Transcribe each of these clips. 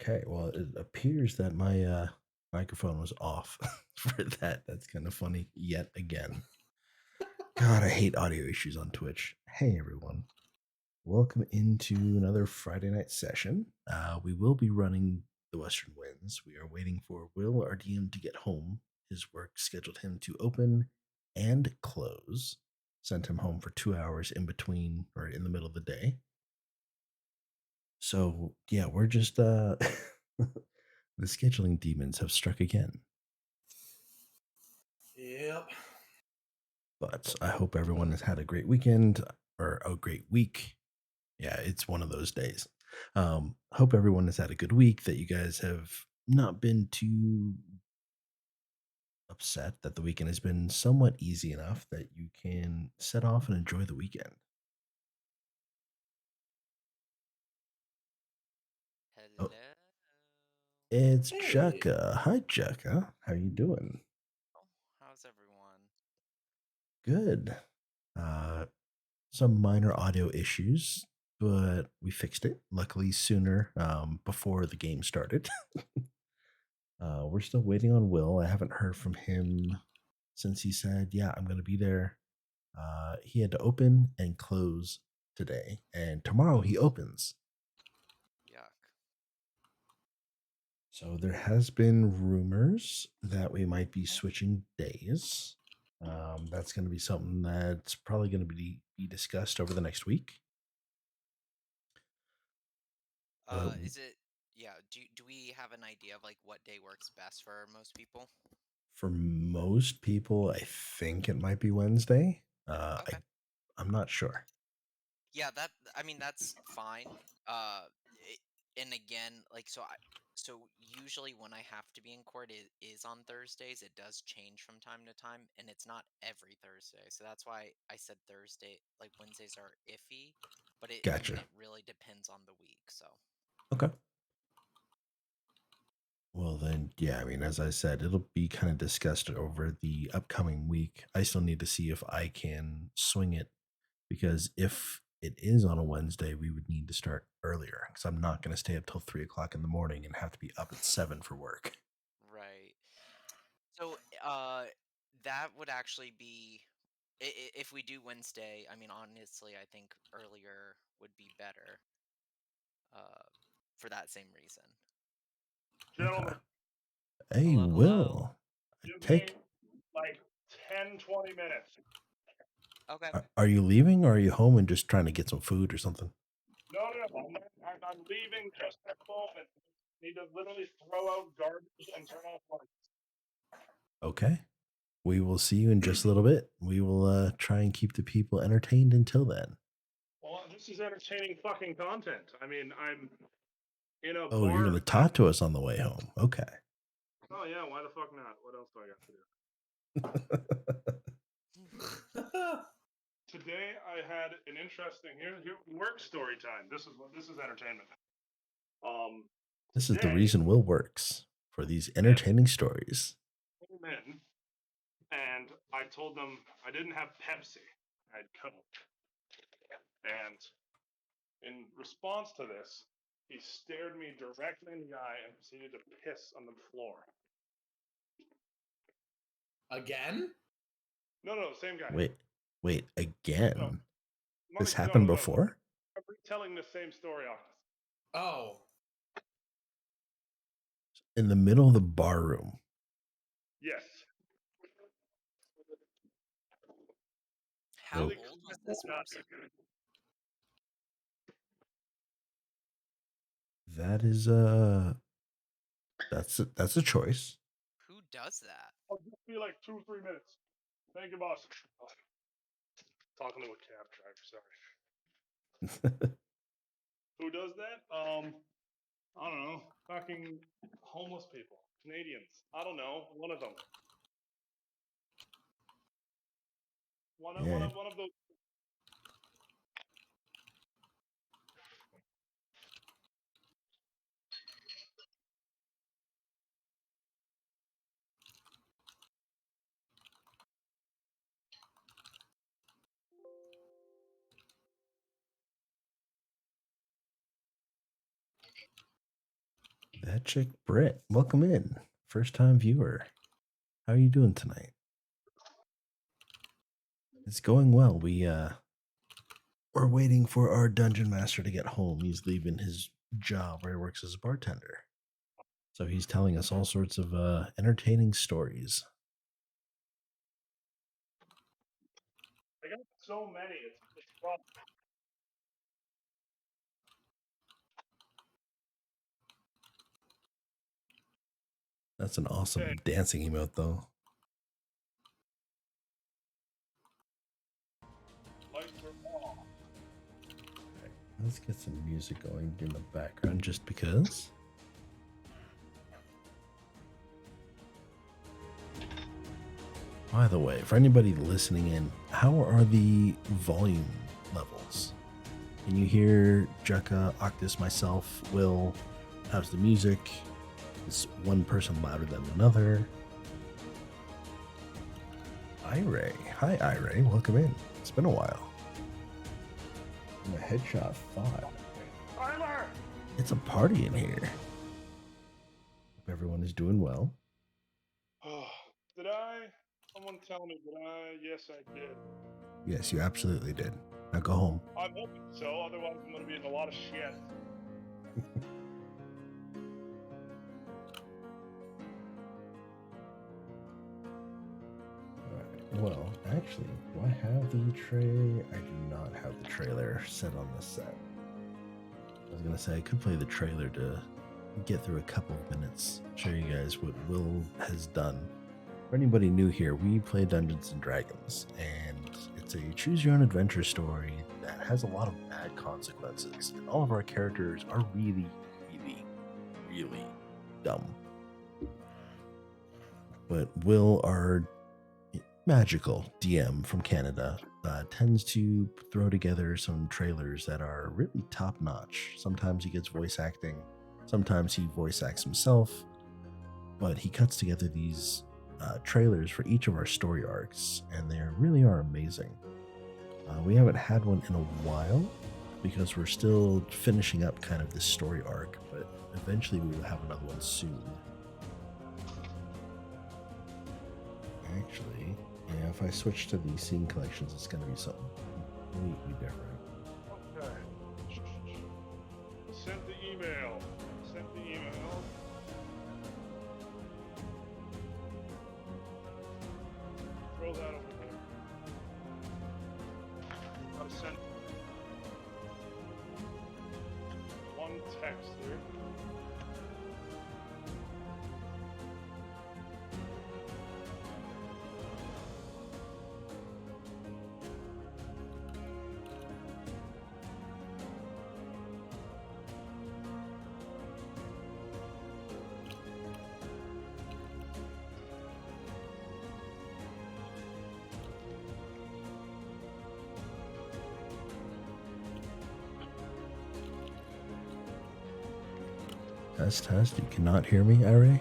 Okay, well, it appears that my microphone was off for that. That's kind of funny yet again. God, I hate audio issues on Twitch. Hey, everyone. Welcome into another Friday night session. We will be running the Western Winds. We are waiting for Will, our DM, to get home. His work scheduled him to open and close. Sent him home for 2 hours in between or in the middle of the day. So, yeah, we're just the scheduling demons have struck again. Yep. But I hope everyone has had a great weekend or a great week. Yeah, it's one of those days. Hope everyone has had a good week, that you guys have not been too upset, that the weekend has been somewhat easy enough that you can set off and enjoy the weekend. Hello. Oh, it's Hey. Jekka. Hi, Jekka. How you doing? How's everyone? Good. Some minor audio issues, but we fixed it. Luckily, sooner before the game started. We're still waiting on Will. I haven't heard from him since he said, "Yeah, I'm going to be there." He had to open and close today, and tomorrow he opens. Yuck. So there has been rumors that we might be switching days. That's going to be something that's probably going to be discussed over the next week. Is it? Yeah. Do we have an idea of like what day works best for most people? For most people, I think it might be Wednesday. Okay. I'm not sure. Yeah. That's fine. And again, so usually when I have to be in court, it is on Thursdays. It does change from time to time, and it's not every Thursday. So that's why I said Thursday. Like Wednesdays are iffy, but Gotcha. it really depends on the week. So. Okay. Well, then, yeah, I mean, as I said, it'll be kind of discussed over the upcoming week. I still need to see if I can swing it, because if it is on a Wednesday, we would need to start earlier, because I'm not going to stay up till 3 o'clock in the morning and have to be up at 7 for work. Right. So, that would actually be if we do Wednesday. I mean, honestly, I think earlier would be better. Uh, for that same reason. Gentlemen, Hey, Hello, hello. Will, give take. me like 10, 20 minutes. Okay. Are you leaving, or are you home and just trying to get some food or something? No, I'm leaving just at the moment. Need to literally throw out garbage and turn off lights. Okay. We will see you in just a little bit. We will try and keep the people entertained until then. Well, this is entertaining fucking content. I mean, I'm in a Oh, bar. you're going to talk to us on the way home. Okay. Oh, yeah, why the fuck not? What else do I got to do? Today I had an interesting here work story time. This is entertainment. This is the Today, reason Will works, for these entertaining stories. came in and I told them I didn't have Pepsi. I had Coke. And in response to this, he stared me directly in the eye and proceeded to piss on the floor. Again? No, same guy. Wait, again? No, This happened no. before? I'm retelling the same story, honest. Oh. In the middle of the bar room. Yes. How Oh. old was this person? That is that's a choice. Who does that? I'll just be like 2-3 minutes. Thank you, boss. Talking to a cab driver, sorry. Who does that? I don't know. Fucking homeless people. Canadians. I don't know. One of them. One of those. Fat Chick Brit, welcome in. First time viewer. How are you doing tonight? It's going well. We're waiting for our dungeon master to get home. He's leaving his job where he works as a bartender. So he's telling us all sorts of entertaining stories. I got so many. It's rough. That's an awesome Okay. dancing emote, though. Lights are off. Okay, let's get some music going in the background just because. By the way, for anybody listening in, how are the volume levels? Can you hear Jekka, Octus, myself, Will? How's the music? Is one person louder than another? Ire. Hi, Ire. Welcome in. It's been a while. I'm a headshot 5. Tyler! It's a party in here. Hope everyone is doing well. Did I? Someone tell me, did I? Yes, I did. Yes, you absolutely did. Now go home. I'm hoping so, otherwise I'm going to be in a lot of shit. Alright, well, actually, do I have the tray? I do not have the trailer set on this set. I was going to say I could play the trailer to get through a couple of minutes, show you guys what Will has done. For anybody new here, we play Dungeons and Dragons, and it's a choose your own adventure story that has a lot of bad consequences. And all of our characters are really, really, really dumb. But Will, our magical DM from Canada, tends to throw together some trailers that are really top notch. Sometimes he gets voice acting, sometimes he voice acts himself, but he cuts together these trailers for each of our story arcs, and they really are amazing. We haven't had one in a while because we're still finishing up kind of this story arc, but eventually we will have another one soon. Actually, yeah, if I switch to the scene collections, it's going to be something completely different. Okay. Sent the email. Throw that over here. I've sent one text here. Test. You cannot hear me, Ira?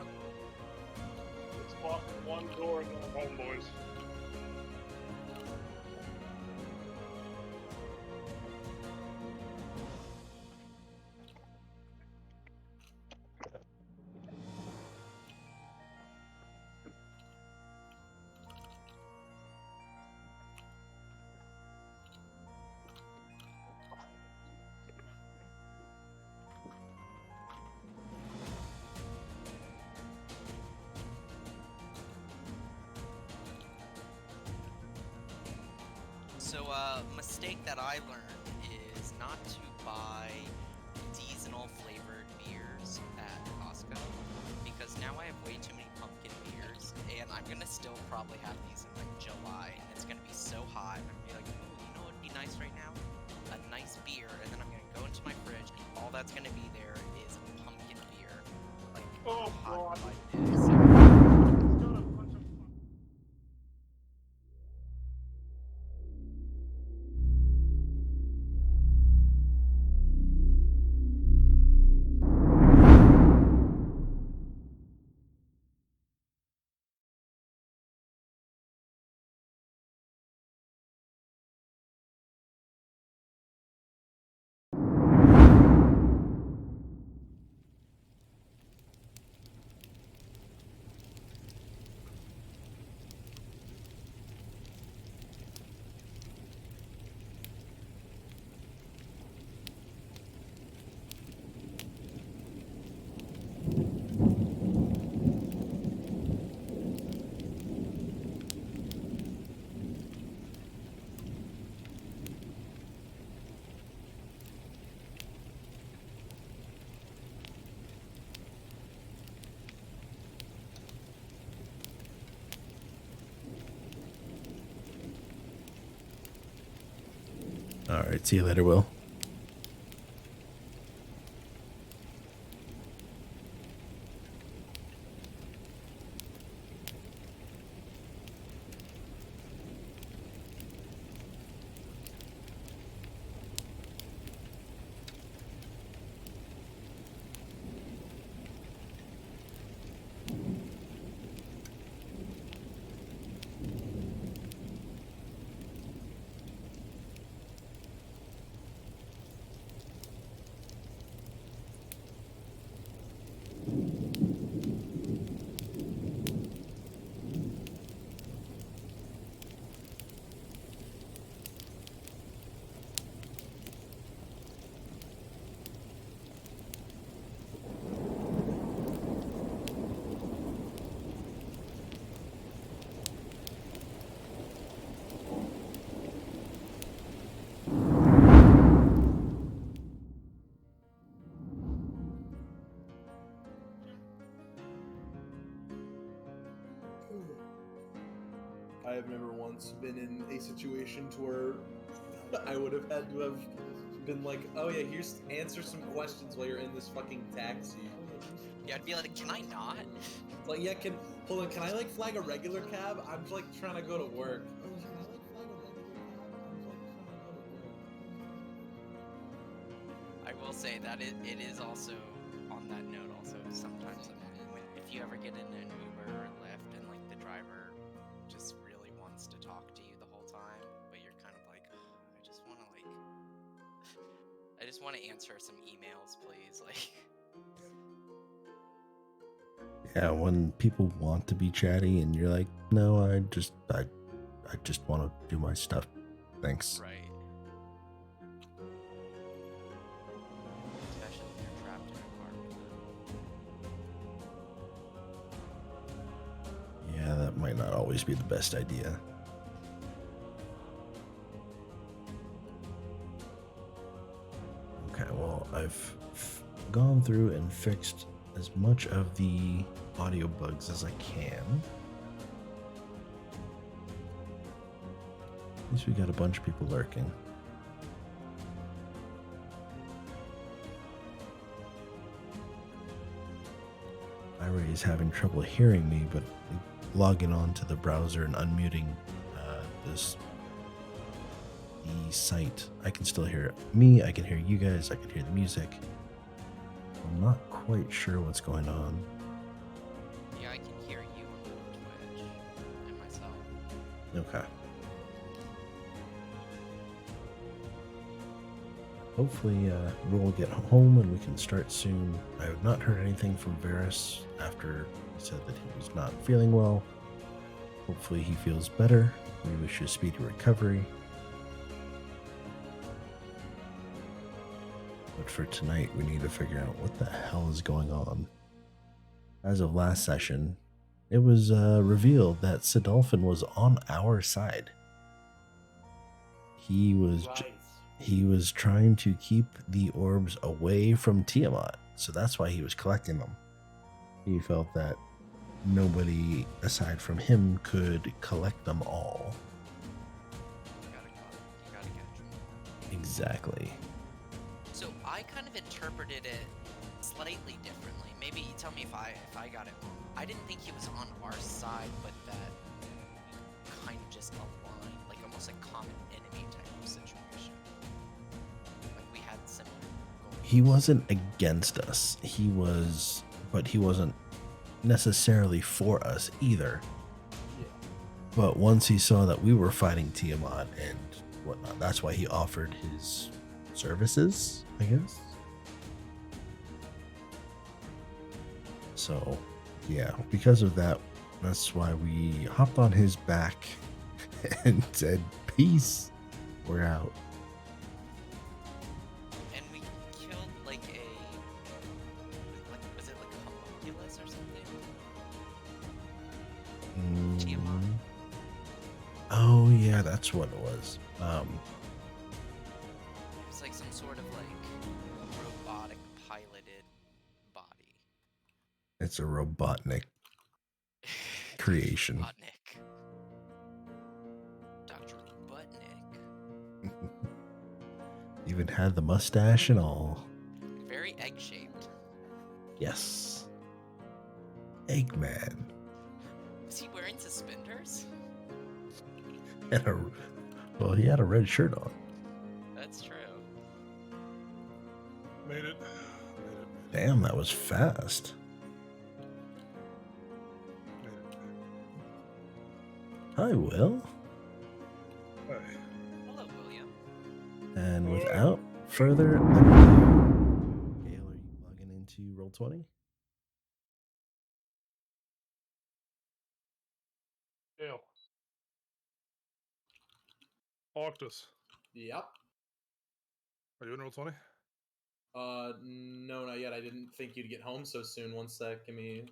It's locked one door and we're home, boys. So, mistake that I learned is not to buy seasonal flavored beers at Costco, because now I have way too many pumpkin beers, and I'm gonna still probably have these in like July, and it's gonna be so hot. I'm gonna be like, ooh, you know what'd be nice right now? A nice beer, and then I'm gonna go into my fridge, and all that's gonna be there is pumpkin beer, like Oh, hot God. like this. It's got a bunch of All right, see you later, Will. I have never once been in a situation to where I would have had to have been like, oh yeah, here's answer some questions while you're in this fucking taxi. Yeah, I'd be like, can I not? It's like, yeah, hold on, can I like flag a regular cab? I'm just like trying to go to work. I will say that it is also, on that note, also sometimes if you ever get in an Uber or Lyft and like the driver just really wants to talk to you the whole time, but you're kind of like, I just want to answer some emails, please. Like, Yeah, when people want to be chatty and you're like, no, I just want to do my stuff. Thanks. right. Especially when you're trapped in a car with them. Yeah, that might not always be the best idea. Okay, well, I've gone through and fixed as much of the audio bugs as I can. At least we got a bunch of people lurking. Ira is having trouble hearing me, but logging on to the browser and unmuting the site, I can still hear me, I can hear you guys, I can hear the music. I'm not quite sure what's going on. Yeah, I can hear you on Twitch and myself. Okay. Hopefully, we'll get home and we can start soon. I have not heard anything from Varys after he said that he was not feeling well. Hopefully, he feels better. We wish you a speedy recovery. But for tonight, we need to figure out what the hell is going on. As of last session, it was revealed that Sidolphin was on our side. He was trying to keep the orbs away from Tiamat, so that's why he was collecting them. He felt that nobody aside from him could collect them all. You gotta catch him. Exactly. So I kind of interpreted it slightly differently. Maybe you tell me if I got it wrong. I didn't think he was on our side, but that we kind of just aligned, like almost like common enemy type of situation. Like we had similar goals. He wasn't against us. But he wasn't necessarily for us either. Yeah. But once he saw that we were fighting Tiamat and whatnot, that's why he offered his services, I guess. So, yeah, because of that, that's why we hopped on his back and said, peace, we're out. And we killed like was it like a homunculus or something? Tiamat. Oh, yeah, that's what it was. It's like some sort of like robotic piloted body. It's a Robotnik creation. Robotnik. Dr. Robotnik. Even had the mustache and all. Very egg-shaped. Yes. Eggman. Was he wearing suspenders? Well, he had a red shirt on. That's true. Made it. Damn, that was fast. Made it. Hi, Will. Hey. Hello, William. And without further ado, Gail, are you logging into Roll20? Dale. Octus. Yep. Are you in roll 20? No, not yet. I didn't think you'd get home so soon. One sec. Give me.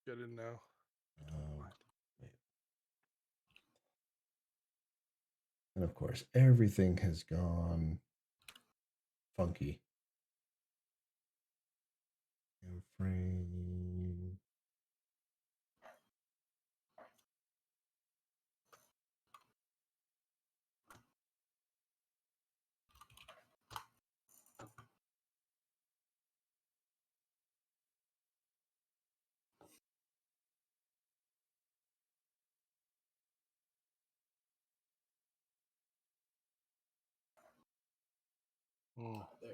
Get in now. Wait. And of course, everything has gone funky. And frame. Oh, There.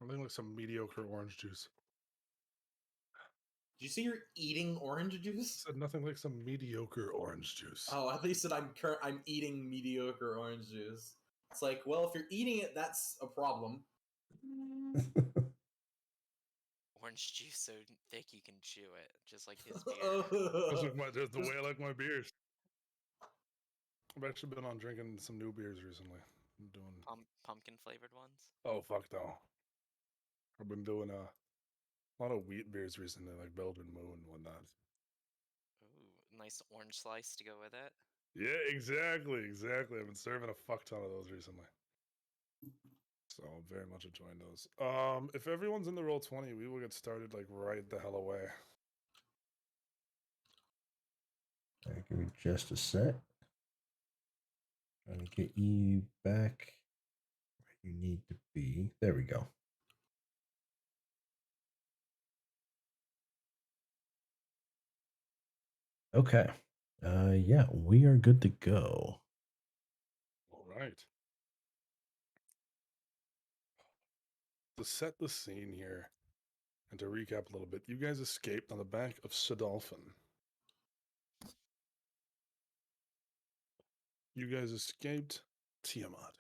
I think like some mediocre orange juice. Did you say you're eating orange juice? Said nothing like some mediocre orange juice. Oh, at least said I'm eating mediocre orange juice. It's like, well, if you're eating it, that's a problem. Orange juice so thick you can chew it, just like his beer. That's the way I like my beers. I've actually been on drinking some new beers recently. I'm doing. Pumpkin flavored ones. Oh fuck no! I've been doing a lot of wheat beers recently, like Belgian Moon and whatnot. Ooh, nice orange slice to go with it. Yeah, exactly. I've been serving a fuck ton of those recently. So I'm very much enjoying those. If everyone's in the roll 20, we will get started like right the hell away. Give me just a sec. Trying to get you back where you need to be. There we go. Okay. Yeah, we are good to go. All right. To set the scene here, and to recap a little bit, you guys escaped on the back of Sidolphin. You guys escaped Tiamat.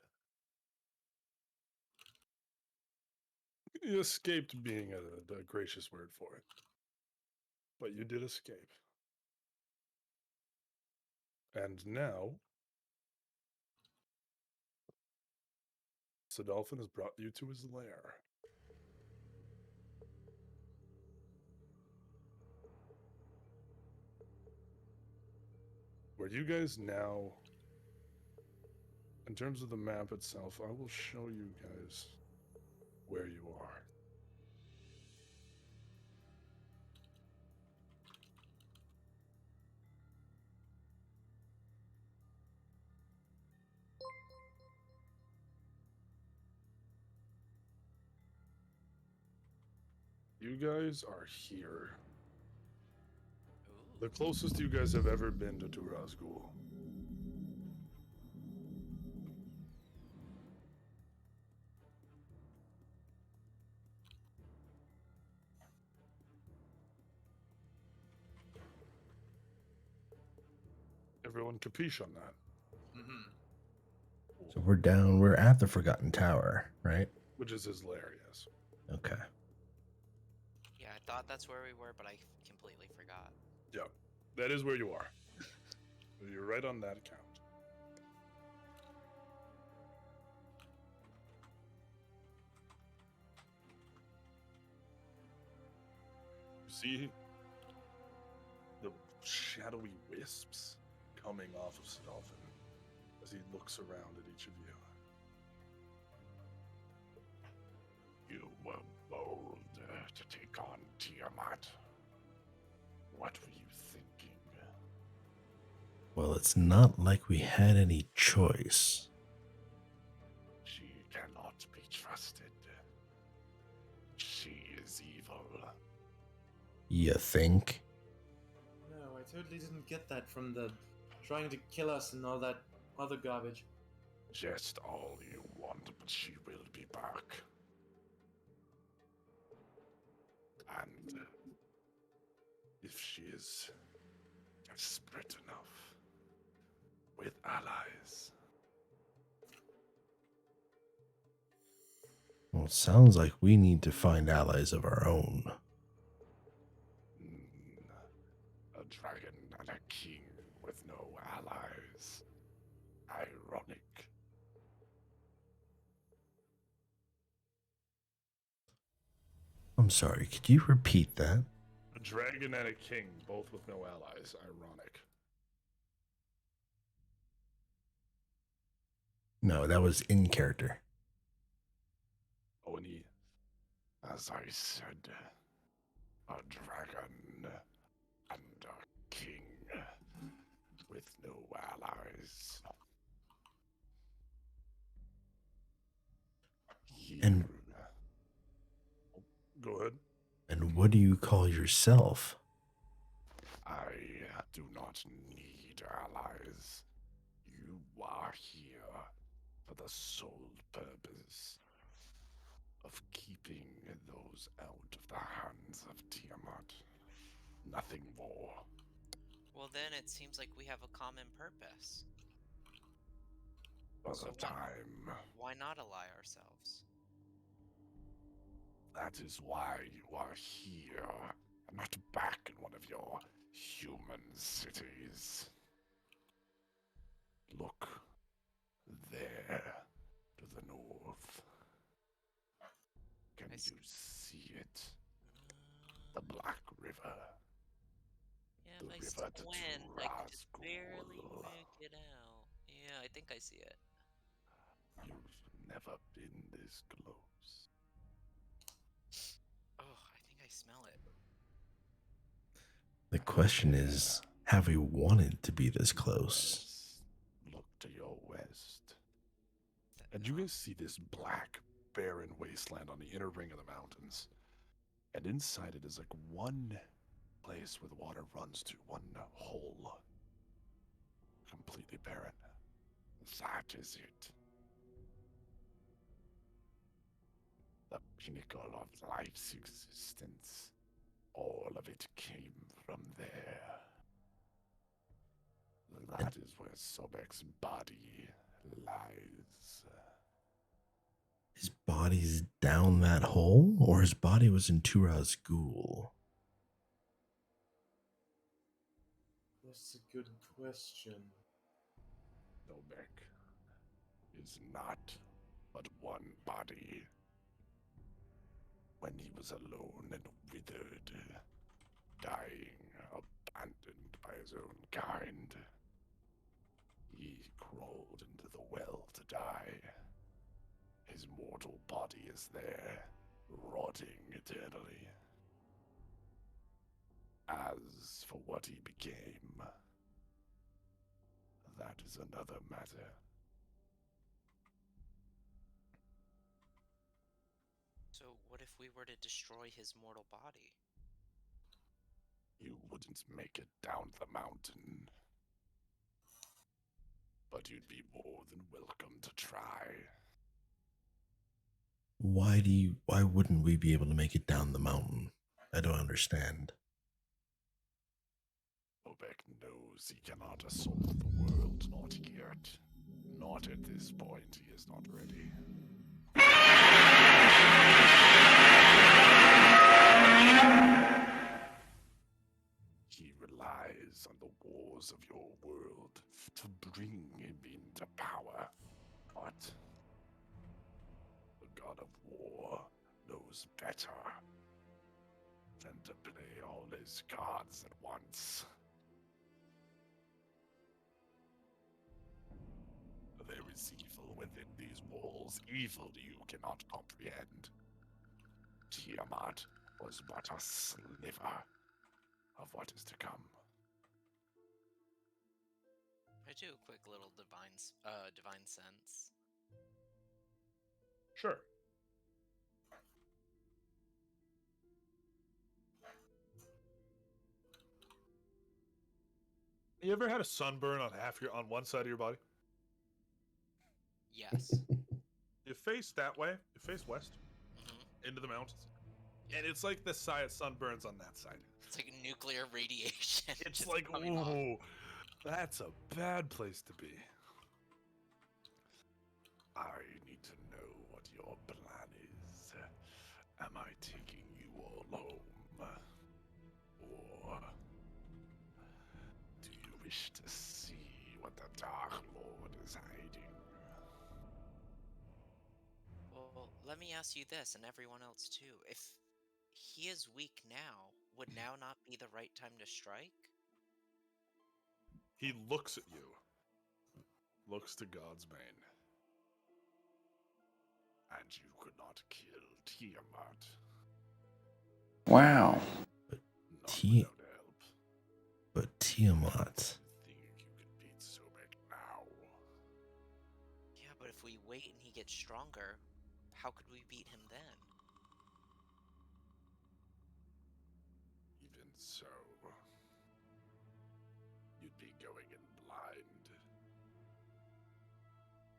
You escaped being a gracious word for it. But you did escape. And now, Sidolphin has brought you to his lair. Where you guys now, in terms of the map itself, I will show you guys where you are. You guys are here. Ooh. The closest you guys have ever been to Turazgul. Everyone capiche on that? Mm-hmm. So we're at the Forgotten Tower, right? Which is his lair, yes. Okay. Yeah, I thought that's where we were, but I completely forgot. Yeah, that is where you are. You're right on that count. You see the shadowy wisps coming off of Sidolphin as he looks around at each of you. You were bold to take on Tiamat. What were you thinking? Well, it's not like we had any choice. You think? No, I totally didn't get that from the trying to kill us and all that other garbage. Just all you want, but she will be back. And if she is desperate enough, with allies, Well, it sounds like we need to find allies of our own. a dragon and a king with no allies. Ironic. I'm sorry, could you repeat that? A dragon and a king, both with no allies. Ironic. No, that was in character. Only, as I said, a dragon and a king with no allies. And- Go ahead. And what do you call yourself? I do not need allies. You are here for the sole purpose of keeping those out of the hands of Tiamat. Nothing more. Well, then it seems like we have a common purpose. For So the what- time. Why not ally ourselves? That is why you are here, and not back in one of your human cities. Look there to the north. Can I see. you see it? The Black River. Yeah, The if I river to squint, I can just Turazgul. barely make it out. Yeah, I think I see it. You've never been this close. Oh, I think I smell it. The question is, have we wanted to be this close? West. Look to your west. And you can see this black, barren wasteland on the inner ring of the mountains. And inside it is like one place where the water runs to, one hole. Completely barren. That is it. The pinnacle of life's existence. All of it came from there. That is where Sobek's body lies. His body's down that hole, or his body was in Turazgul? That's a good question. Sobek is not but one body. When he was alone and withered, dying, abandoned by his own kind, he crawled into the well to die. His mortal body is there, rotting eternally. As for what he became, that is another matter. So, what if we were to destroy his mortal body? You wouldn't make it down the mountain. But you'd be more than welcome to try. Why wouldn't we be able to make it down the mountain? I don't understand. Obek knows he cannot assault the world, not yet. Not at this point, he is not ready. He relies on the wars of your world to bring him into power. But the god of war knows better than to play all his cards at once. There is evil within these walls, evil you cannot comprehend. Tiamat was but a sliver of what is to come. I do a quick little divine sense. Sure. You ever had a sunburn on on one side of your body? Yes. You face that way. You face west into the mountains, and it's like the side sunburns on that side. It's like nuclear radiation. It's just like, coming off. ooh, that's a bad place to be. I need to know what your plan is. Am I taking you all home? Or do you wish to see what the Dark Lord is hiding? Well, let me ask you this, and everyone else too. If he is weak now, would now not be the right time to strike? He looks at you. Looks to God's Bane. And you could not kill Tiamat. Wow. Not Ti- without help. But Tiamat. Think you could beat Sobek now? Yeah, but if we wait and he gets stronger, how could we beat him then? Even so, you'd be going in blind.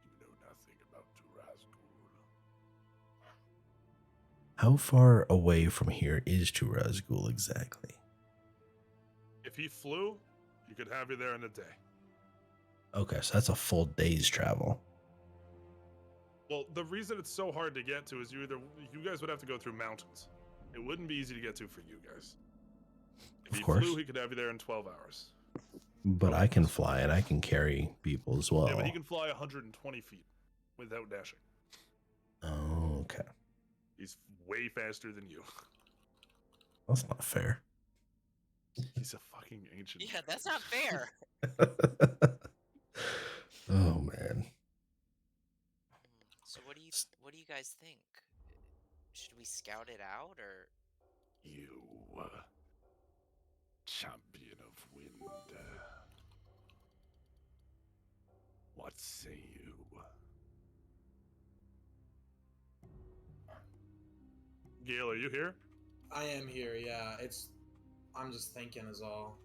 You know nothing about Turazgul. How far away from here is Turazgul exactly? If he flew, he could have you there in a day. Okay, so that's a full day's travel. Well, the reason it's so hard to get to is you guys would have to go through mountains. It wouldn't be easy to get to for you guys. If Of he course. flew, he could have you there in 12 hours. But I can fly and I can carry people as well. Yeah, but he can fly 120 feet without dashing. Oh, okay. He's way faster than you. That's not fair. He's a fucking ancient. Yeah, that's not fair. Oh man. So what do you guys think? Should we scout it out or? You, champion of wind. What say you? Gale, are you here? I am here, yeah. I'm just thinking is all.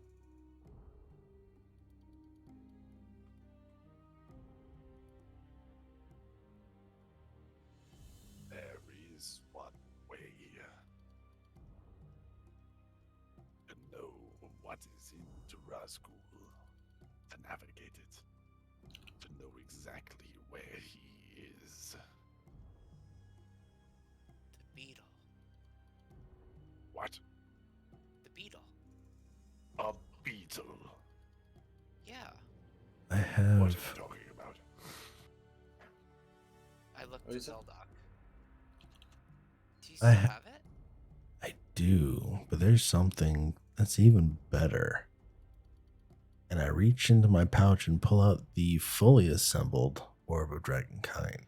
There is one way to know what is in Turazgul, to navigate it, to know exactly where he is. The beetle. What? The beetle. A beetle? Yeah. I What have are you talking about? I looked What at is it? Zeldoc. Do you I still ha- have it? I do, but there's something that's even better. And I reach into my pouch and pull out the fully assembled Orb of Dragonkind.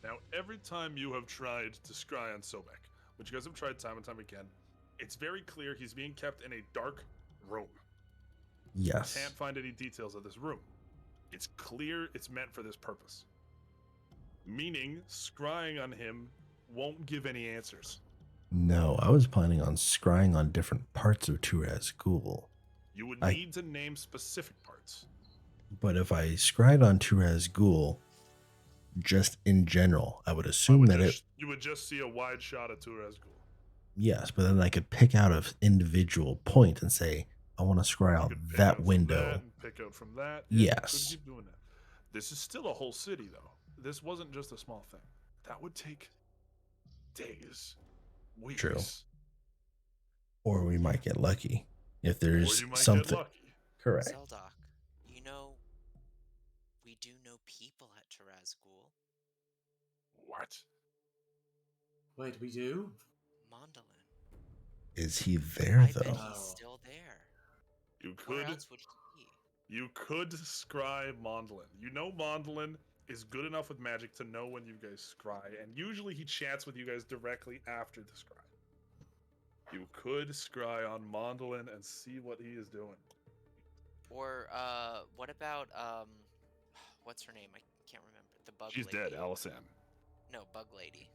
Now, every time you have tried to scry on Sobek, which you guys have tried time and time again, it's very clear he's being kept in a dark room. Yes. Can't find any details of this room. It's clear it's meant for this purpose. Meaning, scrying on him won't give any answers. No, I was planning on scrying on different parts of Turazgul. You would I- need to name specific parts. But if I scried on Turazgul, just in general, I would assume that it. You would just see a wide shot of Turazgul. Yes, but then I could pick out an individual point and say, I want to scry You out could pick out that from window. that and pick out from that. Yeah, you could Yes. keep doing that. This is still a whole city, though. This wasn't just a small thing. That would take days, weeks. True. Or we might get lucky if Or there's you might something. get lucky. Correct. Zeldoc, you know, we do know people at Tarazgul. What? Wait, we do? Mondolin. Is he there I bet though? he's Oh. still there. You Where could else would he be? You could scry Mondolin. You know Mondolin is good enough with magic to know when you guys scry, and usually he chats with you guys directly after the scry. You could scry on Mondolin and see what he is doing. Or what about what's her name? I can't remember. The bug She's lady. dead, Alisan. No, bug lady.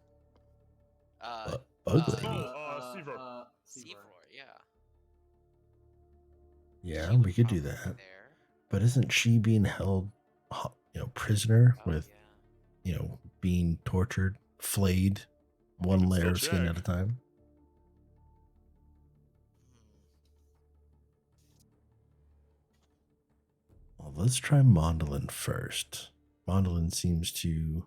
Bug lady. Searoar, yeah. Yeah, She would we could do probably be that. There. But isn't she being held, prisoner Oh with, yeah. being tortured, flayed, one can layer still of skin check. at a time? Well, let's try Mondolin first. Mondolin seems to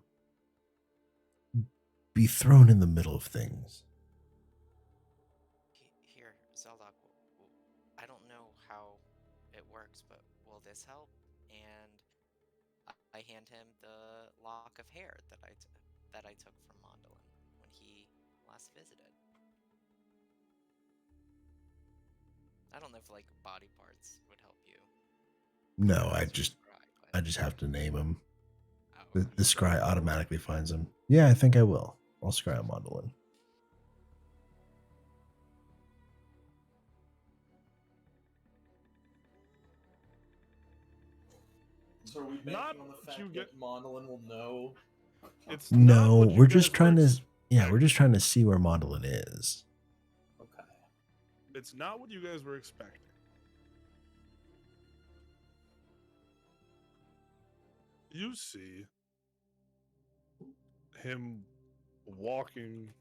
be thrown in the middle of things. Here, Zeldok. I don't know how it works, but will this help? And I hand him the lock of hair that I took from Mondolin when he last visited. I don't know if like body parts would help you. No, I As your just scry, but I just have to name him. oh, The, okay. the scry automatically finds him. Yeah, I think I will. I'll scry on Mondolin. So are we banking Not on the what fact you get- that Monolin will know? It's No, not what you we're just guys trying were to. Yeah, we're expecting. just trying to see where Mondolin is. Okay. It's not what you guys were expecting. You see him walking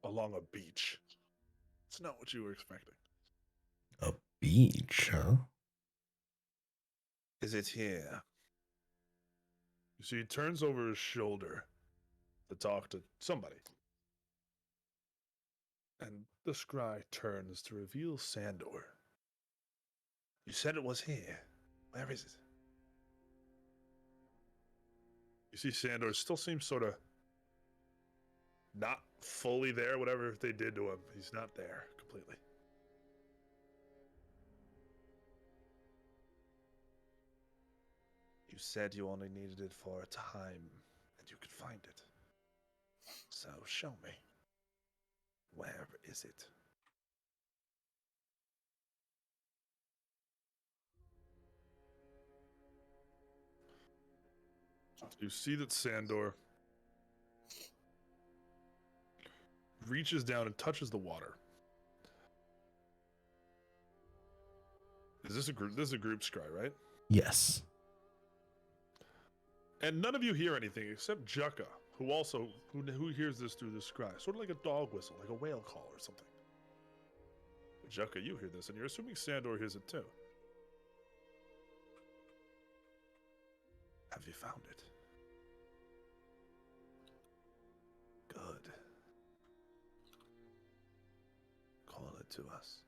along a beach. It's not what you were expecting. A beach, huh? Is it here? You see, he turns over his shoulder to talk to somebody. And the scry turns to reveal Sandor. You said it was here. Where is it? You see, Sandor still seems sort of not fully there, whatever they did to him. He's not there completely. You said you only needed it for a time, and you could find it. So show me. Where is it? You see that Sandor reaches down and touches the water. Is this a group? This is a group scry, right? Yes. And none of you hear anything except Jukka, who also who hears this through the scry, sort of like a dog whistle, like a whale call or something. But Jukka, you hear this, and you're assuming Sandor hears it too. Have you found it? Good. Call it to us.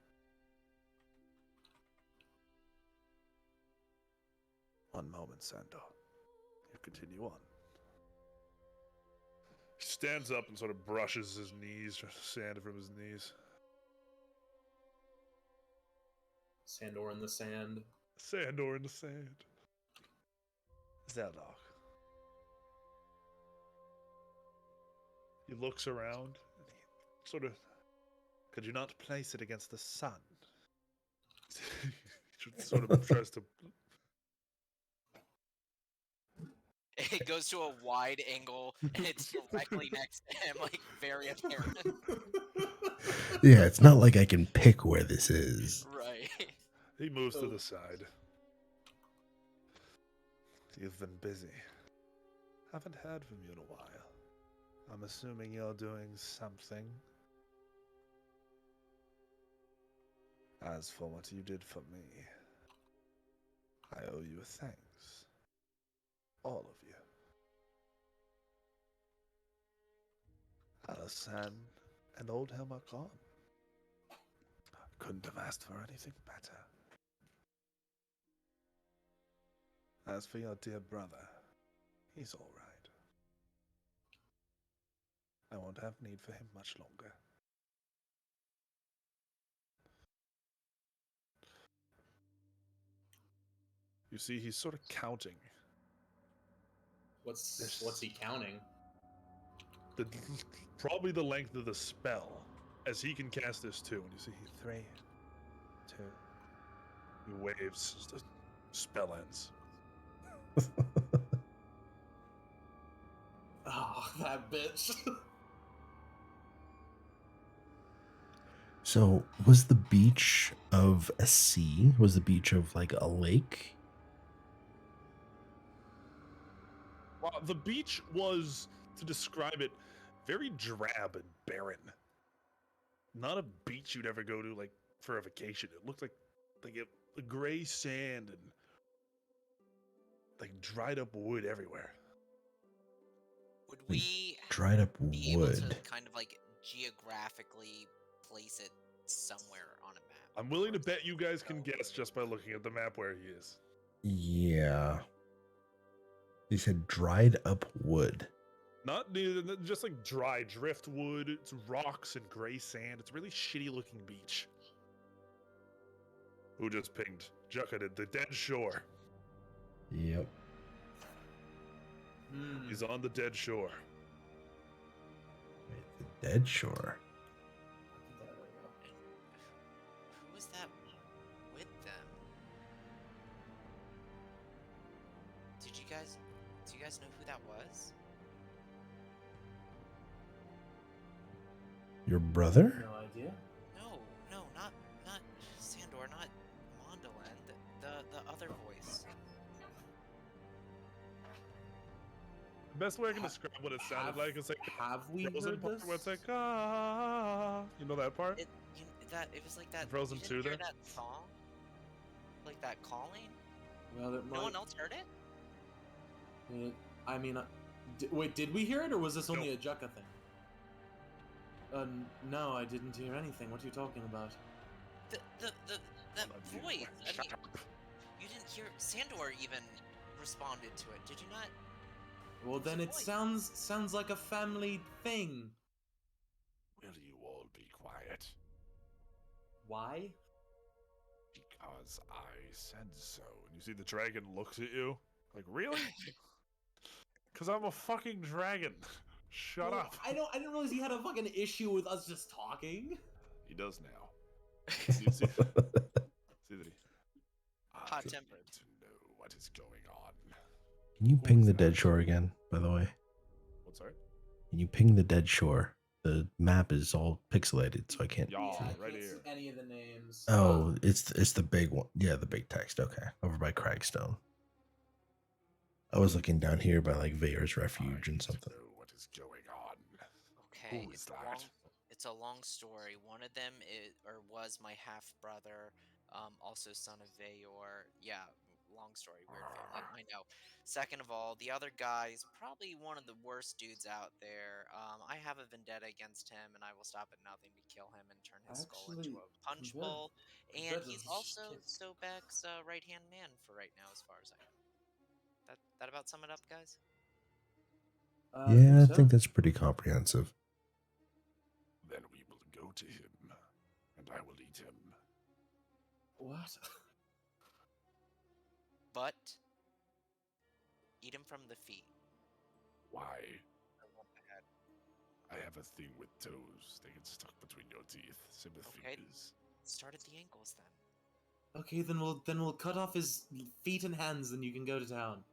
One moment, Sandor. You continue on. He stands up and sort of brushes his knees, tries to sand from his knees. Sandor in the sand. Sandor in the sand. Zeldok. He looks around and he sort of. Could you not place it against the sun? He sort of tries to. It goes to a wide angle and it's directly next to him, like very apparent. Yeah, it's not like I can pick where this is. Right. He moves to the side. You've been busy. Haven't heard from you in a while. I'm assuming you're doing something. As for what you did for me, I owe you a thanks. All of you. Alasan and old Helma gone. Couldn't have asked for anything better. As for your dear brother, he's all right. I won't have need for him much longer. You see, he's sort of counting. What's he counting? Probably the length of the spell, as he can cast this too. And you see, 3, 2. He waves. The spell ends. Oh, that bitch. So, was the beach of a sea? Was the beach of like a lake? Well, the beach was, to describe it, very drab and barren. Not a beach you'd ever go to like for a vacation. It looked like a gray sand and like dried up wood everywhere. Would Like we dried up be able to wood. kind of like geographically place it somewhere on a map? I'm willing or to is bet it you like guys can so guess just by looking at the map where he is. Yeah. They said dried up wood. Not just like dry driftwood. It's rocks and gray sand. It's a really shitty looking beach. Who just pinged? Jucka did the dead shore. Yep. He's on the dead shore. Wait, the dead shore. There we go. Who was that with them? Do you guys know who that was? Your brother? No idea. No, not Sandor, not Mondolan, the other voice. The best way I can describe what it sounded like is like Have we Frozen heard part this? where it's like ah, you know that part? It was like that. Frozen You 2 didn't hear there? that song, like that calling. Well, it No might. one else heard it. I mean, wait, did we hear it, or was this only No. a Jucka thing? No, I didn't hear anything. What are you talking about? That Oh, voice. I shut mean, up. you didn't hear Sandor even responded to it. Did you not? Well, It's a then it voice. sounds like a family thing. Will you all be quiet? Why? Because I said so. And you see the dragon looks at you like, really? Because I'm a fucking dragon. Shut Well, up. I didn't realize he had a fucking issue with us just talking. He does now. See that he? I Hot-tempered. need to know what is going on. Can you Who ping is the that? dead shore again, by the way? What's that? Can you ping the dead shore? The map is all pixelated, so I can't Yeah, see. right I can't here. see any of the names. Oh, it's the big one. Yeah, the big text. Okay, over by Cragstone. I was looking down here by like Vayor's Refuge I and need to something. know what is going on. Okay, Who is that? it's a long story. One of them was my half brother, also son of Vayor. Yeah, long story, weird family. I know. Second of all, the other guy is probably one of the worst dudes out there. I have a vendetta against him, and I will stop at nothing to kill him and turn his skull into Actually, a punch congrats- bowl. And he's congratulations, also kid. Sobek's right hand man for right now, as far as I know. That about sum it up, guys? Yeah, I so. think that's pretty comprehensive. Then we will go to him, and I will eat him. What? But eat him from the feet. Why? I want the head. I have a thing with toes. They get stuck between your teeth. Same with Okay. fingers. Start at the ankles then. Okay, then we'll cut off his feet and hands, then you can go to town.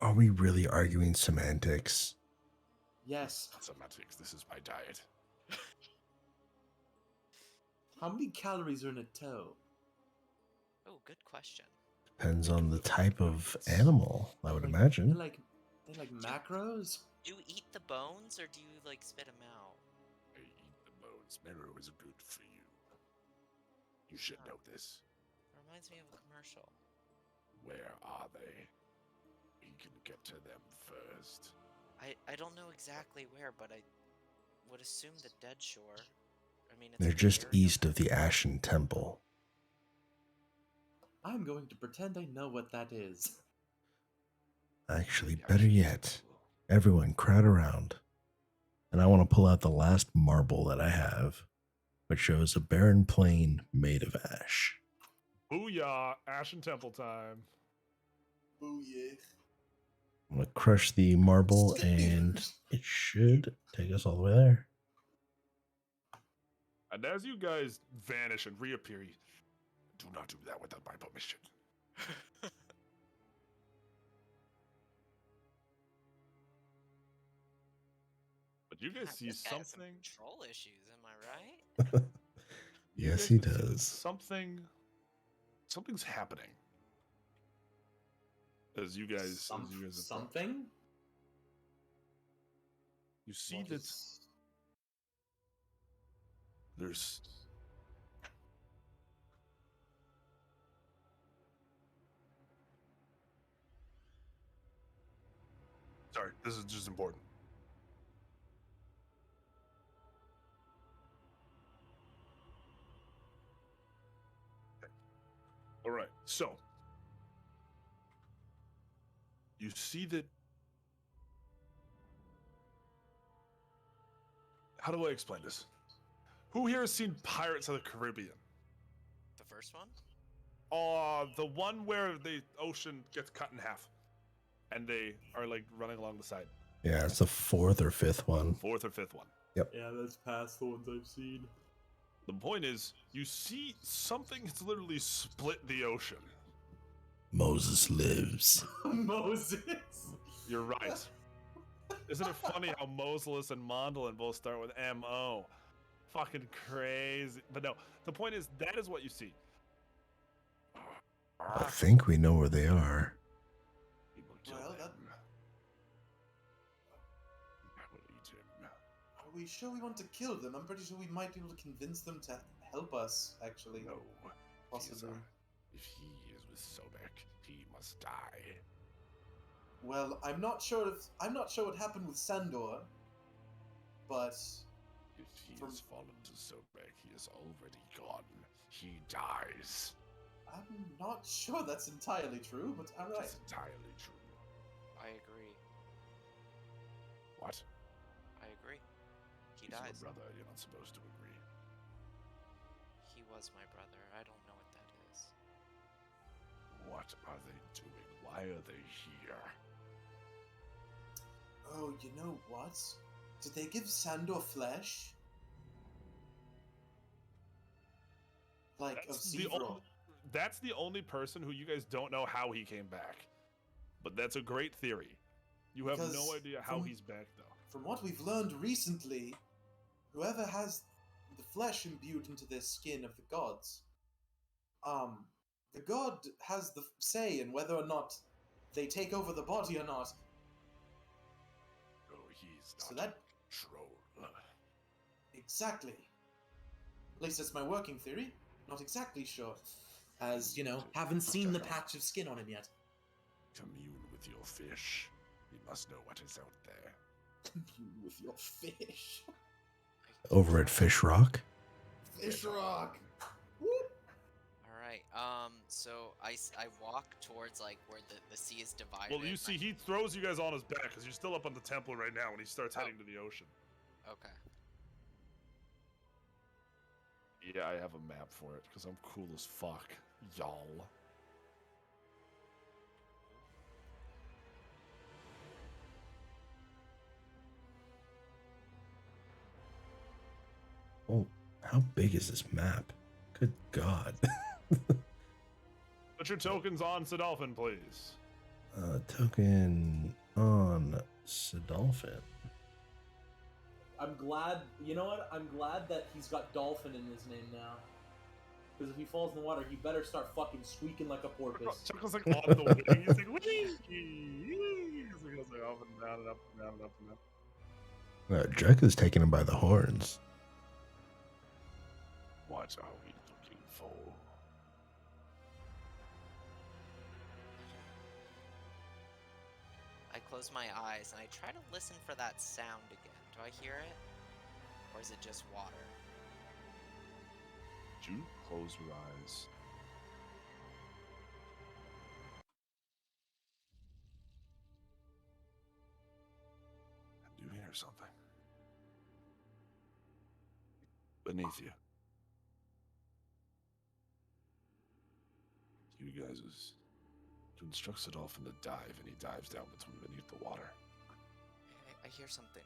Are we really arguing semantics? Yes. Not semantics. This is my diet. How many calories are in a toe? Oh, good question. Depends on the type of It's- animal, I would imagine. They're like macros. Do you eat the bones or do you like spit them out? I eat the bones. Marrow is good for you. You should know this. It reminds me of a commercial. Where are they? We can get to them first. I don't know exactly where, but I would assume the Dead Shore. I mean, it's They're a big just area. east of the Ashen Temple. I'm going to pretend I know what that is. Actually, The better Ashen yet, Temple. everyone crowd around. And I want to pull out the last marble that I have, which shows a barren plain made of ash. Booyah! Ashen Temple time. Booyah. I'm going to crush the marble, and it should take us all the way there. And as you guys vanish and reappear, you do not do that without my permission. But you guys God, see this guy has some something. control issues, am I right? Yes, guys he can see that does. Something's happening. As you guys approach. Something? You see What that is- there's sorry, this is just important. Okay. All right, so you see that. How do I explain this? Who here has seen Pirates of the Caribbean? The first one? The one where the ocean gets cut in half, and they are like running along the side. Yeah, it's the fourth or fifth one. Fourth or fifth one. Yeah, that's past the ones I've seen. The point is, you see something that's literally split the ocean. Moses lives. Moses. You're right. Isn't it funny how Moseless and Mondlin both start with M-O? Fucking crazy. But no, the point is, that is what you see. I think we know where they are. We will kill Well, them. I will eat him. Are we sure we want to kill them? I'm pretty sure we might be able to convince them to help us, actually. No. Possibly. If he is with Sobek, he must die. Well, I'm not sure what happened with Sandor, but If he has fallen to Sobek, he is already gone. He dies. I'm not sure that's entirely true, but alright. It's entirely true. I agree. What? I agree. He He's dies. your brother. You're not supposed to agree. He was my brother. I don't know what that is. What are they doing? Why are they here? Oh, you know what? Did they give Sandor flesh? Like, of Several? That's the only person who you guys don't know how he came back. But that's a great theory. You have Because no idea how from- he's back, though. From what we've learned recently, whoever has the flesh imbued into their skin of the gods, the god has the say in whether or not they take over the body or not. No, he's not So that- control. Exactly. At least that's my working theory. Not exactly sure. As, you know, haven't seen the patch of skin on him yet. Commune with your fish. You must know what is out there. With your fish. Over at Fish Rock. Fish rock! Whoop! Alright, so I walk towards, like, where the sea is divided. Well, you see, he throws you guys on his back because you're still up on the temple right now when he starts heading to the ocean. Okay. Yeah, I have a map for it because I'm cool as fuck, y'all. Oh, how big is this map? Good God. Put your tokens on Sidolphin, please. Token on Sidolphin. I'm glad, you know what? I'm glad that he's got dolphin in his name now. Because if he falls in the water, he better start fucking squeaking like a porpoise. Chuckle's like on the wing. He's like, wee! He goes like up and down and up and down and up and down. Drek is taking him by the horns. What are we looking for? I close my eyes and I try to listen for that sound again. Do I hear it? Or is it just water? Did you close your eyes? I do hear something. Beneath you. You guys is to instruct Sidolphin to dive, and he dives down beneath the water. I hear something.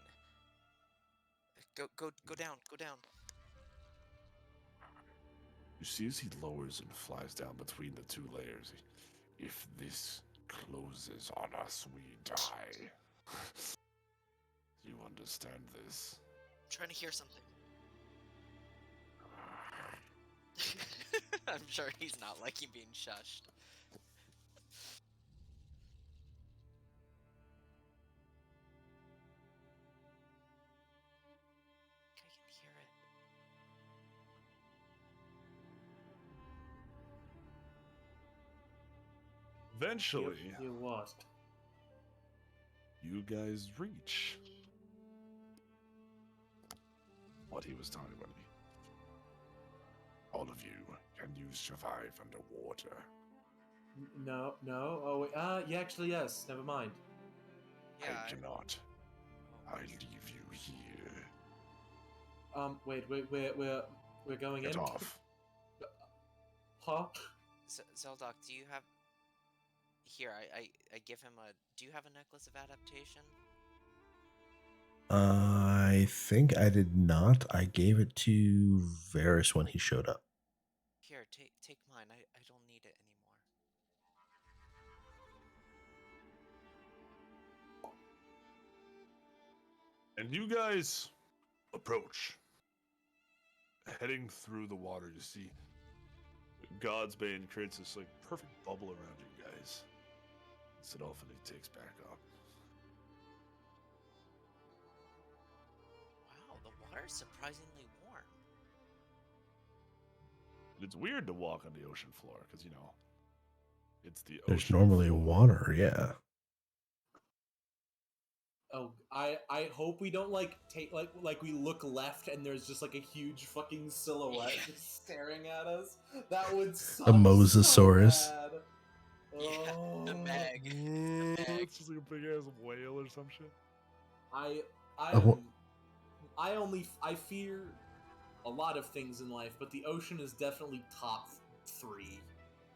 Go down, go down. You see as he lowers and flies down between the two layers. If this closes on us, we die. You understand this? I'm trying to hear something. I'm sure he's not liking being shushed. I can hear it. Eventually, You what? you guys reach what he was talking about. All of you, can you survive underwater? No. Oh, wait. Yeah, actually, yes. Never mind. Yeah. I cannot. Oh. I leave you here. Wait. We're going Get in. off. Huh? Zeldok, do you have... Here, I give him a... Do you have a necklace of adaptation? I think I did not. I gave it to Varys when he showed up. Here, take mine. I don't need it anymore. And you guys approach. Heading through the water, you see God's Bane creates this like perfect bubble around you guys. Sidolphiny takes back up. Wow, the water's surprisingly warm. It's weird to walk on the ocean floor because, you know, it's the There's ocean normally floor. water, yeah. Oh, I hope we don't take we look left and there's just like a huge fucking silhouette just staring at us. That would suck. A Mosasaurus. So bad. Yeah, the Oh. Meg. The Meg. It's just like a big ass whale or some shit. I fear a lot of things in life, but the ocean is definitely top 3.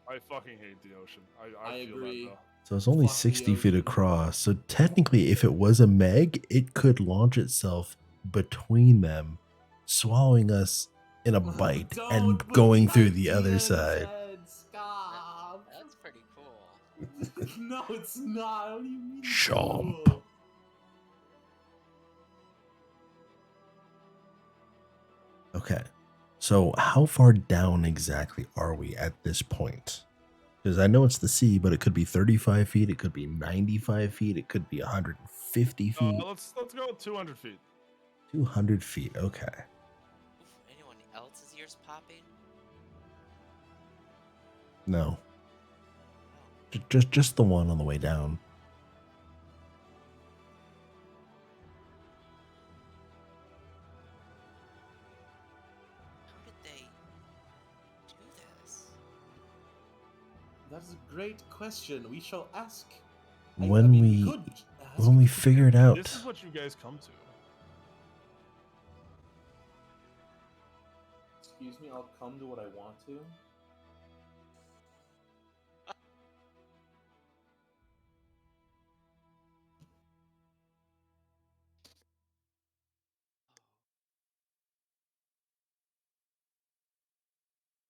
I fucking hate the ocean. I feel agree. that though. So it's only Fuck the 60 feet ocean. across. So technically, if it was a Meg, it could launch itself between them, swallowing us in a bite Don't and put going the through the idea other in side. his head. Stop. That's pretty cool. No, it's not. What do you mean? it's Chomp. cool? Okay. So how far down exactly are we at this point? Because I know it's the sea, but it could be 35 feet, it could be 95 feet, it could be 150 feet, Let's go with 200 feet. 200 feet. Okay. Oof, anyone else's ears popping? No, Oh. just the one on the way down. How did they do this? That's a great question. We shall ask. When we could ask. when we figure it out, This is what you guys come to. Excuse me, I'll come to what I want to.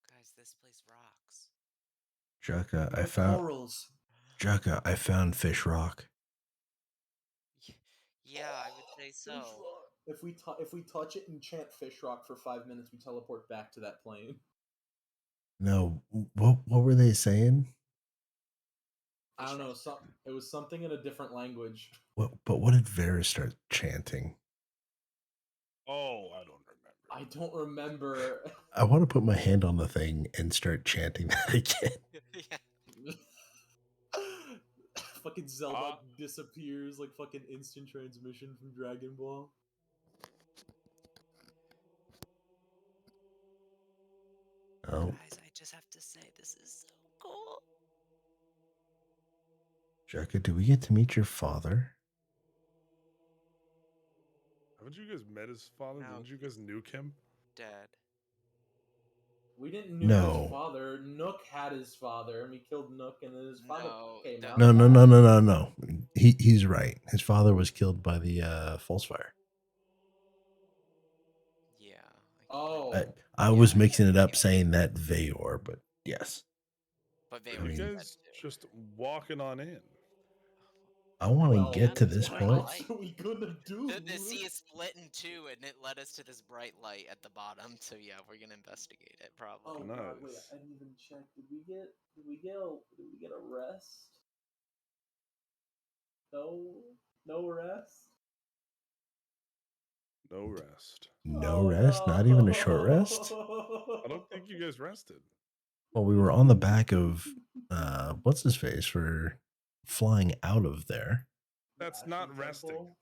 Guys, this place rocks. Jaka, They're corals. Jaka, I found Fish Rock. Yeah, I would say Fish so. rock. If we touch it and chant fish rock for 5 minutes, we teleport back to that plane. No, what were they saying? I don't know. It was something in a different language. What did Varys start chanting? Oh, I don't remember. I don't remember. I want to put my hand on the thing and start chanting that again. Yeah. Fucking Zelda disappears like fucking instant transmission from Dragon Ball. Oh, Guys, I just have to say, this is so cool. Jaka, do we get to meet your father? Haven't you guys met his father? No, Didn't you guys nuke him? Dead. We didn't nuke No. his father. Nook had his father, and we killed Nook, and then his father came out. No. He's right. His father was killed by the false fire. Yeah. Oh. I was mixing it up saying that Vayor, but yes. But they I were mean- You guys just walking on in. I want to Well, get to this this bright point. light. what are we gonna do? The sea is split in two, and it led us to this bright light at the bottom. So yeah, we're gonna investigate it probably. Oh god, wait, Nice. I didn't even check. Did we get a rest? No rest? No rest. No Oh, rest, not even a short rest. I don't think you guys rested. Well, we were on the back of what's his face for flying out of there. That's Ashen not resting. Temple?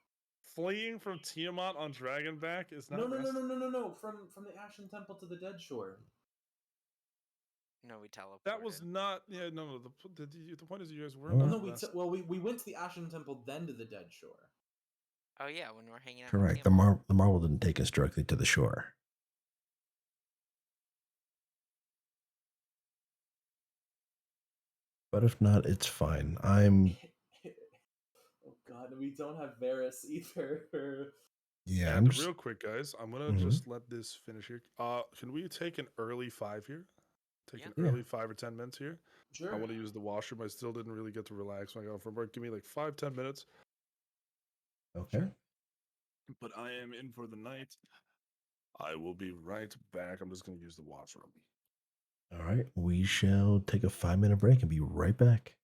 Fleeing from Tiamat on Dragonback is not No, resting. no. From the Ashen Temple to the Dead Shore. No, we teleported. That was not. Yeah, no. The point is, you guys were Oh. not No, resting. we went to the Ashen Temple, then to the Dead Shore. Oh yeah, when we're hanging out. Correct. With Tiamat. The marble didn't take us directly to the shore. But if not, it's fine. I'm Oh god, we don't have Varys either. yeah. And I'm just real quick, guys, I'm gonna Mhm. just let this finish here. Can we take an early 5 here? Take an Yeah. Yeah. early 5 or 10 minutes here. Sure. I want to use the washroom. I still didn't really get to relax when I got home from work. Give me like 5-10 minutes. okay. But I am in for the night. I will be right back. I'm just gonna use the washroom. All right. We shall take a 5-minute break and be right back.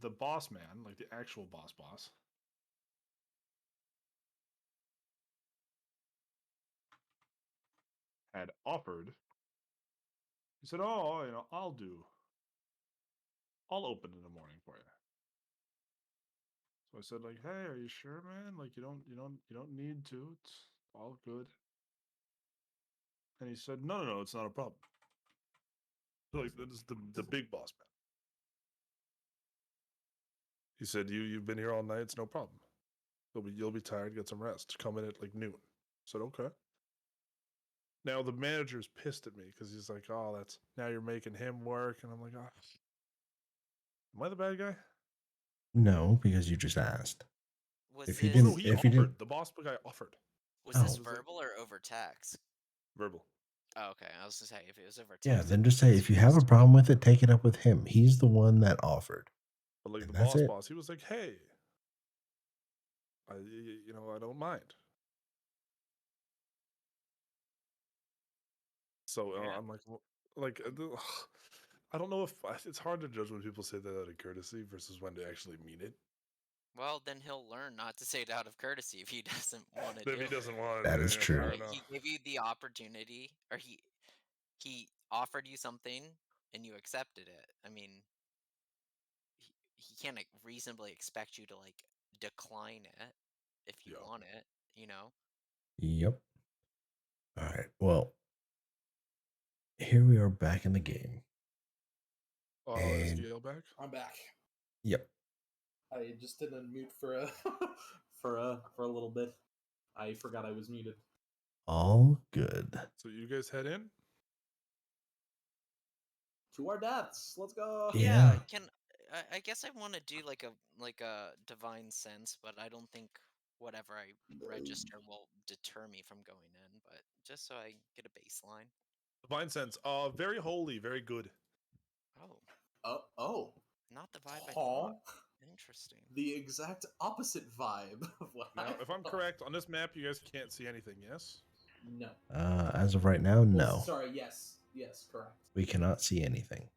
the boss man, like the actual boss, had offered. He said, "Oh, I'll open in the morning for you." So I said, like, "Hey, are you sure, man? Like, you don't need to. It's all good." And he said, "No, it's not a problem." So, like, this is the big boss man. He said, "You've been here all night. It's no problem. You'll be tired. Get some rest. Come in at like noon." I said, "Okay." Now the manager's pissed at me because he's like, "Oh, that's now you're making him work," and I'm like, "Ah, am I the bad guy?" No, because you just asked. Was If you this Oh no, didn't, he if you offered. didn't, The boss guy offered. was this Oh. verbal or over text? Verbal. Oh, okay, I was gonna say if it was over text. yeah, it then would just be say if you have a supposed to be- problem with it, take it up with him. He's the one that offered, But like and the that's it. boss, he was like, "Hey, I don't mind." So Yeah. I'm like, I don't know if it's hard to judge when people say that out of courtesy versus when they actually mean it. Well, then he'll learn not to say it out of courtesy if he doesn't want to do If he it. doesn't want it, That then, is yeah, true. fair Right? enough. He gave you the opportunity, or he offered you something and you accepted it. I mean, he can't like, reasonably expect you to like decline it if you Yeah. want it, you know? Yep. All right. Well, here we are back in the game. Is And Gale back? I'm back. yep. I just did unmute for a for a little bit. I forgot I was muted. All good. So you guys head in? To our deaths. Let's go. Yeah. I guess I want to do like a divine sense, but I don't think whatever I register will deter me from going in, but just so I get a baseline. Divine sense. Very holy, very good. Oh, Oh. not the vibe I Huh? thought. Interesting. The exact opposite vibe of what I Now, if I'm thought. correct, on this map, you guys can't see anything, yes? No. As of right now, Well, no. sorry, yes. Yes, correct. We cannot see anything.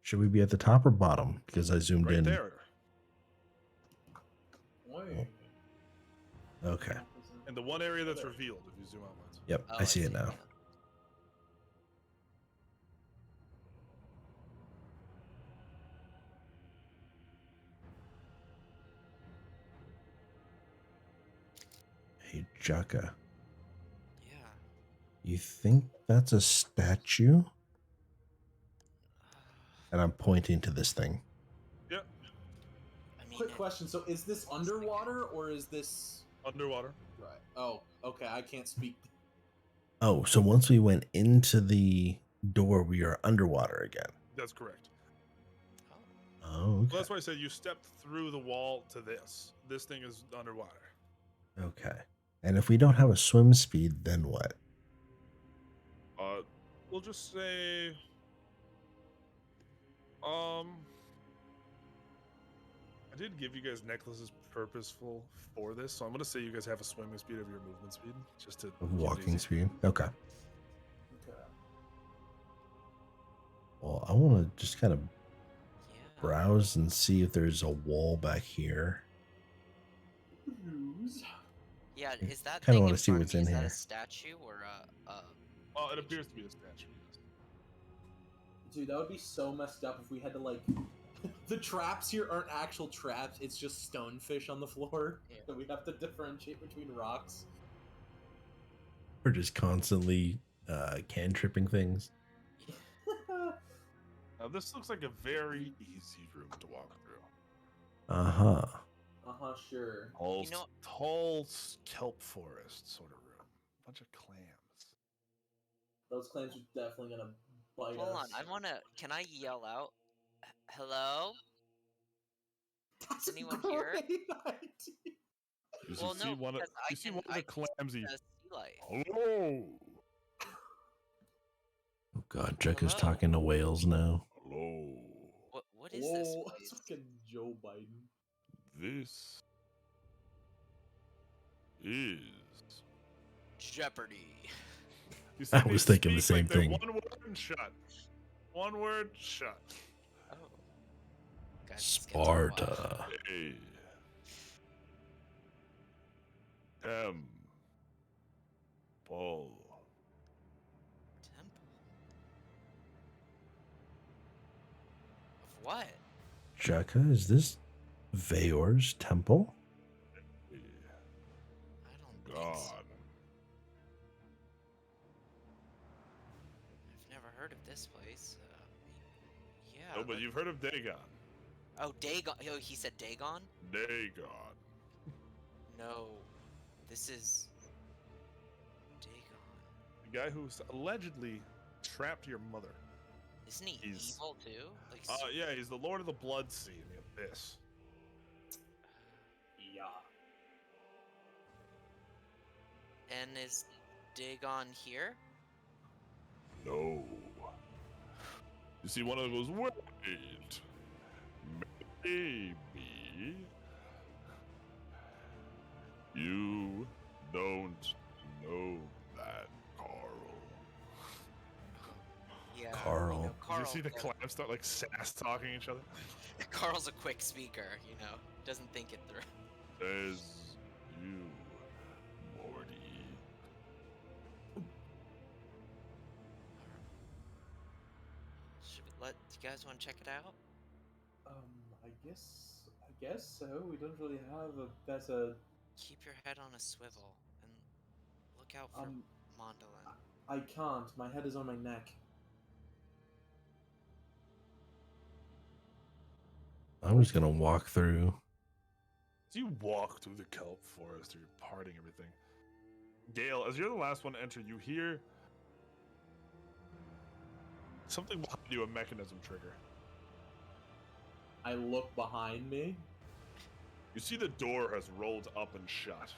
Should we be at the top or bottom? Because I zoomed Right in. there. Wait. Okay. In the one area that's revealed, if you zoom outwards. Yep. Oh, I see it now. Hey, Jaka. Yeah. You think that's a statue? And I'm pointing to this thing. Yep. I mean, Quick question. So is this underwater or is this Underwater. right? Oh, okay. I can't speak. Oh, so once we went into the door, we are underwater again. That's correct. Oh, Well, okay. that's why I said you stepped through the wall to this. This thing is underwater. Okay. And if we don't have a swim speed, then what? We'll just say, I did give you guys necklaces purposeful for this, so I'm gonna say you guys have a swimming speed of your movement speed, just to Of keep it walking easy. speed? Okay. Okay. Well, I want to just kind of yeah. browse and see if there's a wall back here. Yeah, I is that kinda thing wanna in see front what's of me, in is that here. a statue or a It appears to be a statue. Yes. Dude, that would be so messed up if we had to like. The traps here aren't actual traps. It's just stonefish on the floor. Yeah. So we have to differentiate between rocks. We're just constantly cantripping things. Now this looks like a very easy room to walk through. Uh-huh. Sure. Tall kelp forest sort of room. Bunch of clams. Those clams are definitely gonna bite Hold us. on, can I yell out? Hello? That's Is anyone a here? great idea. Well, no, because I see can one of the clams. see sea life. Hello. Oh god, Jekka's Hello? talking to whales now. Hello. What is this Whoa, place? that's fucking Joe Biden. This is. Jeopardy. You see, I was they thinking the speak same like they're thing. One word and shut. One word shut. Oh. Guys, let's get to the wild. Sparta. Hey. Temple. Temple. Of what? Jekka, is this Vayor's temple? I don't think so. God. I've never heard of this place. Yeah. No, but you've heard of Dagon. Oh, Dagon. Oh, he said Dagon? Dagon. No. This is... Dagon. The guy who's allegedly trapped your mother. Isn't he He's- evil, too? Like, Yeah, he's the Lord of the Blood Sea in the Abyss. Yeah. And is Dagon here? No. You see, one of them goes, wait. Maybe. You don't know that, Carl. Yeah. Carl. You know, Did Carl you see the clams start like sass talking each other? Carl's a quick speaker, you know. Doesn't think it through. Says you, Morty. Should we let you guys want to check it out? I guess so. We don't really have a better. Keep your head on a swivel and look out for Mondolin. I can't. My head is on my neck. I'm just gonna walk through. As you walk through the kelp forest, you're parting everything. Gale, as you're the last one to enter, you hear something behind you, a mechanism trigger. I look behind me. You see the door has rolled up and shut.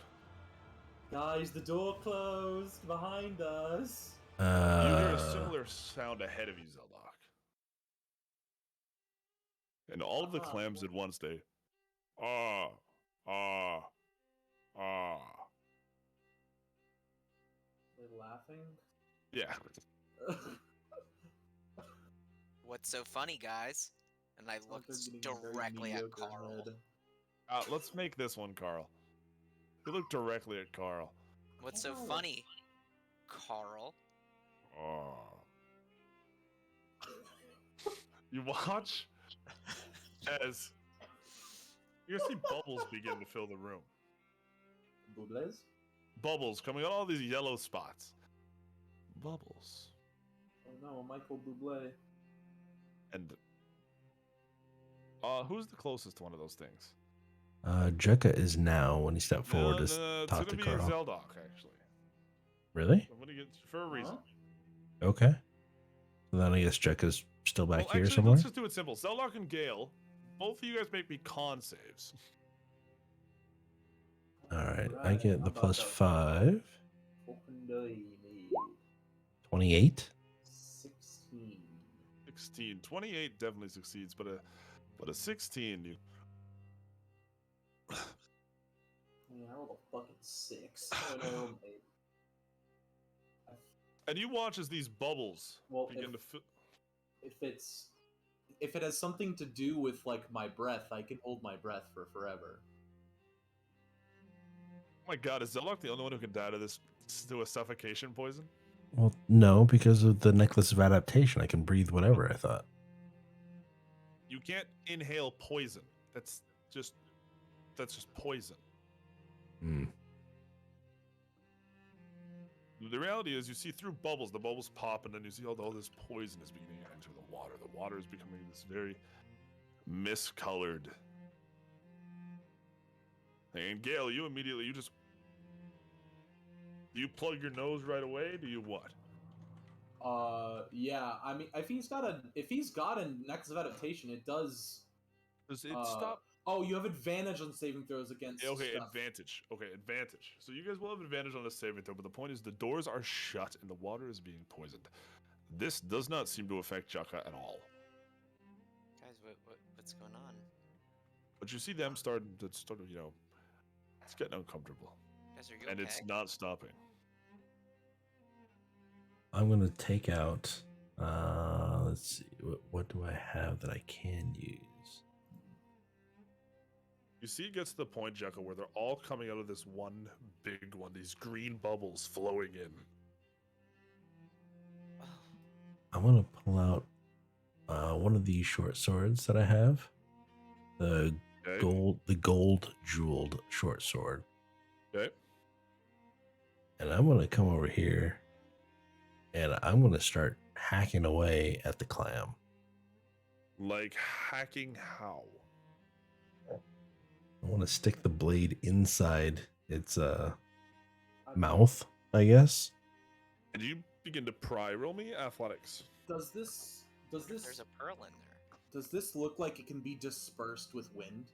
Guys, the door closed behind us. You hear a similar sound ahead of you, Zeldok. And all of the clams at once, they... Ah. They're laughing. Yeah. What's so funny, guys? And I looked They're getting very directly at mediocre Carl. head. Let's make this one Carl. You look directly at Carl. What's so Carl. funny, Carl? Ah. You watch as you see bubbles begin to fill the room. Bubles? Bubbles coming out all these yellow spots. Bubbles. Oh no, Michael Bublé. And who's the closest to one of those things? Jekka is now when he stepped forward to it's talk to gonna be Carl. Zeldok, actually. Really? I'm gonna get for a reason. Okay. So then I guess Jekka's still back here Actually, somewhere. let's just do it simple. Zeldok and Gale, both of you guys make me con saves. All right, I Right, get how the about plus that? 5. Fucking day, 28. 16. 16. 28 definitely succeeds, but a 16 you Yeah, I rolled a fucking 6. Oh no, mate. and you watch as these bubbles Well, begin to fill. if it has something to do with like my breath, I can hold my breath for forever. Oh my god, is Zeldok the only one who can die to this, to a suffocation poison? Well, no, because of the necklace of adaptation, I can breathe whatever. I thought. You can't inhale poison. That's just poison. Hmm. The reality is, you see through bubbles, the bubbles pop, and then you see all this poison is beginning to enter the water. The water is becoming this very miscolored. And Gale, you immediately, do you plug your nose right away? Do you what? Yeah. I mean, if he's got a necklace of adaptation, it does. Does it stop? Oh, you have advantage on saving throws against. Okay, stuff. advantage. Okay, advantage. So you guys will have advantage on the saving throw, but the point is the doors are shut and the water is being poisoned. This does not seem to affect Jekka at all. Guys, what's going on? But you see them start, it's getting uncomfortable. Guys, are you And okay? it's not stopping. I'm gonna take out. Let's see. What do I have that I can use? You see, it gets to the point, Jekyll, where they're all coming out of this one big one. These green bubbles flowing in. I'm gonna pull out one of these short swords that I have. The gold jeweled short sword. Okay. And I'm gonna come over here and I'm gonna start hacking away at the clam. Like hacking how? I want to stick the blade inside its mouth, I guess. And you begin to pry. Roll me athletics. Does this There's a pearl in there. does this look like it can be dispersed with wind?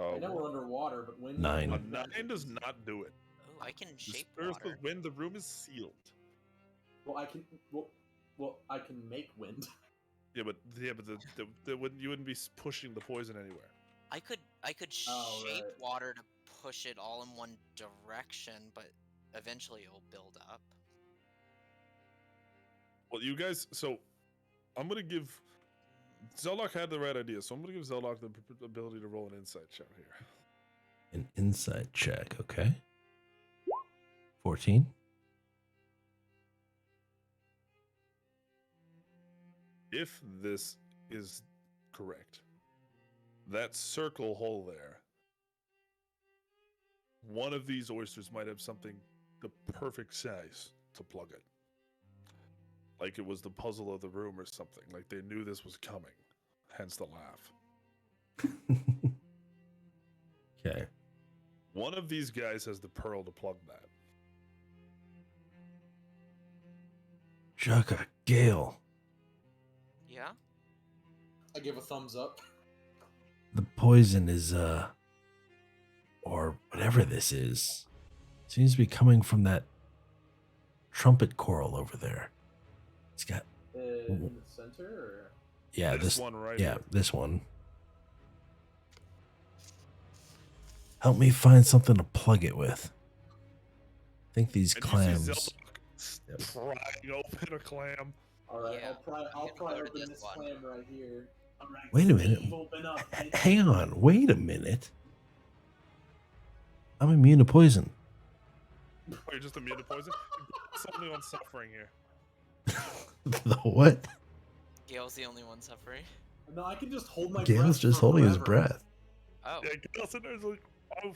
I know we're underwater, but wind. 9. A 9 does not do it. Oh, I can shape Dispersed water. with wind, the room is sealed. Well, I can. Well, I can make wind. Yeah, but the you wouldn't be pushing the poison anywhere. I could Oh, shape right. water to push it all in one direction, but eventually it'll build up. Well, you guys. So, I'm gonna give. Zeldok had the right idea, so I'm gonna give Zeldok the ability to roll an insight check here. An insight check, okay. 14. If this is correct, that circle hole there, one of these oysters might have something the perfect size to plug it. Like it was the puzzle of the room or something. Like they knew this was coming. Hence the laugh. Okay. One of these guys has the pearl to plug that. Jaka, Gale, Yeah? I give a thumbs up. the poison is, or whatever this is, seems to be coming from that trumpet coral over there. It's got, In the center, or yeah, This one right yeah, here. this one. Help me find something to plug it with. I think these And you see clams. Zeldok prying open a clam. all right, Yeah, I'll I'm pry gonna go to open this this one. clam right here. All right, Wait a minute. Steve, open up. Hang on, wait a minute. I'm immune to poison. Oh, you're just immune to poison? It's only on suffering here. The what? Gale's the only one suffering. No, I can just hold my Gale's breath just for holding his forever. breath. Oh. Yeah, Gale's in there's like, No,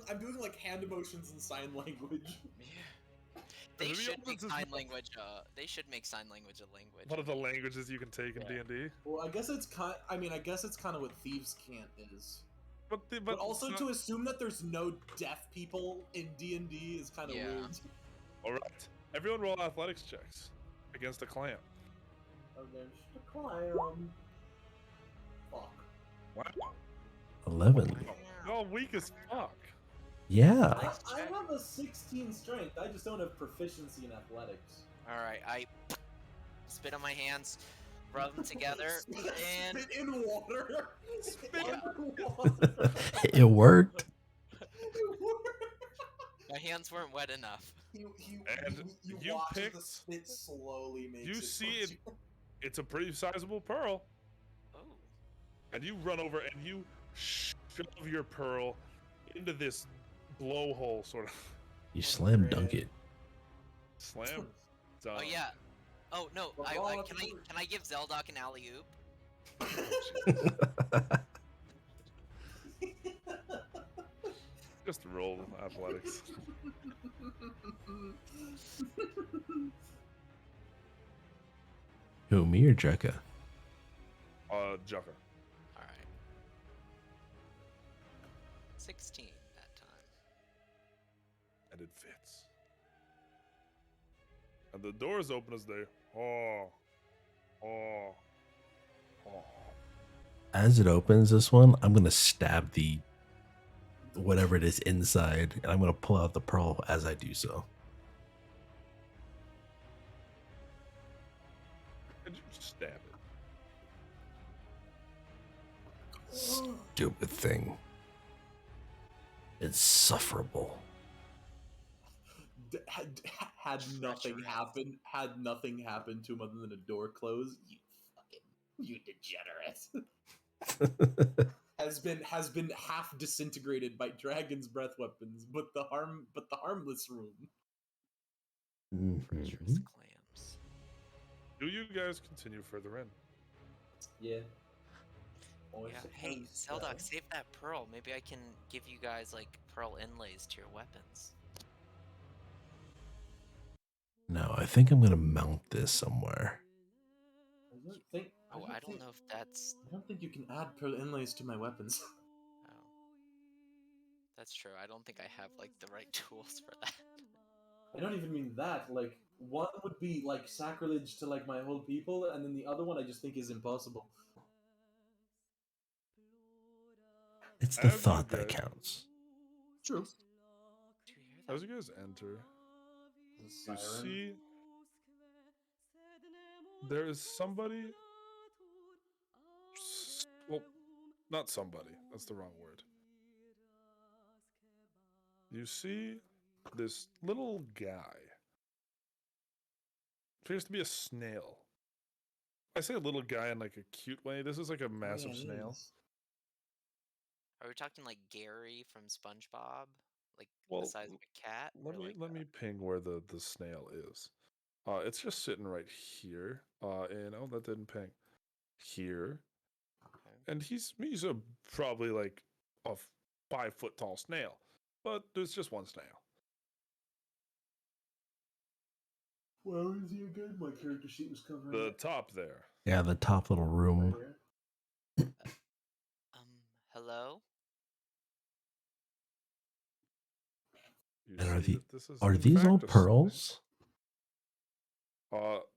I'm doing like hand emotions and sign language. Yeah. They Maybe should opens make his sign mouth. language. They should make sign language a language. One of the languages you can take in Yeah. D&D. Well, I guess it's kind. I mean, I guess it's kind of what thieves can't is. But also it's to not- assume that there's no deaf people in D&D is kind of Yeah. weird. All right, everyone roll athletics checks against a clam. Against the clam. Fuck. Wow. 11. Oh, weak as fuck. Yeah. I have a 16 strength. I just don't have proficiency in athletics. All right, I spit on my hands, rub them together, and Spit in water. Spit Underwater. It worked. It worked. my hands weren't wet enough. You you watch as the picked- spit slowly makes You it see towards it- you. It's a pretty sizable pearl, Oh. and you run over and you shove your pearl into this blowhole, sort of You slam dunk it. slam. Oh dunk. yeah. Oh no. But I all can of I you- can I give Zeldok an alley oop? Just roll athletics. Who, me or Jekka? Joker. All right. 16 that time. And it fits. And the doors open as they oh. As it opens, this one, I'm going to stab the whatever it is inside, and I'm going to pull out the pearl as I do so. And you stab it. Stupid thing. It's sufferable. Had nothing happen to him other than a door close, you fucking You degenerate. has been half disintegrated by dragon's breath weapons, but the harmless room. Treacherous clams. Do you guys continue further in? Yeah. Yeah. Hey, Zeldoc, save that pearl. Maybe I can give you guys like pearl inlays to your weapons. No, I think I'm gonna mount this somewhere. I don't know if that's. I don't think you can add pearl inlays to my weapons. Oh, that's true. I don't think I have like the right tools for that. I don't even mean that. Like, one would be like sacrilege to like my whole people, and then the other one I just think is impossible. It's the As you thought that guys- counts. True. Do you hear that? As you guys enter, you Siren. see there is somebody. Well, not somebody. That's the wrong word. You see this little guy. Appears to be a snail. I say a little guy in like a cute way. This is like a massive Oh, yeah, it snail. is. Are we talking like Gary from SpongeBob? Like Well, the size of a cat? Let or me like let me ping where the snail is. It's just sitting right here. And oh, that didn't ping. Here, Okay. and he's a probably like a 5 foot tall snail, but there's just one snail. Where is he again? My character sheet was covering The it. top there. Yeah, the top little Right room. here. Hello? You And see that this is are in these all fact a snail. pearls?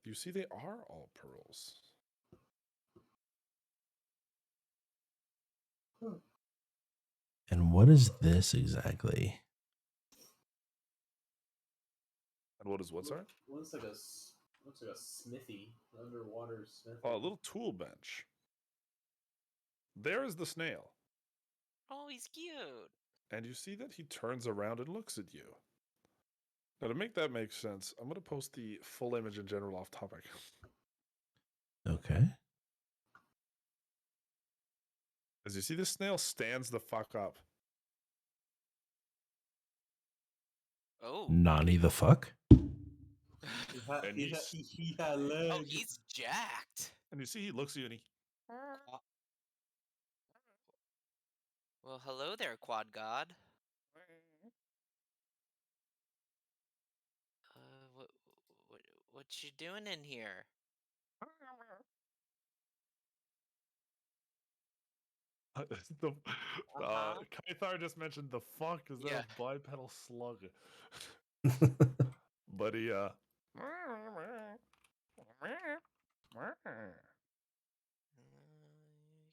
You see they are all pearls. And what is this exactly? And what is what, sir? Looks like a smithy, underwater smithy. A little tool bench. There is the snail. Oh, he's cute. And you see that he turns around and looks at you. Now, to make that make sense, I'm going to post the full image in general off topic. Okay. As you see, this snail stands the fuck up. Oh. Nani the fuck? And he's- He had legs. Oh, he's jacked. And you see he looks at you and he... Well, hello there, Quad God. What you doing in here? the, Kaithar just mentioned the fuck is that Yeah. a bipedal slug. But he, You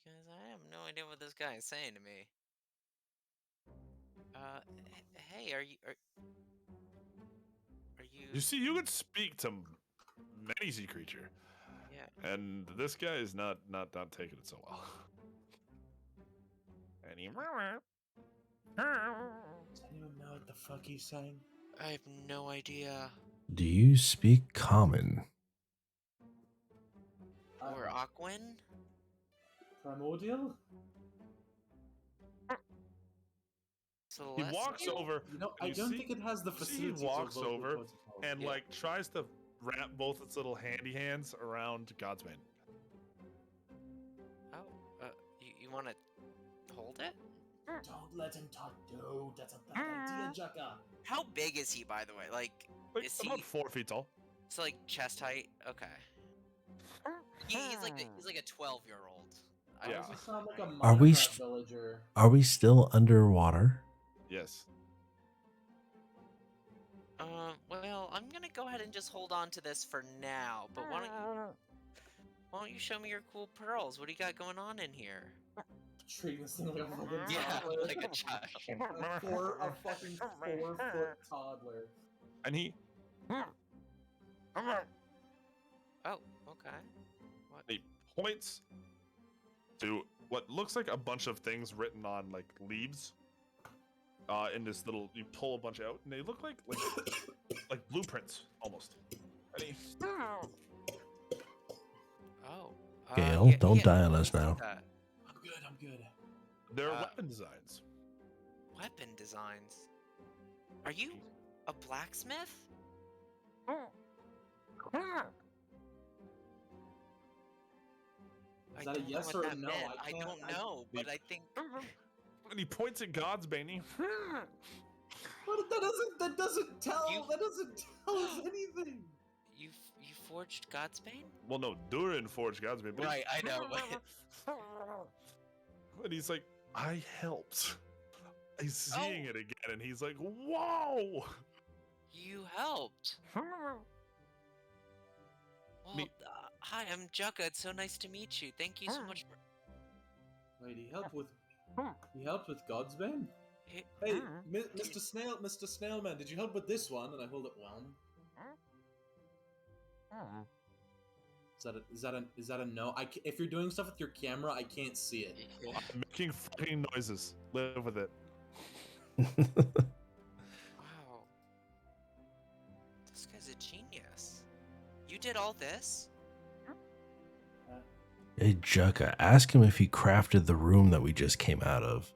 guys, I have no idea what this guy is saying to me. Hey, are you? You see, you could speak to many sea creature. Yeah. And this guy is not taking it so well. And he... Does anyone know what the fuck he's saying? I have no idea. Do you speak common? Or Aquan? Primordial? He walks over. You know, and I you don't see- think it has the you see facilities. he walks of vocal over protocol. and Yeah. like tries to wrap both its little handy hands around Godsbane. Oh, you want to hold it? Don't let him talk. No, that's a bad idea, Jaka. How big is he, by the way? Like, Like, is about he? 4 feet tall. So like chest height? Okay. He's like a 12-year-old. Yeah. Does he sound like a Are we Minecraft villager? Are we still underwater? Yes. Well, I'm gonna go ahead and just hold on to this for now. But why don't you show me your cool pearls? What do you got going on in here? Treating this thing like a fucking Yeah, toddler. like a child. A fucking 4-foot toddler. And he... Oh, okay. What? He points to what looks like a bunch of things written on like leaves. In this little, you pull a bunch out, and they look like blueprints almost. And he... Oh, Gale, Yeah, don't yeah, die on I us see now. that. I'm good. I'm good. There are Uh, weapon designs. Weapon designs. Are you a blacksmith? I Is that a don't know yes what or a that no? meant. I I can't. don't know, but I think And he points at Godsbane. But that doesn't tell. You- That doesn't tell us anything. you forged Godsbane. Well, no, Durin forged Godsbane. But Right, I know, but and he's like, I helped. He's seeing Oh. it again, and he's like, whoa! you helped. Well, Me- hi, I'm Jukka. It's so nice to meet you. Thank you so much for. Wait, he helped with Godsbane. Hey, Hey, Mr. Snailman, did you help with this one? And I hold up one. Is that a no? If you're doing stuff with your camera, I can't see it. I'm making fucking noises. Live with it. Wow. This guy's a genius. You did all this? Hey, Jukka, ask him if he crafted the room that we just came out of.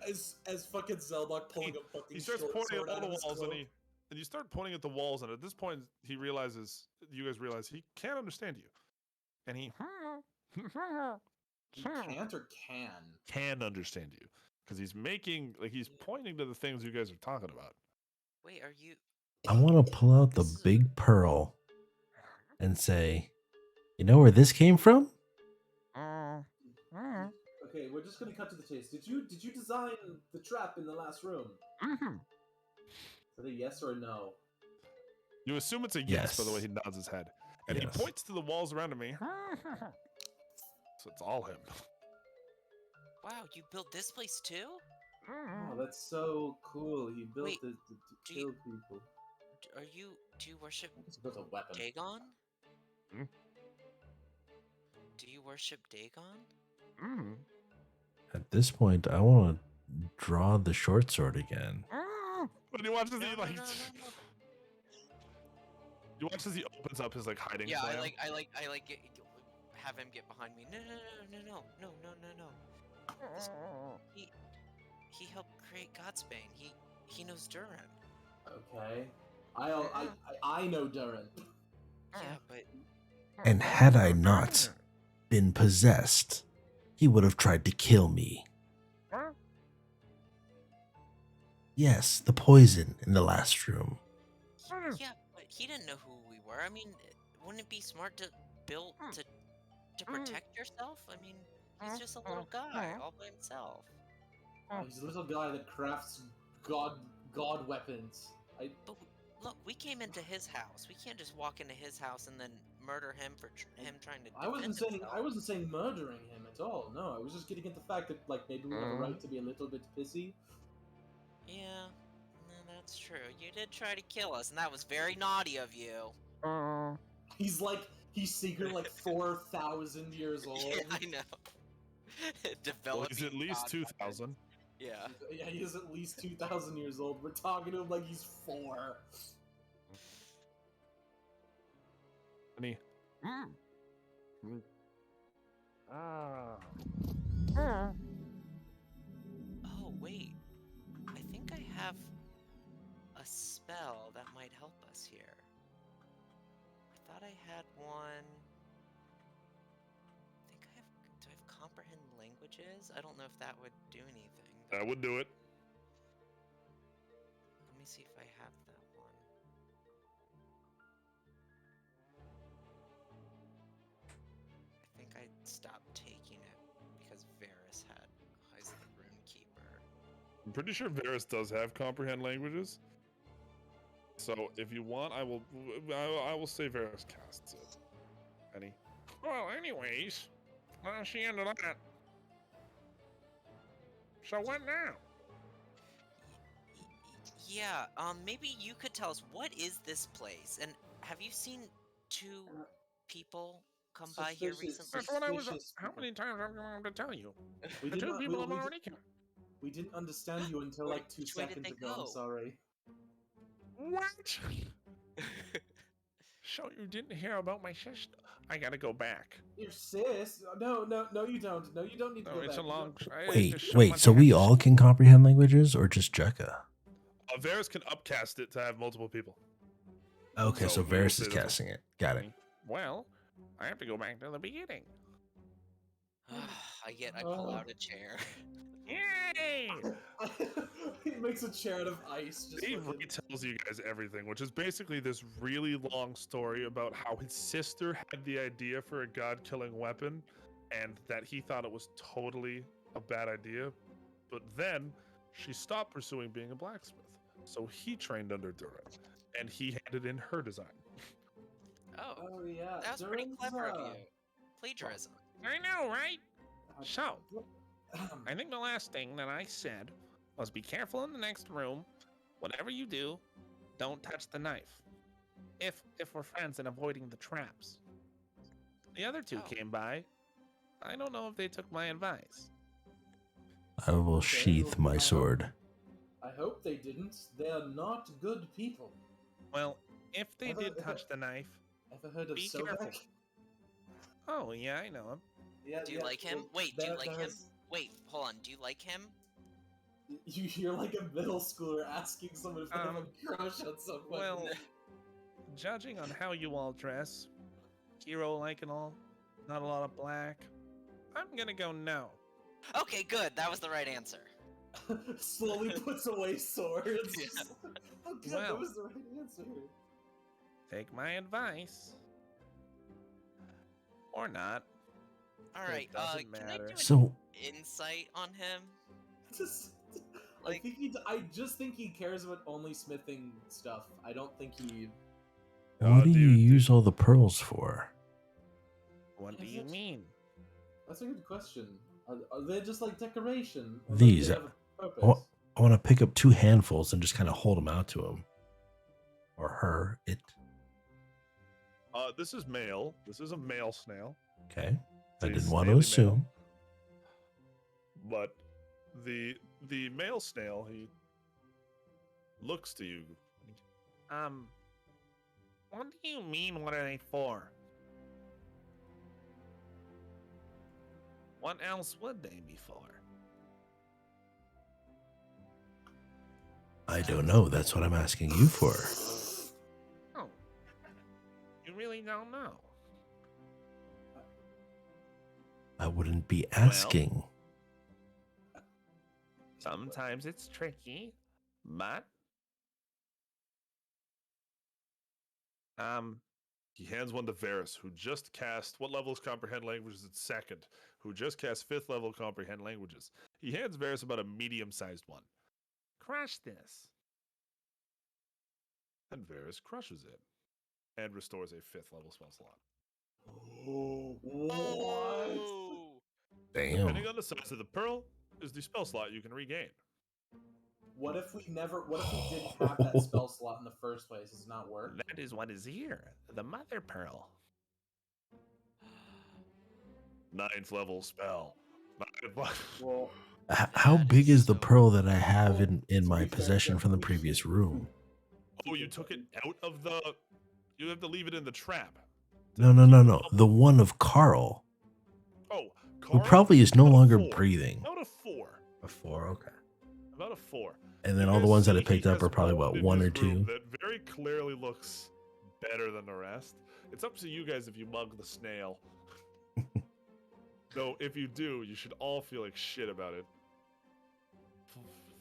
as fucking Zelbok pulling a fucking He starts short pointing sword at all out the of his walls, cloak. and you start pointing at the walls, and at this point, you guys realize he can't understand you, and he He can't or can understand you because he's pointing to the things you guys are talking about. Wait, are you? I want to pull out the big pearl and say, you know where this came from? Okay, we're just gonna cut to the chase. Did you design the trap in the last room? Is that a yes or a no? You assume it's a yes, by the way Yes. he nods his head, and Yes. he points to the walls around me. So it's all him. Wow, you built this place too? Oh, that's so cool. He built Wait, it to do kill you- people. Do you worship He built a weapon. Dagon? Hmm? Do you worship Dagon? At this point, I want to draw the short sword again. But you watch as No, he no, like, no, no. you watch as he opens up his like hiding Yeah, slam. have him get behind me. No. He helped create Godsbane. He knows Durin. Okay. I know Durin. Yeah, but And had I not been possessed, he would have tried to kill me. Yes, the poison in the last room. yeah, but he didn't know who we were. I mean, wouldn't it be smart to build to protect yourself? I mean, he's just a little guy all by himself. He's a little guy that crafts god weapons. But look, we came into his house. We can't just walk into his house and then murder him for him trying to defend himself. I wasn't saying murdering him at all. No, I was just getting at the fact that like maybe we have a right to be a little bit pissy. Yeah, no, that's true. You did try to kill us, and that was very naughty of you. He's secret like 4,000 years old. Yeah, I know. Developing Well, he's at least God 2,000. weapons. Yeah. Yeah, he is at least 2,000 years old. We're talking to him like he's 4. And he, Oh, wait. I think I have a spell that might help us here. I thought I had one. Do I have comprehend languages? I don't know if that would do anything. that would do it. Let me see if I have that one. I think I stopped taking it because Varys is the rune keeper. I'm pretty sure Varys does have comprehend languages. So if you want, I will say Varys casts it. Penny. Well, anyways, that's the end of that. So what now? Yeah, maybe you could tell us, what is this place? And have you seen two people come by here Suspicious. recently? That's what I was. Suspicious How people. many times am I going to tell you? We The did two not- people we- have we already come. We didn't understand you until like 2 Which way did seconds they ago. I'm go? sorry. What? So you didn't hear about my sister? I gotta go back. Your sis? No, you don't. No, you don't need to No, go it's back. a long. Wait. So we all can comprehend languages, or just Jekka? Varys can upcast it to have multiple people. Okay, so we will Varys say is that's casting it. Got it. Well, I have to go back to the beginning. I pull out a chair. Yay! He makes a chair out of ice. Just He fucking- retells you guys everything, which is basically this really long story about how his sister had the idea for a god-killing weapon, and that he thought it was totally a bad idea. But then she stopped pursuing being a blacksmith, so he trained under Durin, and he handed in her design. Oh, yeah. that was pretty Durin's, clever of you. Plagiarism. I know, right? So, um, I think the last thing that I said was be careful in the next room. Whatever you do, don't touch the knife. If we're friends and avoiding the traps. The other two came by. I don't know if they took my advice. I will sheath my sword. I hope they didn't. They are not good people. Well, if they did touch the knife, Ever heard of Be Sobek? careful. oh yeah, I know him. Yeah, Do you like him? Wait, do you like him? Wait, hold on. Do you like him? You're like a middle schooler asking someone if they have a crush on someone. Well, judging on how you all dress, hero-like and all, not a lot of black, I'm gonna go no. Okay, good. That was the right answer. Slowly puts away swords. Yeah. Oh, good, Well. that was the right answer. Take my advice. Or not. All right. doesn't Can I matter. do an So insight on him? Just, Like- I just think he cares about only smithing stuff. I don't think he. what do you dude. use all the pearls for? What do Is you it? mean? That's a good question. Are they just like decoration? Or These, do they have a purpose? I want to pick up 2 handfuls and just kind of hold them out to him. Or her, it. This is male. This is a male snail. Okay. I It's a didn't want to snaily assume. male. But the male snail, he looks to you. What do you mean, what are they for? What else would they be for? I don't know. That's what I'm asking you for. Oh. You really don't know? I wouldn't be asking. Sometimes it's tricky, but he hands one to Varys, who just cast what level is comprehend languages? It's second. Who just cast 5th level comprehend languages. He hands Varys about a medium-sized one. Crush this. And Varys crushes it and restores a 5th level spell slot. What? Oh! Damn. Depending on the size of the pearl, is the spell slot you can regain. What if we didn't have that spell slot in the first place? Does it not work? That is what is here, the mother pearl. 9th level spell. Well, How That big is is the so pearl that I have in To my be fair, possession from the Jeff, previous room? Oh, you took it out of the. You have to leave it in the trap. No. The one of Carl, Oh, who Carl, probably is no about a longer 4. breathing. About a 4. A 4, okay. About a 4. And then You all the guys ones that I see picked he up are has probably, one what, in 1 his or room 2? That very clearly looks better than the rest. It's up to you guys if you mug the snail. Though, if you do, you should all feel like shit about it.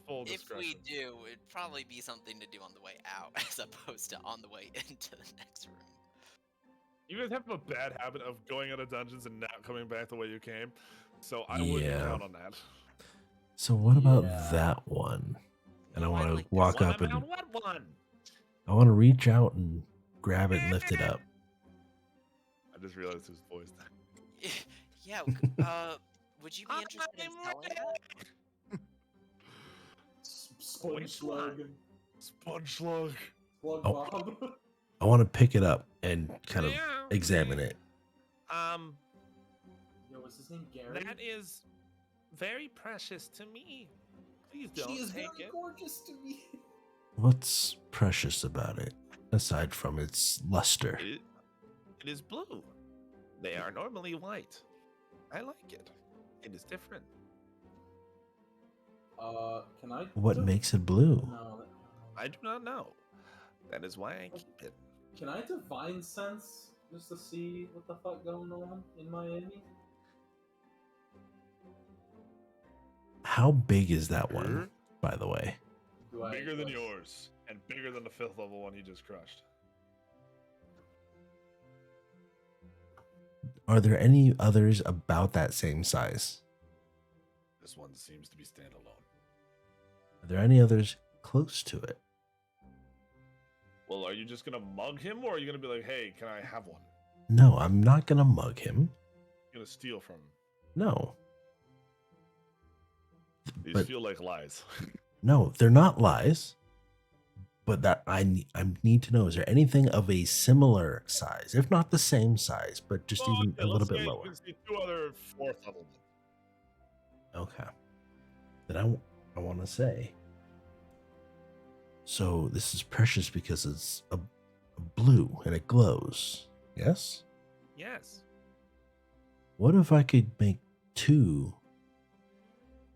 Full If discretion. we do, it'd probably be something to do on the way out as opposed to on the way into the next room. You guys have a bad habit of going out of dungeons and not coming back the way you came, so I wouldn't Yeah. count on that. So what about Yeah. that one? And I No, want to like this walk one. up and what one? I want to reach out and grab it and lift it up. I just realized his voice. Yeah, would you be interested in selling that? sponge Which slug. one? Sponge slug. Slug Oh. bomb. I want to pick it up and kind of Yeah, examine it. Yo, what's his name? Gary? that is very precious to me. Please don't She is take very it. gorgeous to me. What's precious about it? aside from its luster? It is blue. They are normally white. I like it. It is different. Can I? What makes it blue? No. I do not know. That is why I keep it. Can I divine sense just to see what the fuck going on in Miami? How big is that one, by the way? Bigger than yours, and bigger than the 5th level one he just crushed. Are there any others about that same size? This one seems to be standalone. Are there any others close to it? Well, are you just gonna mug him, or are you gonna be like, "Hey, can I have one?" No, I'm not gonna mug him. You're gonna steal from him. No. These But- feel like lies. No, they're not lies. But that I need to know, is there anything of a similar size, if not the same size, but just even okay, a little let's bit say lower? You can see 2 other 4th level ones. Okay. Then I want to say, so this is precious because it's a blue and it glows. Yes? Yes. What if I could make 2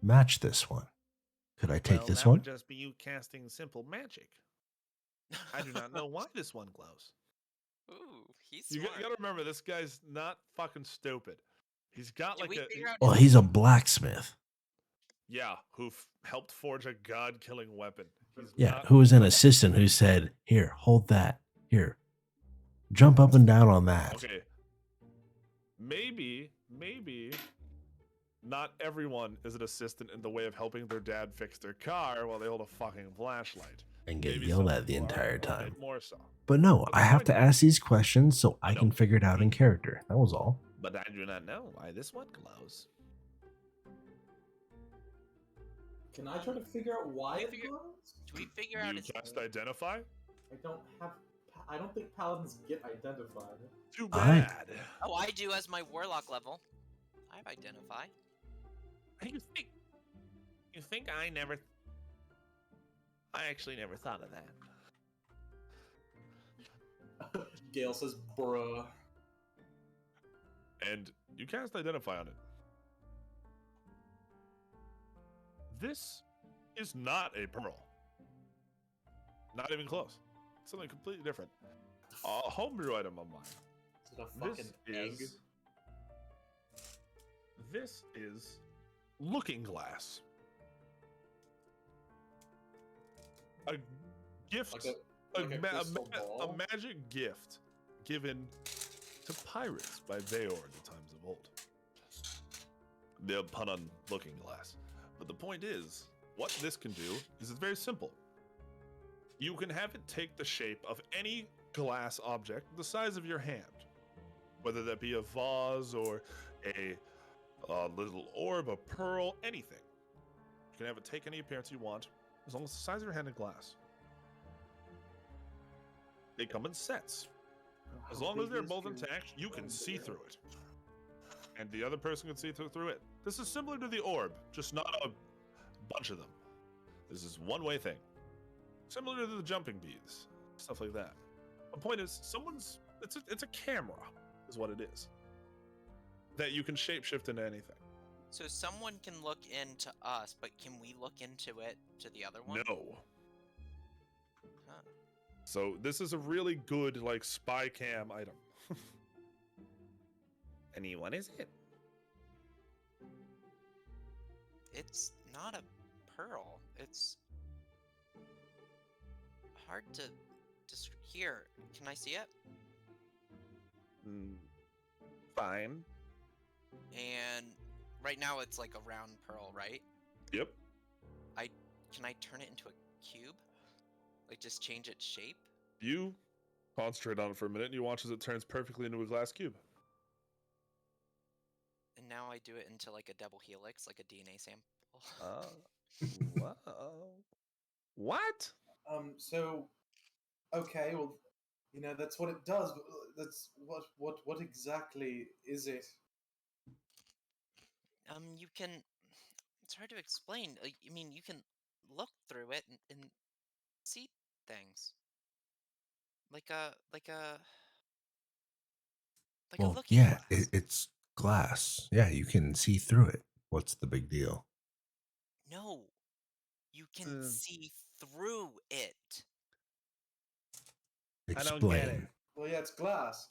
match this one? Could I take Well, this that one? would just be you casting simple magic. I do not know why this one glows. Ooh, he's You smart. gotta remember, this guy's not fucking stupid. He's got Did like we a figure out Well, his he's a name? blacksmith. yeah, who helped forge a god-killing weapon. He's Yeah, not- who was an assistant who said, "Here, hold that. Here, jump up and down on that." Okay. Maybe not everyone is an assistant in the way of helping their dad fix their car while they hold a fucking flashlight. And get Maybe yelled some at the people are entire a bit time. more so. But no, But I the have point to is- ask these questions so I No. can figure it out in character. That was all. But I do not know why this one glows. Can I try to figure out why it glows? Do we figure Do out you his cast name? identify? I don't think paladins get identified. Too I- bad. Oh, I do as my warlock level. I have identify. You think I never? I actually never thought of that. Gale says, bruh. And you cast identify on it. This is not a pearl. Not even close. Something completely different. A homebrew item of mine. Is it a fucking egg? This is looking glass. A gift, Like a crystal ball? a magic gift given to pirates by Veor in the times of old. The pun on looking glass. But the point is, what this can do is it's very simple. You can have it take the shape of any glass object the size of your hand, whether that be a vase or a little orb, a pearl, anything. You can have it take any appearance you want, as long as it's the size of your hand in glass. They come in sets. As long as they're both intact, you can see through it. And the other person can see through it. This is similar to the orb, just not a bunch of them. This is one-way thing. Similar to the jumping beads, stuff like that. The point is, it's a camera, is what it is. That you can shapeshift into anything. So someone can look into us, but can we look into it to the other one? No. Huh. So this is a really good, like, spy cam item. And what is it? It's not a pearl. It's hard to here. Can I see it? Fine. And right now it's like a round pearl, right? Yep. Can I turn it into a cube? Like just change its shape? You concentrate on it for a minute, and you watch as it turns perfectly into a glass cube. And now I do it into like a double helix, like a DNA sample. Wow. What? So, okay, well, that's what it does. But that's what exactly is it? You can. It's hard to explain. I mean, you can look through it and see things. Like a like a Well, looking yeah, glass. it's glass. Yeah, you can see through it. What's the big deal? No, you can Uh, see through it. I don't get it. Explain. Well, yeah, it's glass.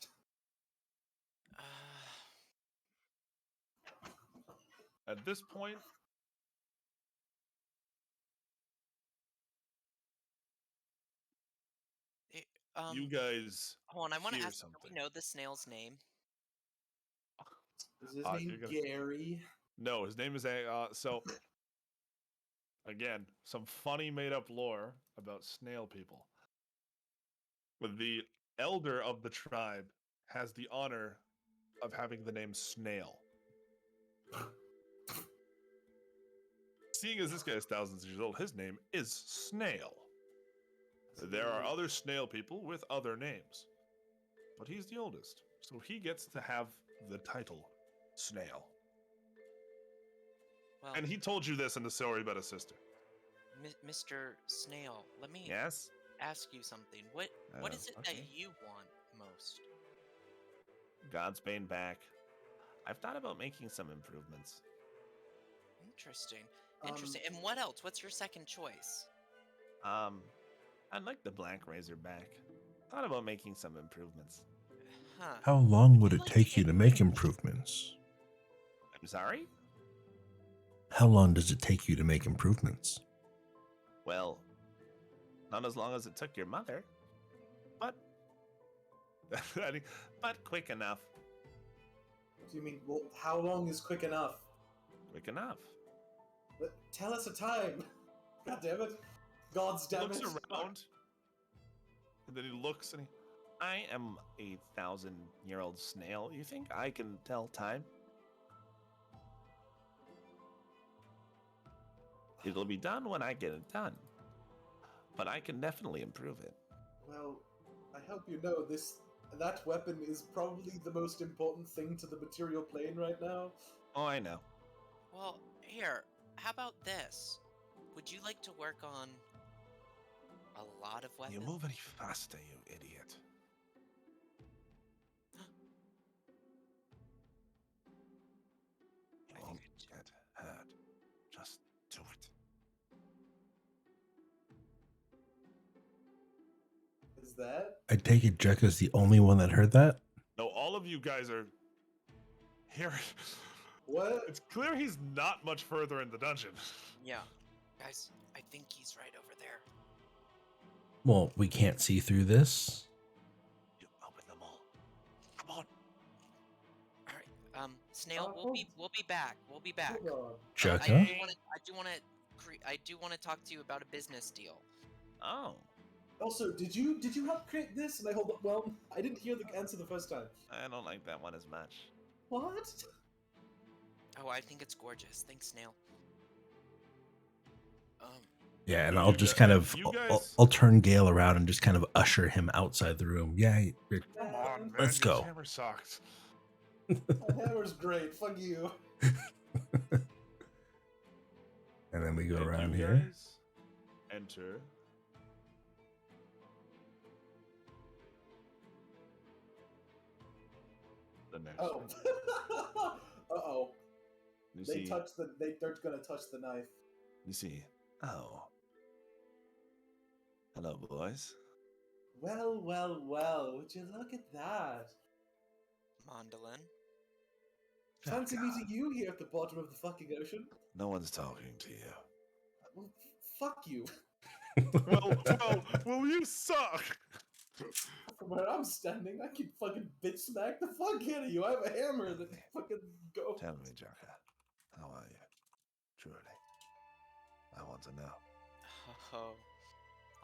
Uh, At this point, it, you guys hold on. I want to hear ask. Do we something. know the snail's name? Is his You're name gonna- Gary? No, his name is so. Again, some funny made-up lore about snail people. The elder of the tribe has the honor of having the name Snail. Seeing as this guy is thousands of years old, his name is Snail. There are other snail people with other names, but he's the oldest, so he gets to have the title Snail. Well, And he told you this in the story about his sister. Mr. Snail, let me Yes? ask you something. What is it Okay. that you want most? God's Bane back. I've thought about making some improvements. Interesting. Interesting. And what else? What's your second choice? I'd like the Black Razor back. Thought about making some improvements. Huh. How long would you it like to take you get to make rid- improvements? I'm sorry? How long does it take you to make improvements? Well, not as long as it took your mother, but but quick enough. Do you mean, well, how long is quick enough? Quick enough. Tell us a time. God damn it. God's He damn looks it. around, and then he looks and I am a 1,000-year-old snail. You think I can tell time? It'll be done when I get it done. But I can definitely improve it. Well, I hope you know that weapon is probably the most important thing to the material plane right now. Oh, I know. Well, here, how about this? Would you like to work on a lot of weapons? You move any faster, you idiot. You won't get hurt. Just do it. Is that? I take it Jekka's the only one that heard that? No, all of you guys are here. What? It's clear he's not much further in the dungeon. Yeah. Guys, I think he's right over there. Well, we can't see through this. You open them all. Come on. All right. Snail, hold- we'll be back. We'll be back. Hold on. Jekka? I do want to talk to you about a business deal. Oh, Also, did you help create this? And I hold up. Well, I didn't hear the answer the first time. I don't like that one as much. What? Oh, I think it's gorgeous. Thanks, Snail. Yeah, and You I'll just gu- kind of, you I'll, guys- I'll turn Gale around and just kind of usher him outside the room. Yeah, Come on, man. Let's your go. hammer sucks. My hammer's great. Fuck you. and then we go And around you here. guys enter the next Oh. room. Uh-oh. You They see, touch the. They're gonna touch the knife. you see. Oh. Hello, boys. Well, well, well. Would you look at that? Mandolin. Fancy Jekka, meeting you here at the bottom of the fucking ocean. No one's talking to you. Well, fuck you. well, you suck. From where I'm standing, I can fucking bitch smack the fuck out of you. I have a hammer that fucking go. Tell me, Jekka, how are you? Truly, I want to know. Oh,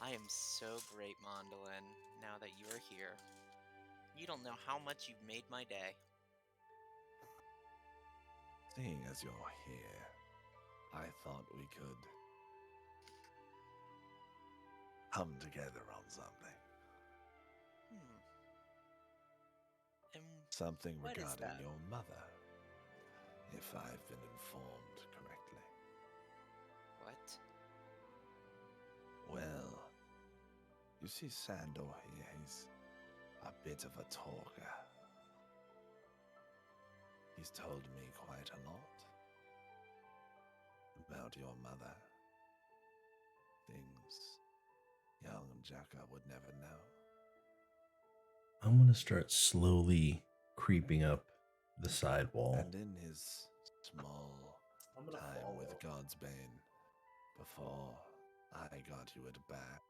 I am so great, Mandolin, now that you are here. You don't know how much you've made my day. Seeing as you're here, I thought we could come together on something. And Something What is regarding that? your mother, if I've been informed correctly. what? Well, You see, Sandor here, he's a bit of a talker. He's told me quite a lot about your mother. Things young Jaka would never know. I'm going to start slowly creeping up the side wall. And in his small I'm gonna time follow. with God's Bane, before I got you at back,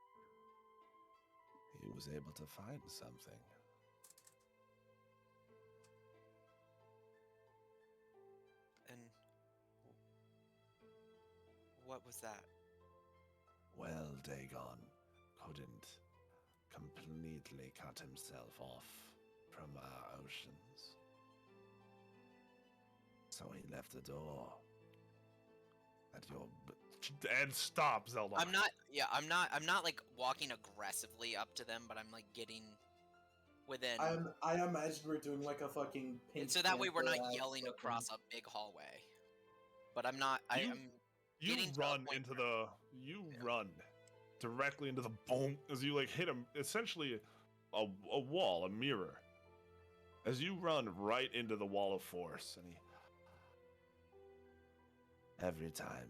he was able to find something. And what was that? Well, Dagon couldn't completely cut himself off from our oceans. So he left a door at your... And stop, Zelda. I'm not like walking aggressively up to them, but I'm like getting within, I imagine we're doing like a fucking Pink so that way we're not Panther-esque yelling fucking- across a big hallway. But I'm not. I am. You getting to a run point into where- the. You run directly into the boom as you like hit him. Essentially, a wall, a mirror. As you run right into the wall of force, and he. Every time.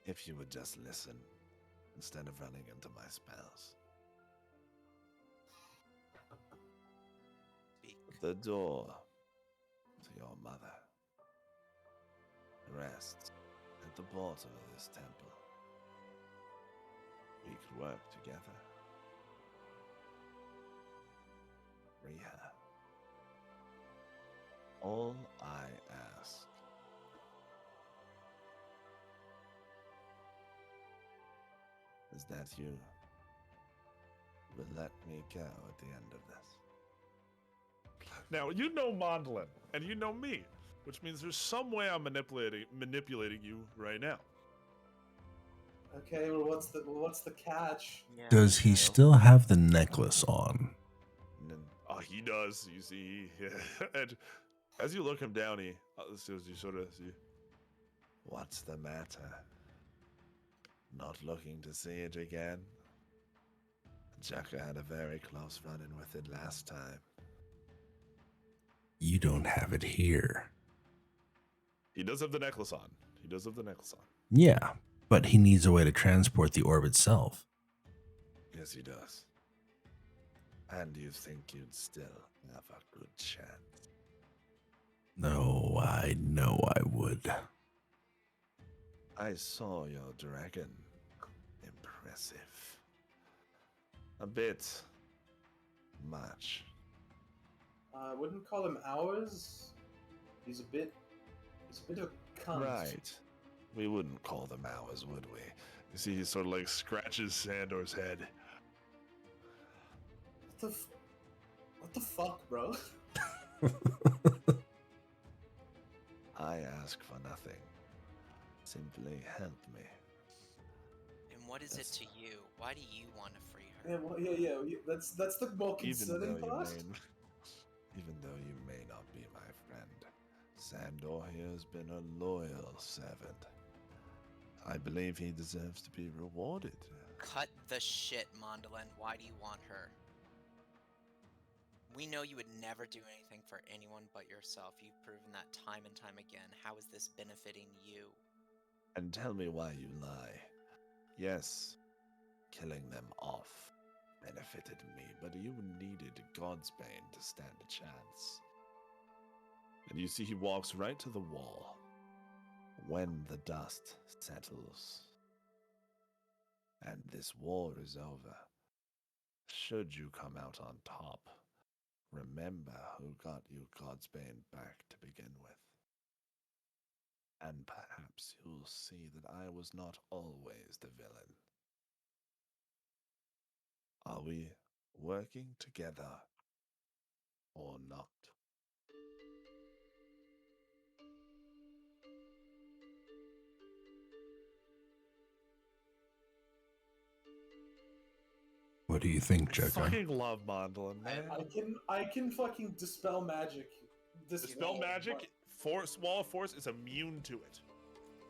If you would just listen instead of running into my spells. Speak. The door to your mother rests at the bottom of this temple. We could work together. Free her. All I ask is that you will let me go at the end of this. Now you know Mondlin, and you know me, which means there's some way I'm manipulating you right now. Okay, well, what's the catch? Does he still have the necklace on? Oh, he does. You see, and as you look him down, he as you sort of see. What's the matter? Not looking to see it again? Jaka had a very close run-in with it last time. You don't have it here. He does have the necklace on. He does have the necklace on. Yeah, but he needs a way to transport the orb itself. Yes, he does. And you think you'd still have a good chance? No, I know I would. I saw your dragon. Impressive. A bit much. I wouldn't call him ours. He's a bit of a cunt. Right. We wouldn't call them ours, would we? You see, he sort of like scratches Sandor's head. What the fuck, bro? I ask for nothing. Simply help me. And what is it That's- to you? Why do you want to free her? Yeah, well, yeah. That's the more concerning part. Even though you may not be my friend, Sandor here has been a loyal servant. I believe he deserves to be rewarded. Cut the shit, Mondolin. Why do you want her? We know you would never do anything for anyone but yourself. You've proven that time and time again. How is this benefiting you? And tell me why you lie. Yes, killing them off benefited me, but you needed God's Bane to stand a chance. And you see, he walks right to the wall. When the dust settles and this war is over, should you come out on top, remember who got you God's Bane back to begin with. And perhaps you'll see that I was not always the villain. Are we working together or not? What do you think, Jekka? Fucking love Mondlin, man. I can fucking dispel magic This Dispel wall, magic, wall of force is immune to it.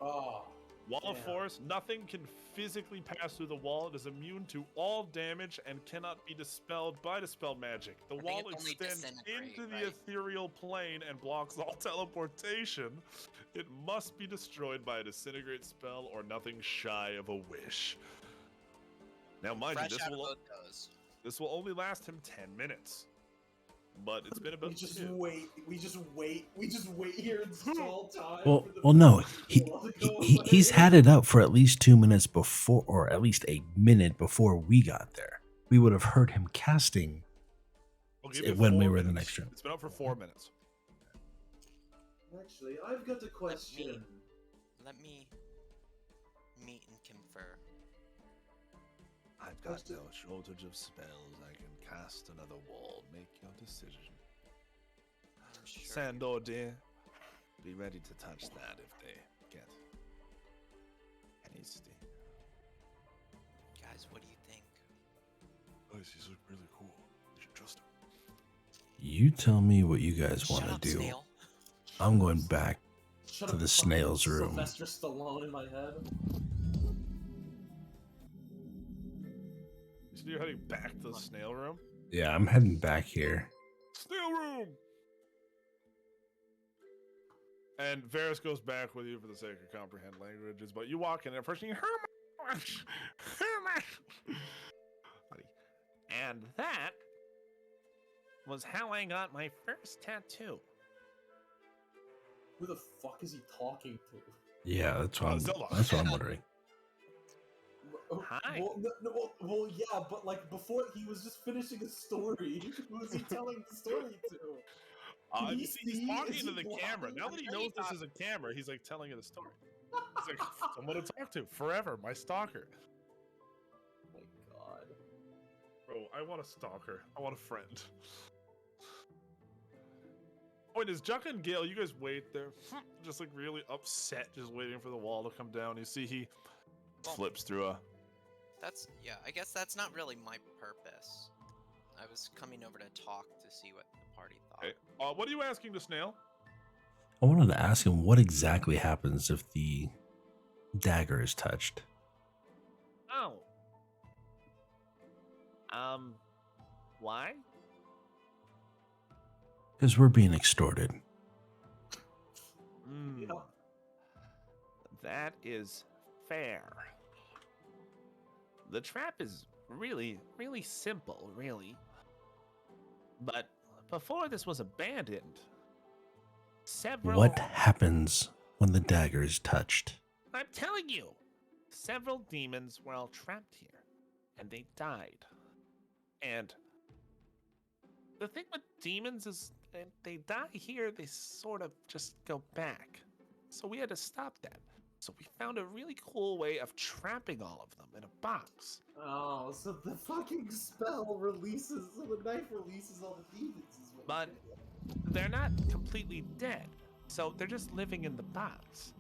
Oh. Wall of Damn. force, nothing can physically pass through the wall. It is immune to all damage and cannot be dispelled by dispel magic. The think wall it's only extends disintegrate, into the right? ethereal plane and blocks all teleportation. It must be destroyed by a disintegrate spell or nothing shy of a wish. Now, mind you, Fresh out of both those. this will only last him 10 minutes. But it's been about We just 2. wait. We just wait here and stall time. Well, for the well, no, wall to go he's away. had it up for at least 2 minutes before, or at least a minute before we got there. We would have heard him casting I'll give you when 4 we were in the minutes. next room. It's been up for 4 minutes. Actually, I've got a question. Let me meet and confer. I've got no shortage of spells. I can cast another wall. Make your decision. I'm sure. Sandor, dear, be ready to touch that if they get any sting. Guys, what do you think? Guys, these look really cool. You should trust him. You tell me what you guys Shut want to up, do. Snail. I'm going back Shut to up, the fucking snail's room. Sylvester Stallone in my head. So you're heading back to the snail room? Yeah, I'm heading back here. Snail room! And Varys goes back with you for the sake of comprehend languages, but you walk in and first you And that was how I got my first tattoo. Who the fuck is he talking to? Yeah, that's what Zilla. that's what I'm wondering. Hi. Well, yeah, but like before, he was just finishing a story. Who is he telling the story to? Can you he see, he's see? talking Is to he the camera. blind? Now that he knows this is a camera, he's like telling you the story. He's like, someone to talk to forever, my stalker. Oh my god. Bro, I want a stalker. I want a friend. Wait, is Juck and Gale, you guys wait there? Just like really upset, just waiting for the wall to come down. You see he flips through a... Yeah, I guess that's not really my purpose. I was coming over to talk to see what the party thought. Okay. What are you asking the snail? I wanted to ask him what exactly happens if the dagger is touched. Oh. Why? Because we're being extorted. Hmm. Yeah. That is fair. The trap is really, really simple, really. But before this was abandoned, several... What happens when the dagger is touched? I'm telling you, several demons were all trapped here, and they died. And the thing with demons is, if they die here, they sort of just go back. So we had to stop that. So we found a really cool way of trapping all of them in a box. Oh, so the fucking spell releases, so the knife releases all the demons. Is what But they're not completely dead, so they're just living in the box.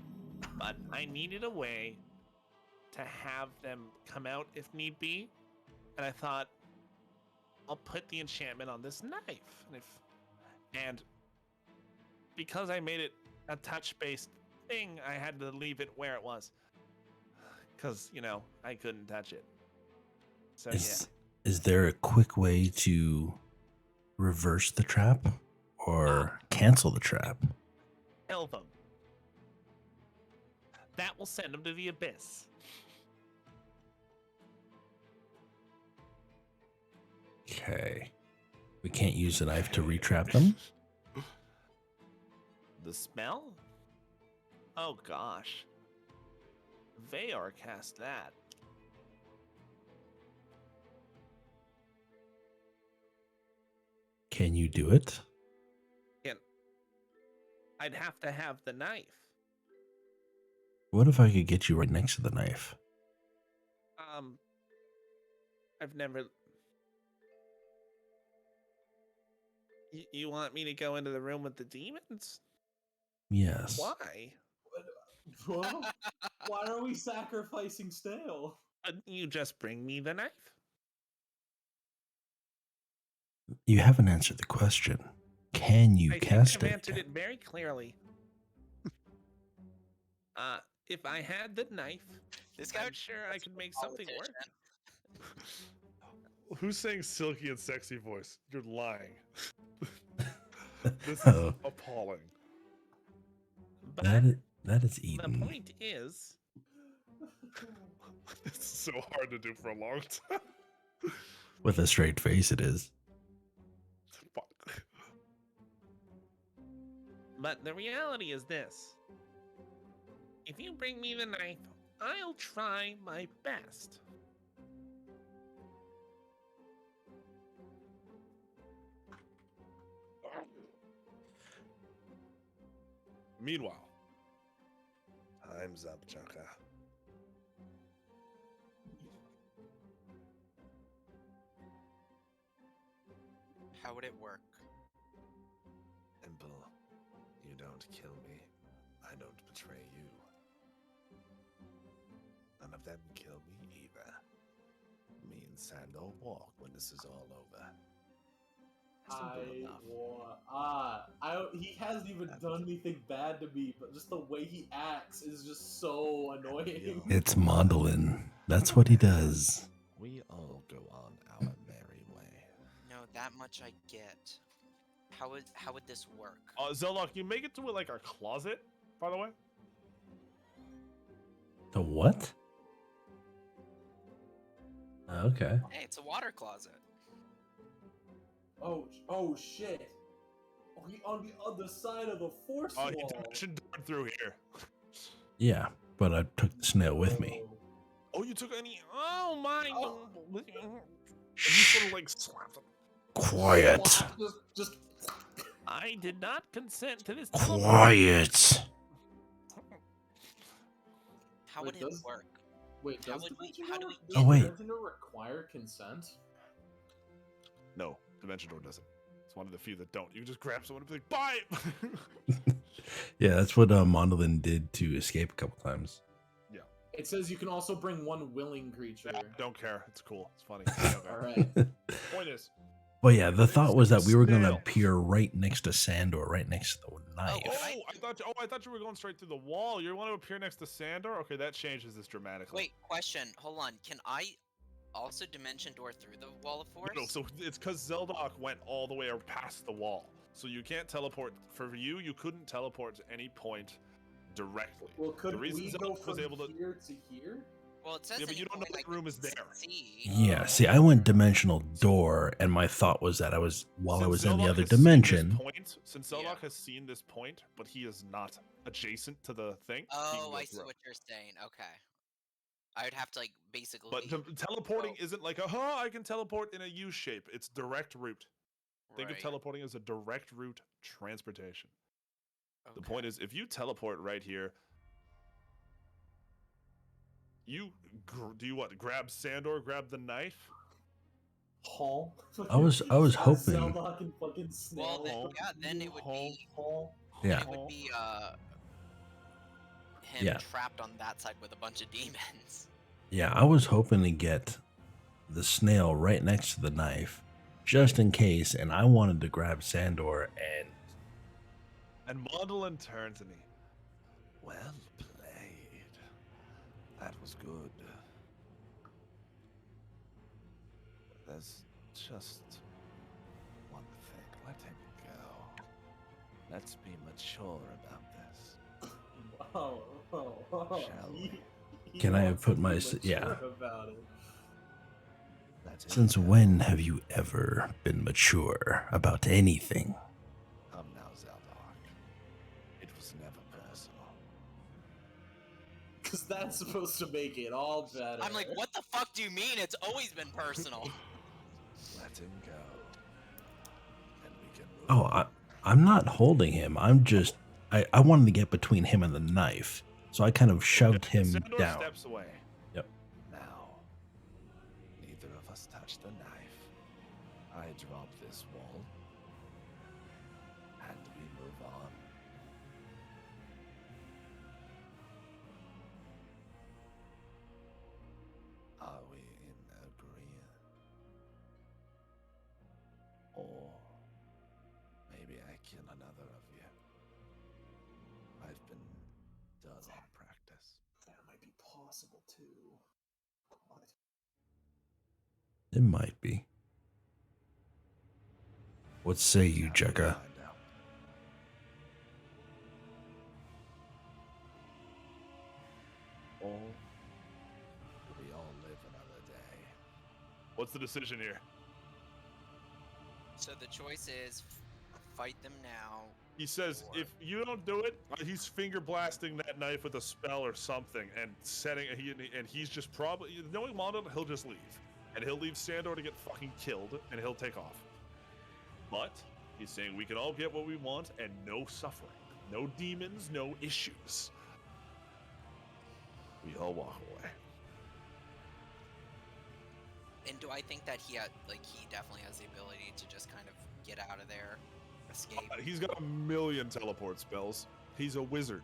But I needed a way to have them come out if need be, and I thought, I'll put the enchantment on this knife. And because I made it a touch-based thing, I had to leave it where it was. Because, I couldn't touch it. So, Is there a quick way to reverse the trap or cancel the trap? kill them. That will send them to the abyss. Okay. We can't use a knife to retrap them? The spell? Oh gosh. Vaor cast that. Can you do it? I'd have to have the knife. What if I could get you right next to the knife? I've never... You want me to go into the room with the demons? Yes. Why? Well, why are we sacrificing Snail? You just bring me the knife. You haven't answered the question. can you I think cast I've it? answered it very clearly. If I had the knife, This guy I'm sure I could make something work. Who's saying silky and sexy voice? You're lying. This is Oh, But appalling. that is the Eden. point is, It's so hard to do for a long time. With a straight face, it is. Fuck. but the reality is this. If you bring me the knife, I'll try my best. Meanwhile, time's up, Chaka. How would it work? Simple. You don't kill me. I don't betray you. None of them kill me either. Me and Sandor walk when this is all over. Simple enough. He hasn't even done anything bad to me, but just the way he acts is just so annoying. It's Mondolin. That's what he does. We all go on our merry way. No, that much I get. How would this work? Zelda, can you make it to like our closet, by the way? The what? Okay. Hey, it's a water closet. Oh shit! On the other side of the force Oh, you wall. dimension door through here. Yeah, but I took the snail with me. Oh, you took any? Oh my! Oh. And you sort of like slapped him. Quiet. Just I did not consent to this. Quiet. How Wait, would it does- work? wait. How Does would we- Dimension how do Door- we does get- Oh, wait. Dimension Door require consent? No, dimension door doesn't. It's one of the few that don't. You can just grab someone and be like, "Buy it." Yeah, that's what Mondolin did to escape a couple times. It says you can also bring one willing creature. I don't care. It's cool. It's funny. Okay. All right. Point is, But yeah, the thought was that we were going to Snail. appear right next to Sandor, right next to the knife. I thought you were going straight through the wall. You want to appear next to Sandor? Okay, that changes this dramatically. Wait, question. Hold on. Can I also dimension door through the wall of force? No, so it's because Zeldok went all the way past the wall. So you can't teleport. For you couldn't teleport to any point directly. Well, could The reason we Zelda go was from able to- here to here? Well, it says Yeah, but you don't know any what point I room is can there. See. Yeah, see, I went dimensional door, and my thought was that while I Since was in the Zeldok other has seen this dimension. Since Yeah. Zeldok has seen this point, but he is not adjacent to the thing. he can Oh, go I see through. what you're saying. Okay. I would have to like basically. But teleporting isn't like, I can teleport in a U shape. It's direct route. Think of Right. teleporting as a direct route transportation. The Okay. point is, if you teleport right here, do you what? Grab Sandor, grab the knife. Hall. I was hoping. Zelda and fucking Snail. Well, then, Hall. yeah, then it would be. Hall. Yeah. It would be him Yeah. trapped on that side with a bunch of demons. Yeah, I was hoping to get the snail right next to the knife, just in case, and I wanted to grab Sandor And Mondolin turned to me. Well played. That was good. There's just one thing. Let him go. Let's be mature about this. Oh. Shall we? He Can I wants put to my be s- mature yeah. about it. Let him Since go. when have you ever been mature about anything? Come now, Zeldok. It was never personal. Because that's supposed to make it all better. I'm like, what the fuck do you mean? It's always been personal. Let him go. And we can move Oh, on. I'm not holding him. I'm just I wanted to get between him and the knife, so I kind of shoved Okay, him Sandor down. steps away. Yep. Now, neither of us touch the knife. I drop this wall, and we move on. Are we in agreement? Or maybe I kill another of you. I've been done on practice. That might be possible too. God. It might be. What say you, How do we Jekka? find out? Or we all live another day. What's the decision here? So the choice is fight them now. He says Or- if you don't do it, he's finger blasting that knife with a spell or something, and he's just probably knowing Mondo, he'll just leave, and he'll leave Sandor to get fucking killed, and he'll take off. But he's saying we can all get what we want and no suffering, no demons, no issues. We all walk away. And do I think that he definitely has the ability to just kind of get out of there, escape? He's got a million teleport spells. He's a wizard.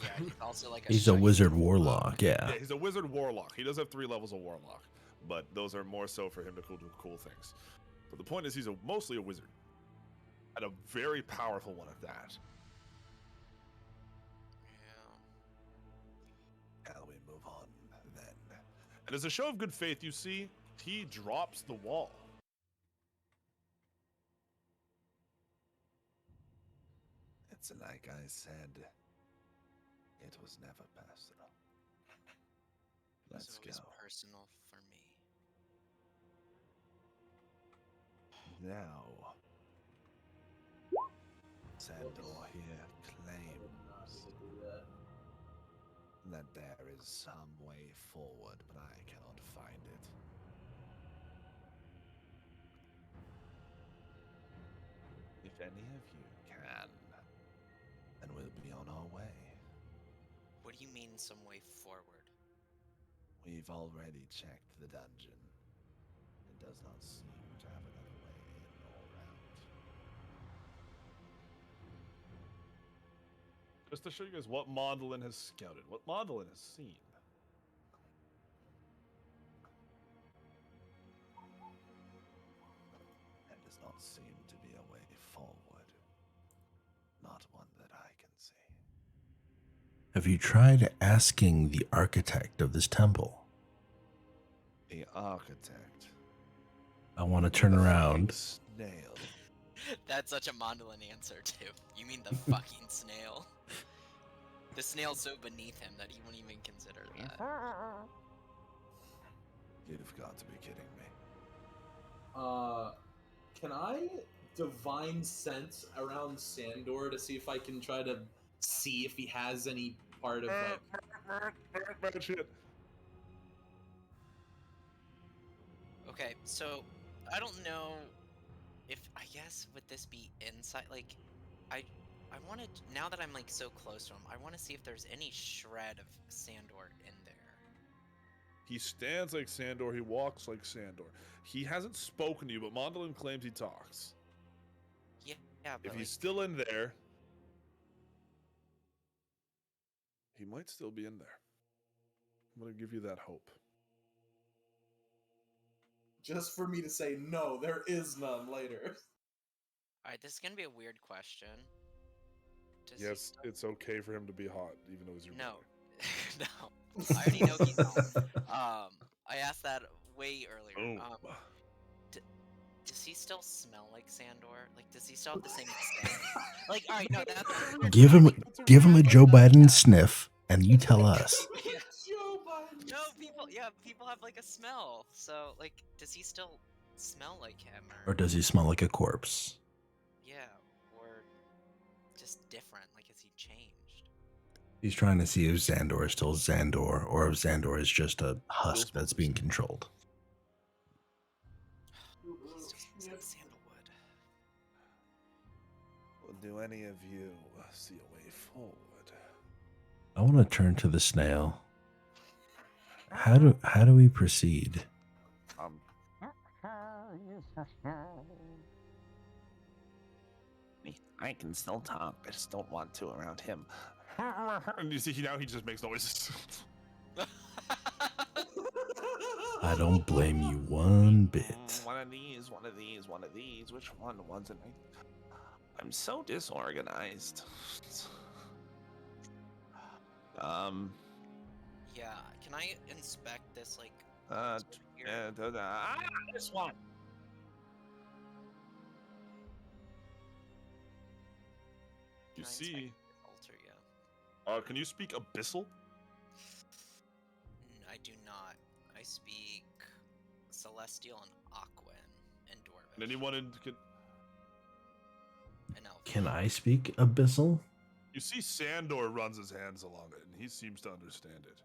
Yeah, he's also like a He's a shite. wizard warlock, yeah. Yeah, he's a wizard warlock. He does have 3 levels of warlock, but those are more so for him to do cool things. But the point is, he's mostly a wizard, and a very powerful one at that. Yeah. How do we move on then? And as a show of good faith, you see, he drops the wall. It's like I said, it was never personal. Let's So it was go. personal for me. Now, Sandor here claims that there is some way forward, but I cannot find it. If any of you can, then we'll be on our way. What do you mean some way forward? We've already checked the dungeon. It does not seem to have another way in or out. Just to show you guys what Mondolin has scouted, what Mondolin has seen. There does not seem to be a way forward. Not one that I can see. Have you tried asking the architect of this temple? The architect. I want to turn around. Snail. That's such a Mondolin answer too. You mean the fucking snail? The snail's so beneath him that he wouldn't even consider that. You've got to be kidding me. Can I divine sense around Sandor to see if I can try to see if he has any part of like? Bad shit. Okay, so I don't know if I guess would this be insight? Like, I wanted now that I'm like so close to him, I want to see if there's any shred of Sandor in there. He stands like Sandor, he walks like Sandor. He hasn't spoken to you, but Mondolin claims he talks. Yeah, but If like, he's still in there, he might still be in there. I'm gonna give you that hope. Just for me to say no, there is none later. all right, this is gonna be a weird question. Does he Yes, still- it's okay for him to be hot, even though he's your No, brother. no. I already know he's not. I asked that way earlier. Boom. Does he still smell like Sandor? Like, does he still have the same scent? Like, all right, no, that's Give him a Joe Biden sniff, and you tell us. Yeah. Joe Biden. No, people have like a smell. So, like, does he still smell like him, Or does he smell like a corpse? Yeah, or just different? Like, has he changed? He's trying to see if Xandor is still Xandor, or if Xandor is just a husk that's being controlled. He still smells like sandalwood. Well, do any of you see a way forward? I want to turn to the snail. How do we proceed? I can still talk. I just don't want to around him. And you see, now he just makes noises. I don't blame you one bit. One of these, one of these, one of these. Which one wasn't I'm so disorganized. Yeah, can I inspect this, like, Uh, what's over here? this one. Can You I see, inspect this altar? Yeah. can you speak Abyssal? I do not. I speak Celestial and Aquan and Dwarvish. And anyone in, And Elvish. Can I speak Abyssal? you see Sandor runs his hands along it, and he seems to understand it.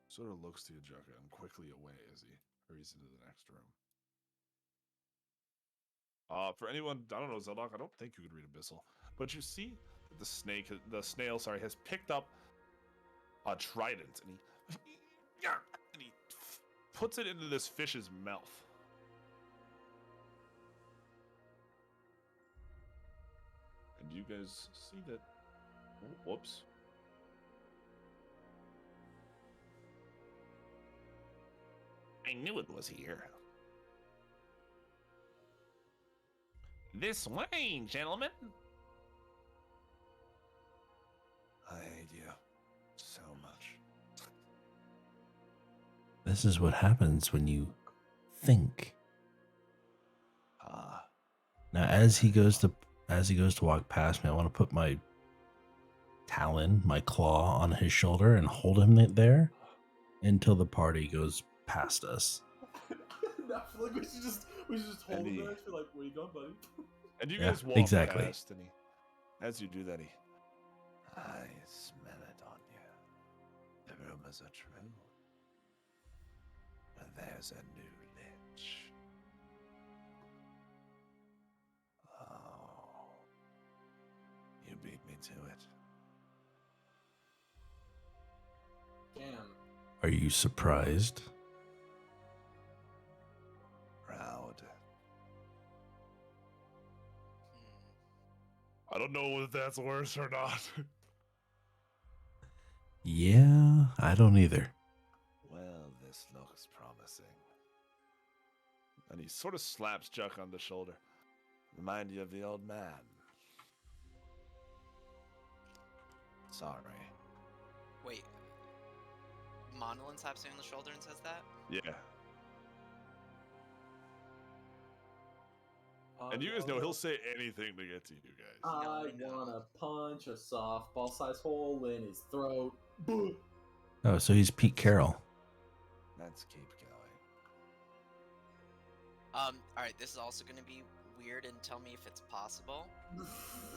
Sort of looks to you, Jukka, and quickly away as he hurries into the next room. For anyone, I don't know, Zeldok, I don't think you could read Abyssal, but you see that the snail, has picked up a trident, and he puts it into this fish's mouth. And you guys see that. Oh, whoops. I knew it was here. This way, gentlemen. I hate you so much. This is what happens when you think. Ah. Now, as he goes to walk past me, I want to put my talon, my claw, on his shoulder and hold him there until the party goes past us. I feel like we should just hold him there and be like, "Where you going, buddy?" And you Yeah, guys walk exactly. past, and as you do that, I smell it on you. The rumors are true. And there's a new lich. Oh. You beat me to it. Damn. Are you surprised? Proud. Hmm. I don't know if that's worse or not. Yeah, I don't either. Well, this looks promising. And he sort of slaps Juck on the shoulder. Remind you of the old man. Sorry. Wait. Monolin slaps me on the shoulder and says that? Yeah. And you guys know he'll say anything to get to you guys. I I know. wanna punch a softball-sized hole in his throat. Buh. Oh, so he's Pete Carroll. Let's keep going. Alright, this is also gonna be weird, and tell me if it's possible.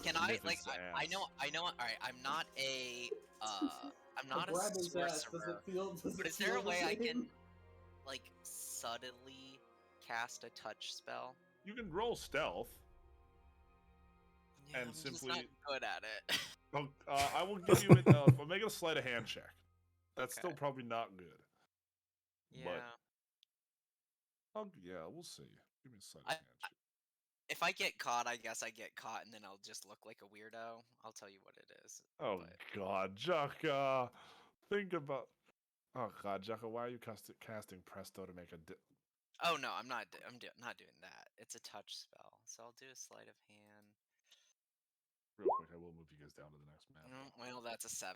Can I, Sniff like, his I ass. know, alright, I'm not a Grab his ass. Does sorcerer, it feel? but is there a way I can, like, subtly cast a touch spell? You can roll stealth. Yeah, And I'm just simply- not good at it. I will give you it. I'll make it a sleight of hand check. That's still Okay. probably not good. Yeah. Yeah, we'll see. Give me a sleight of I- hand check. If I get caught, I guess I get caught, and then I'll just look like a weirdo. I'll tell you what it is. Oh but- God, Jukka, think about. Oh God, Jukka, why are you casting Presto to make a? Oh no, I'm not. Not doing that. It's a touch spell, so I'll do a sleight of hand. Real quick, I will move you guys down to the next map. Well, that's a 7.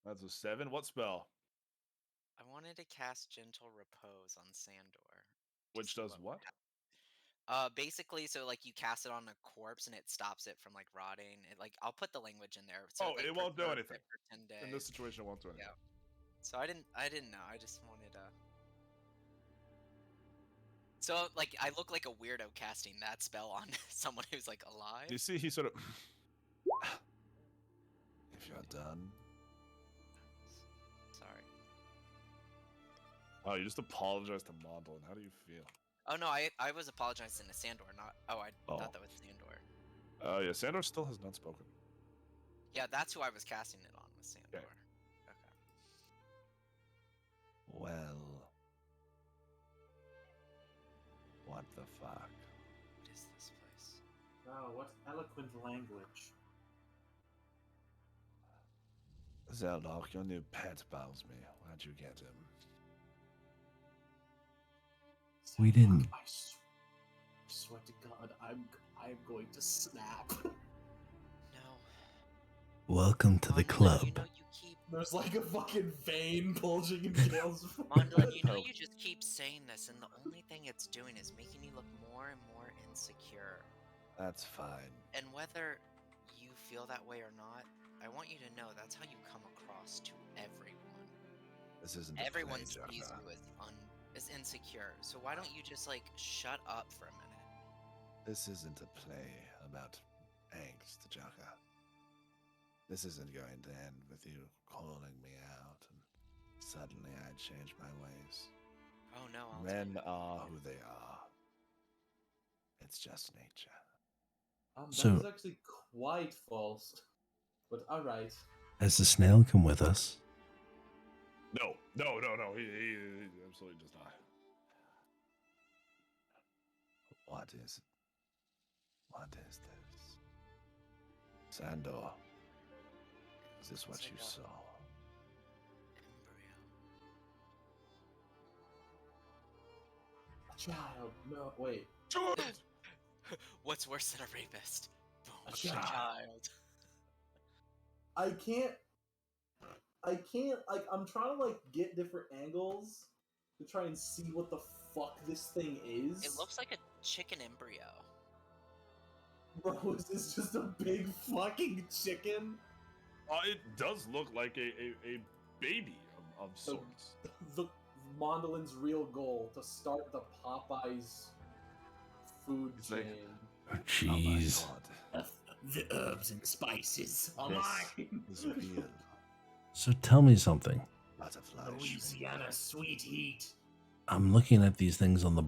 That's a 7. What spell? I wanted to cast Gentle Repose on Sandor. to Which see does would what? happen. Basically, so like you cast it on a corpse and it stops it from like rotting. I'll put the language in there. So Oh, it won't do preserves anything. it for 10 days. In this situation, it won't do anything. Yeah. So I didn't know. I just wanted to. So like I look like a weirdo casting that spell on someone who's like alive. You see, he sort of. If you're done. Sorry. Oh, you just apologized to Mondlin. How do you feel? Oh no, I was apologizing to Sandor, not. Oh, I Oh. thought that was Sandor. Oh, yeah, Sandor still has not spoken. Yeah, that's who I was casting it on, was Sandor. Okay. Okay. Well. What the fuck? What is this place? Oh, what eloquent language. Zeldok, your new pet bows me. Where'd you get him? We didn't. I swear to God, I'm going to snap. No. Welcome to the Mondolin, club. you know you keep There's like a fucking vein bulging in Gale's Mondolin, you know Oh. you just keep saying this, and the only thing it's doing is making you look more and more insecure. That's fine. And whether you feel that way or not, I want you to know that's how you come across to everyone. This isn't a Everyone play, sees Jaka. you as insecure. So why don't you just like shut up for a minute? This isn't a play about angst, Jaka. This isn't going to end with you calling me out and suddenly I change my ways. Oh no, I'll Men are who they are. It's just nature. That So- is actually quite false. But alright. Has the snail come with us? No. He absolutely does not. What is this? Sandor, is this what It's you like a saw? embryo. A child. No, wait. What's worse than a rapist? Boom, A a child. child. I can't, like, I'm trying to, like, get different angles to try and see what the fuck this thing is. It looks like a chicken embryo. Bro, is this just a big fucking chicken? It does look like a baby of sorts. The Mondolin's real goal, to start the Popeyes food It's chain. like- Oh, jeez. Oh my god. The herbs and spices are This mine. is real. So tell me something. Butterfly Louisiana sweet heat. I'm looking at these things on the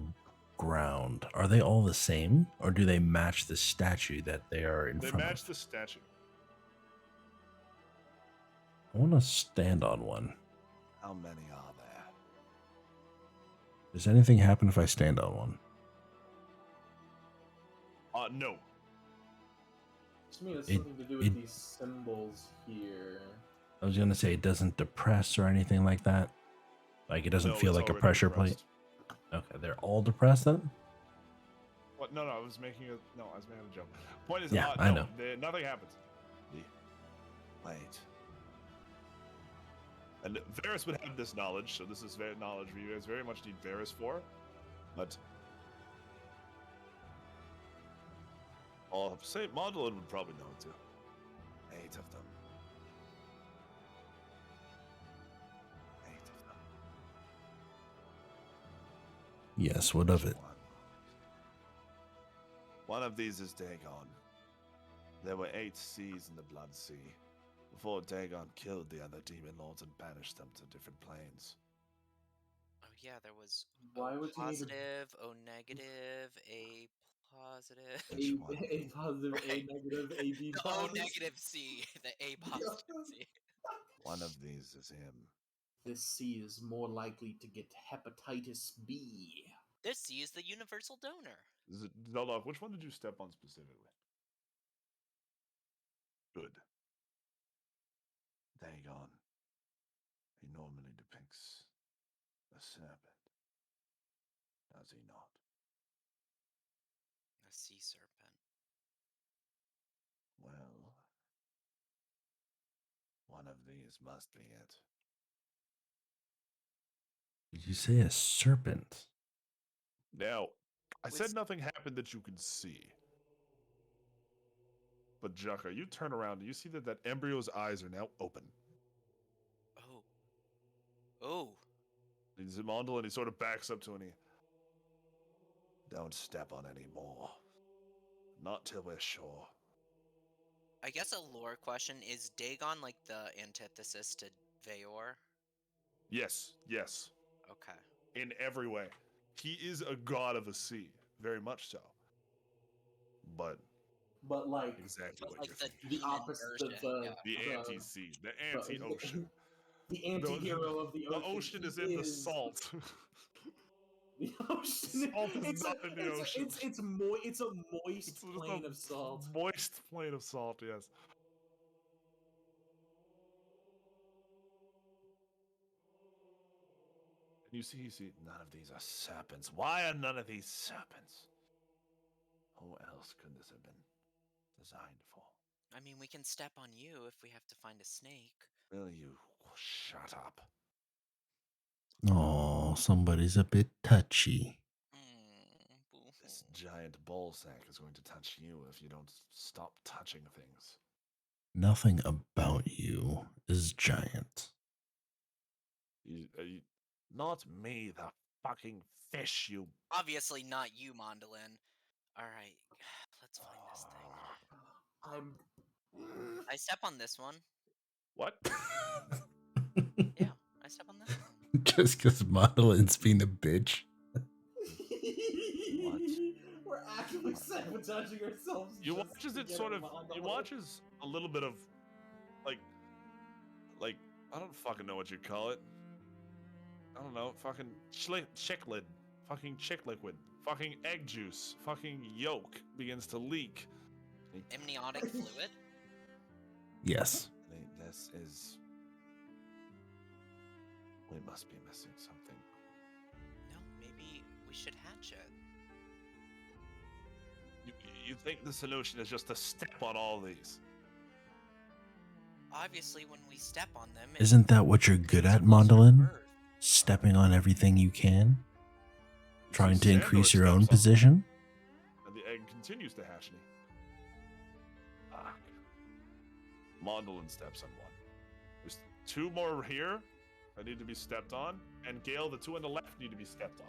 ground. Are they all the same, or do they match the statue that they are in They front match of? the statue. I want to stand on one. How many are there? Does anything happen if I stand on one? No. To me, it's It- something to do with it- these symbols here. I was gonna say it doesn't depress or anything like that. Like it doesn't No, feel it's like a already pressure depressed. plate. Okay, they're all depressed then. What? No, I was making a joke. Point is, Yeah, I no, know. Nothing happens. Wait. And Varys would have this knowledge, so this is knowledge you guys very much need Varys for. But I'll say Mondolin would probably know it too. 8 of them. 8 of them. Yes, what of it? One of these is Dagon. There were 8 seas in the Blood Sea before Dagon killed the other demon lords and banished them to different planes. Oh yeah, there was Why O would you need to- positive, O negative, A positive. Which one? A positive, A Right. negative, A B The O positive. negative C, the A positive C. One of these is him. This C is more likely to get hepatitis B. This C is the universal donor. Is it Zeldov? Which one did you step on specifically? Good. Dagon. He normally depicts a serpent. Does he not? A sea serpent. Well, one of these must be it. Did you say a serpent? Now, I Was- said nothing happened that you could see. But Jaka, you turn around and you see that embryo's eyes are now open. Oh. Oh. He's a Mondel and he sort of backs up to it and he... Don't step on any more. Not till we're sure. I guess a lore question, is Dagon like the antithesis to Veor? Yes. Okay. In every way. He is a god of a sea. Very much so. But But like exactly But what like you're the thinking. the demon opposite, version, yeah. The anti-sea. The anti-ocean. the anti-hero of the ocean. The ocean is He in the salt. The ocean. Salt is it's not a, in the ocean. It's a moist It's plane of salt. Moist plane of salt, yes. You see, none of these are serpents. Why are none of these serpents? Who else could this have been designed for? I mean, we can step on you if we have to find a snake. Will you shut up? Oh, somebody's a bit touchy. This giant ball sack is going to touch you if you don't stop touching things. Nothing about you is giant. Not me, the fucking fish, you. Obviously not you, Mondolin. All right, let's find this thing. I step on this one. What? Yeah, I step on this one. Just because Modelin's being a bitch. We're actively sabotaging ourselves. You just watch as to it get sort a of. monologue. You watch as a little bit of, like, I don't fucking know what you call it. I don't know, fucking chicklid, fucking chick liquid, fucking egg juice, fucking yolk begins to leak. Amniotic fluid? Yes. This is. We must be missing something. No, maybe we should hatch it. You think the solution is just to step on all these? Obviously, when we step on them... Isn't that what you're good at, Mondolin? Stepping on everything you can? Trying to increase your own position? And the egg continues to hatch me. Mondolin steps on one. There's 2 more here that need to be stepped on, and Gale, the 2 on the left need to be stepped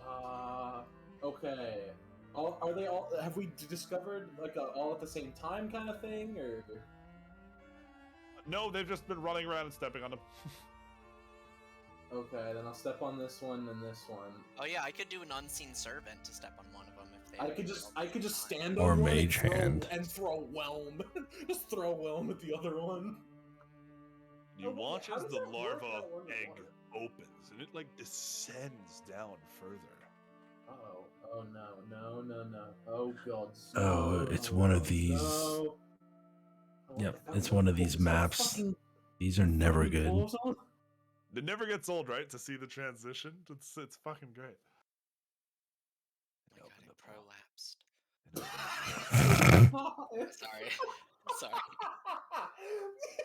on. Okay. Are they all? Have we discovered like all at the same time kind of thing, or? No, they've just been running around and stepping on them. Okay, then I'll step on this one and this one. Oh yeah, I could do an unseen servant to step on one of them if they... I could just stand Or on one mage hand. and throw whelm. Just throw whelm at the other one. You watch how as does the that work larva without warning egg water? opens, and it like descends down further. Oh no. Oh god. Oh, it's one of these. No. Yep, it's one of these maps. These are never good. It never gets old, right? To see the transition, it's fucking great. Oh my god, It it prolapsed. Sorry.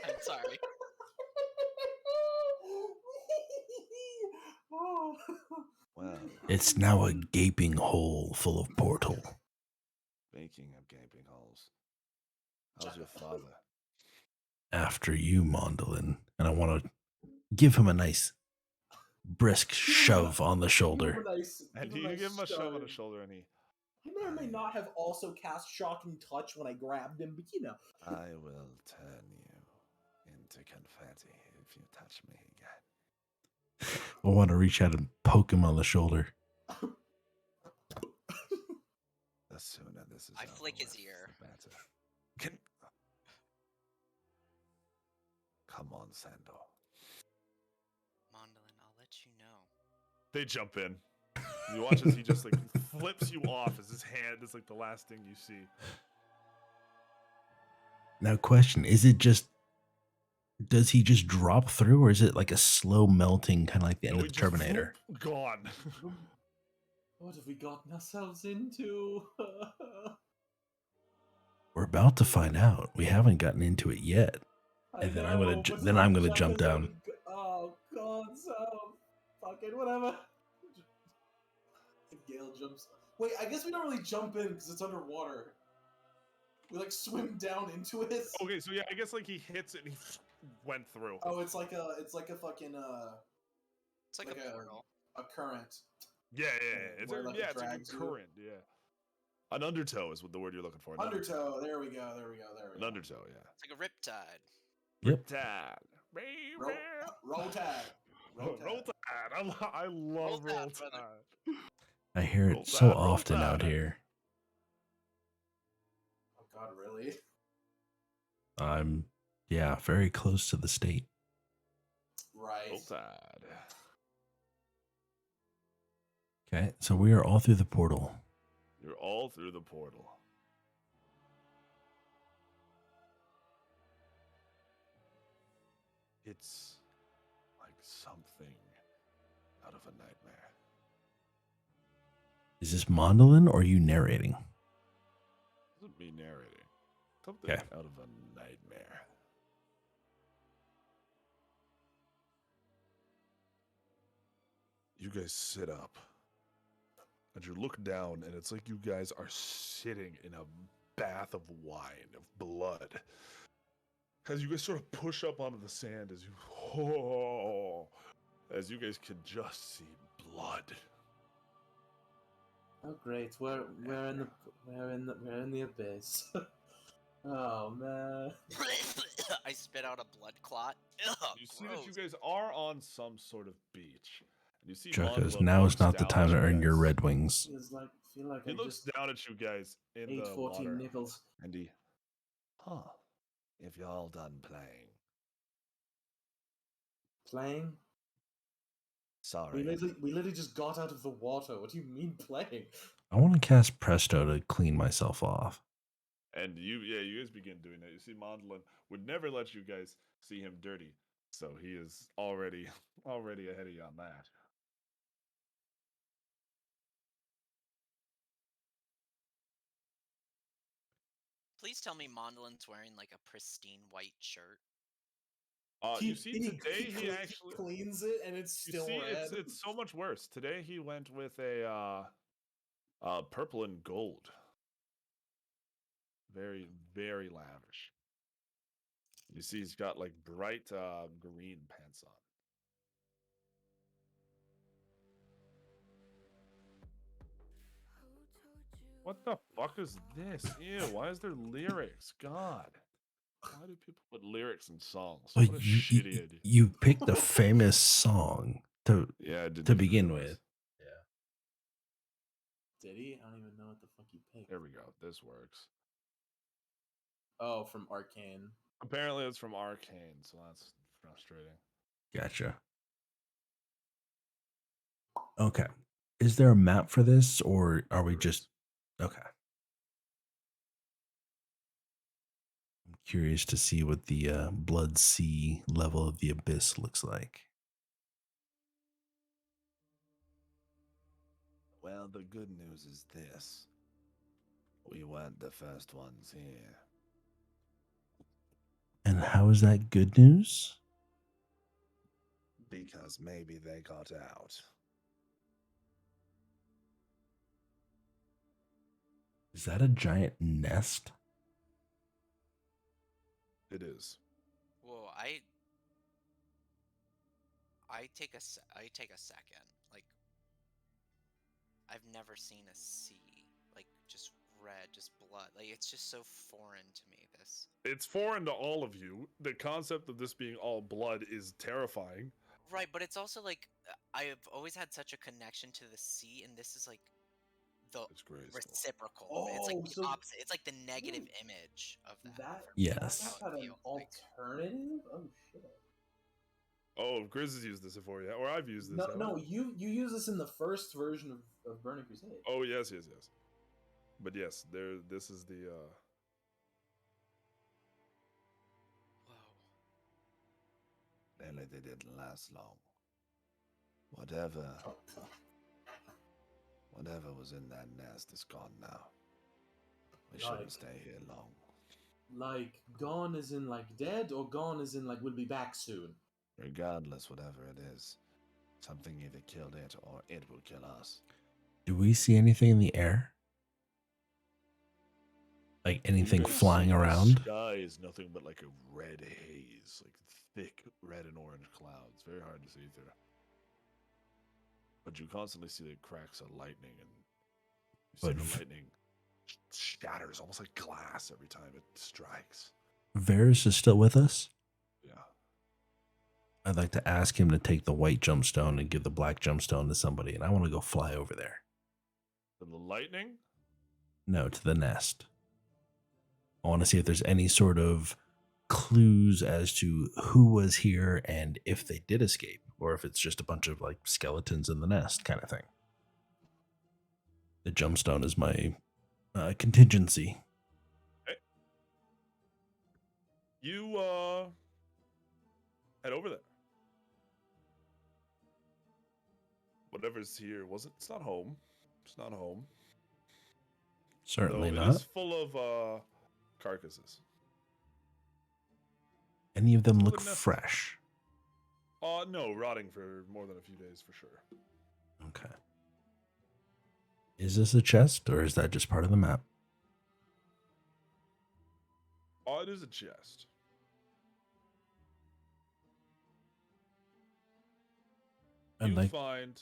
I'm sorry. Well, It's now a gaping hole full of portal. speaking of gaping holes, how's your father? After you, Mondolin. And I want to give him a nice brisk shove on the shoulder. And you give him a shove on the shoulder, and he. I may or may not have also cast Shocking Touch when I grabbed him, but you know. I will turn you into confetti if you touch me again. I want to reach out and poke him on the shoulder. The sooner this is I over flick his with, ear. the better. Come on, Sando. Mondolin, I'll let you know. They jump in. You watch as he just like flips you off as his hand is like the last thing you see. Now, question, is it just, does he just drop through, or is it like a slow melting, kind of like the end of the Terminator? Gone. What have we gotten ourselves into? We're about to find out. We haven't gotten into it yet. And then I'm gonna jump down. Oh god, so fucking whatever. Gale jumps. Wait, I guess we don't really jump in because it's underwater. We like swim down into it. Okay, so yeah, I guess like he hits it and he went through. Oh, it's like a fucking It's like a portal. a current. Yeah. It's Where, a, like, yeah, it it's like drags a you. current, yeah. An undertow is what the word you're looking for. Undertow. There we go. An undertow, yeah. It's like a riptide. Yep. Tide. Roll tide. Roll Tide. I love Roll Roll Tide, brother. Tide. I hear Roll it so Tide, Roll often out Tide. here. Oh god, really? I'm, yeah, very close to the state. Right. Roll Tide. Okay, so we are all through the portal. You're all through the portal. It's like something out of a nightmare. Is this Mondolin or are you narrating? This isn't me narrating. Something Okay. out of a nightmare. You guys sit up. And you look down, and it's like you guys are sitting in a bath of wine, of blood. As you guys sort of push up onto the sand, as you guys can just see blood. Oh great, we're in the abyss. Oh man. I spit out a blood clot. Ugh, You see that you gross. guys are on some sort of beach. And you see Chuckles, Mondolin now is looks not the down time at to you earn your guys. Red Wings. Feels like feel like He I looks just down at you guys in ate the 14 water. nipples. And he, if you're all done playing. Playing? Sorry. We literally just got out of the water. What do you mean playing? I want to cast Presto to clean myself off. And you guys begin doing that. You see, Mondolin would never let you guys see him dirty, so he is already ahead of you on that. Please tell me Mondolin's wearing like a pristine white shirt. You see, today he actually cleans it and it's you still see red. it's so much worse. Today he went with a purple and gold. Very, very lavish. You see, he's got like bright green pants on. What the fuck is this? Ew, why is there lyrics? God. Why do people put lyrics in songs? Well, What a shitty idea. you picked a famous song to Yeah, I did to do begin famous. with. Did he? I don't even know what the fuck he picked. There we go. This works. Oh, from Arcane. Apparently it's from Arcane, so that's frustrating. Gotcha. Okay. Is there a map for this, or are we There just is. okay? I'm curious to see what the blood sea level of the abyss looks like. Well, the good news is this. We weren't the first ones here. And how is that good news? Because maybe they got out. Is that a giant nest? It is. Whoa, I take a second. Like, I've never seen a sea like just red, just blood. Like, it's just so foreign to me. This. It's foreign to all of you. The concept of this being all blood is terrifying. Right, but it's also like I've always had such a connection to the sea, and this is like the It's graceful. reciprocal. Oh, It's like the so- opposite. It's like the negative image of that. That for me. Yes. That's That's how had it an feels like. alternative? Oh shit. Oh, Grizz has used this before, yeah? Or I've used this. No, haven't no, I? you use this in the first version of Burning Crusade. Oh, yes. But yes, this is the Whoa. Apparently they didn't last long. Whatever was in that nest is gone now. We shouldn't Like- stay here long. Like, gone as in like dead, or gone as in like we'll be back soon? Regardless, whatever it is, something either killed it or it will kill us. Do we see anything in the air? Like anything You guys flying see the around? sky is nothing but like a red haze, like thick red and orange clouds. Very hard to see through. But you constantly see the cracks of lightning, and you see But the lightning shatters almost like glass every time it strikes. Varys is still with us? Yeah. I'd like to ask him to take the white gemstone and give the black gemstone to somebody, and I want to go fly over there. The lightning? No, to the nest. I want to see if there's any sort of clues as to who was here and if they did escape, or if it's just a bunch of like skeletons in the nest kind of thing. The gemstone is my contingency. You head over there. whatever's here wasn't. It's not home. It's not home. Certainly Though not. It is full of carcasses. Any of them Some of look the nest- fresh. No, rotting for more than a few days for sure. Okay. Is this a chest, or is that just part of the map? It is a chest. And You like, find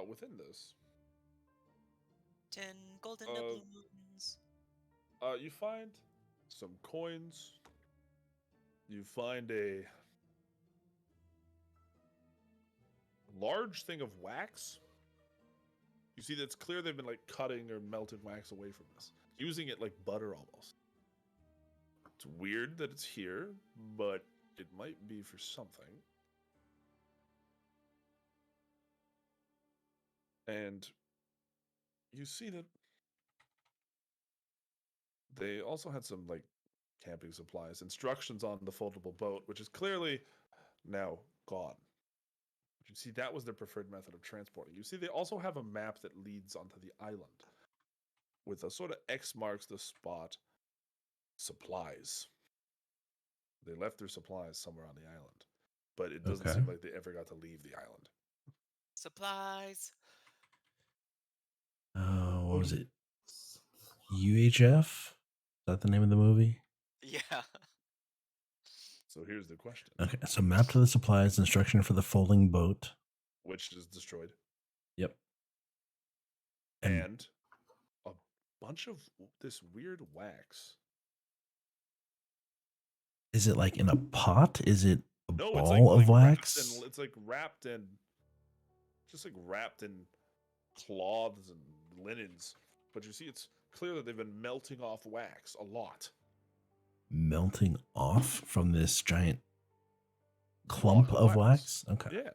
within this 10 golden Uh, doubloons. you find some coins. You find a large thing of wax. You see that's clear they've been like cutting or melting wax away from this, using it like butter almost. It's weird that it's here, but it might be for something. And you see that they also had some like camping supplies, instructions on the foldable boat, which is clearly now gone. But you see that was their preferred method of transporting. You see they also have a map that leads onto the island with a sort of X marks the spot supplies. They left their supplies somewhere on the island, but it doesn't Okay. seem like they ever got to leave the island. Supplies. what was it? UHF? Is that the name of the movie? Yeah. So here's the question. Okay, so map to the supplies, instruction for the folding boat. Which is destroyed. Yep. And a bunch of this weird wax. Is it like in a pot? Is it a No, ball it's like of wrapped wax? in, it's like wrapped in, just like wrapped in cloths and linens. But you see, it's clear that they've been melting off wax a lot. Melting off from this giant Block clump of wax? Okay. Yeah.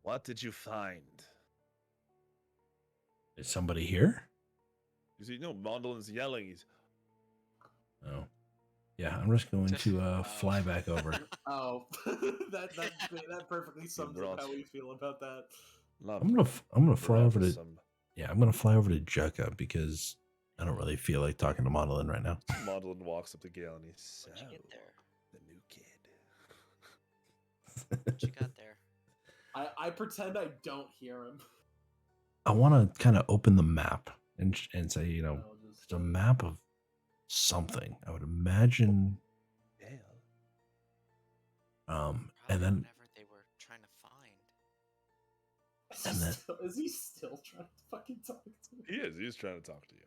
What did you find? Is somebody here? You see, no, Mondolin's yelling. He's Oh. Yeah, I'm just going to fly back over. Oh, that perfectly sums up how we feel about that. I'm gonna fly over to I'm gonna fly over to Jukka because I don't really feel like talking to Mondolin right now. Mondolin walks up to Gale and he's What'd you get there? the new kid. What you got there? I pretend I don't hear him. I want to kind of open the map and say, you know, I'll just- it's a map of something. I would imagine. And Probably then whatever they were trying to find. Is he still trying to fucking talk to me? He is. He's trying to talk to you.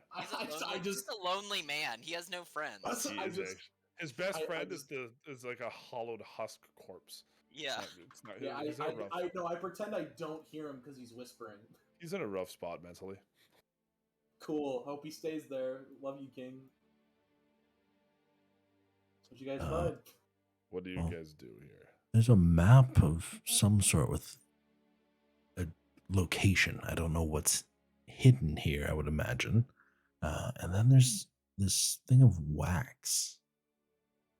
He's a lonely man. He has no friends. His best friend just- is like a hollowed husk corpse. Yeah. It's not, Yeah, he's in a rough, I know. I pretend I don't hear him because he's whispering. he's in a rough spot mentally. Cool. Hope he stays there. Love you, King. What you guys Uh, find? What do you Well, guys do here? there's a map of some sort with a location. I don't know what's hidden here, I would imagine. And then there's this thing of wax.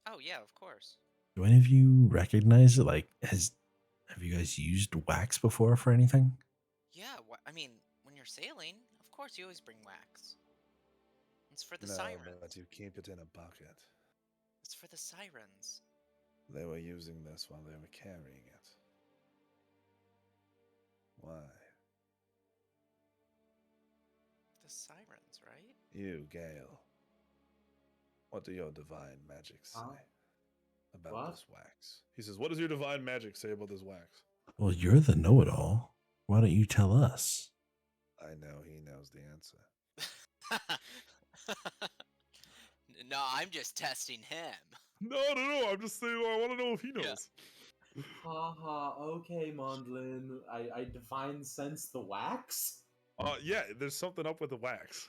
Oh yeah, of course. Do any of you recognize it? Like, have you guys used wax before for anything? Yeah, I mean, when you're sailing, of course you always bring wax. It's for the No, sirens. but you keep it in a bucket. It's for the sirens. They were using this while they were carrying it. Why? The sirens, right? You, Gale. What do your divine magic say about What? this wax? He says, what does your divine magic say about this wax? Well, you're the know-it-all. Why don't you tell us? I know he knows the answer. No, I'm just testing him. No, I'm just saying I want to know if he knows. Haha, okay, Mondlin. I divine sense the wax? Yeah, there's something up with the wax.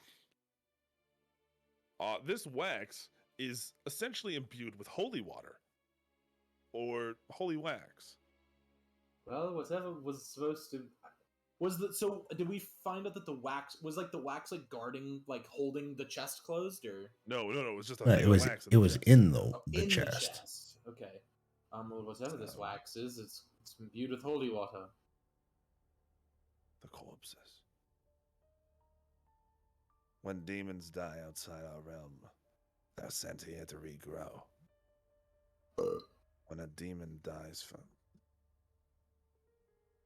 This wax is essentially imbued with holy water. Or holy wax. Well, whatever was supposed to... So, did we find out that the wax... Was, like, the wax, like, guarding, like, holding the chest closed, or... No, it was just a No, thing it was of wax it was chest. in Oh, the in chest. the chest. Okay. Well, whatever this wax is, it's It's imbued with holy water. The corpses. When demons die outside our realm, they're sent here to regrow. When a demon dies from...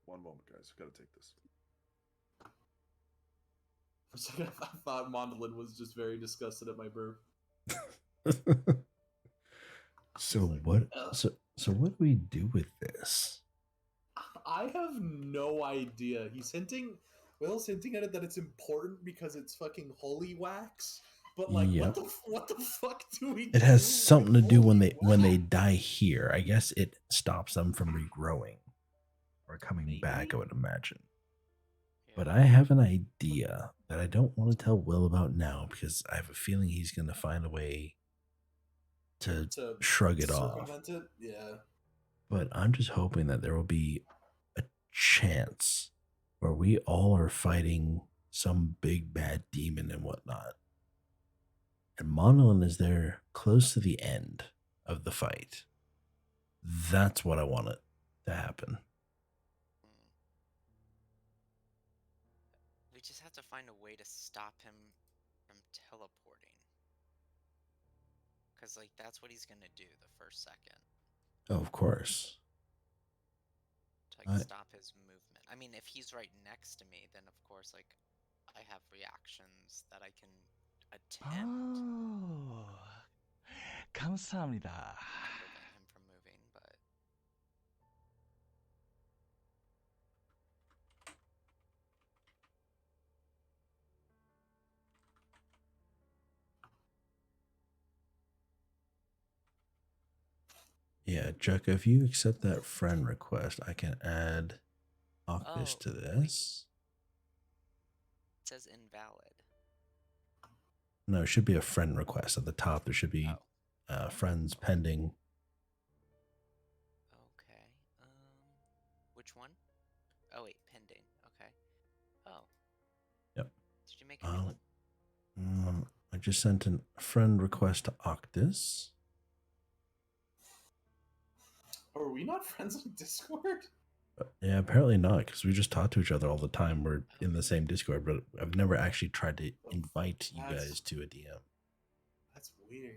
One moment, guys. Gotta take this. For a second, I thought Mondolin was just very disgusted at my burp. So what? So what do we do with this? I have no idea. Will's hinting at it that it's important because it's fucking holy wax. But like, Yep. what the fuck do we? It has do something to with do when holy they wax? die here. I guess it stops them from regrowing or coming Maybe. back, I would imagine. Yeah. But I have an idea that I don't want to tell Will about now because I have a feeling he's going to find a way to shrug it off. Circumvent it? Yeah. But I'm just hoping that there will be a chance where we all are fighting some big bad demon and whatnot. And Monolin is there close to the end of the fight. That's what I want it to happen. We just have to find a way to stop him from teleporting. Because, like, that's what he's going to do the first second. Oh, of course. To, like, stop his movement. I mean, if he's right next to me, then, of course, like, I have reactions that I can attempt 오, 감사합니다. to prevent him from moving, but... Yeah, Chuck, if you accept that friend request, I can add Octus Oh, to this. It says invalid. No, it should be a friend request at the top. There should be friends pending. Okay. Which one? Oh, wait, pending. Okay. Oh. Yep. Did you make a new one? I just sent a friend request to Octus. Are we not friends on Discord? Yeah, apparently not, because we just talk to each other all the time. We're in the same Discord, but I've never actually tried to invite you guys to a DM. That's weird.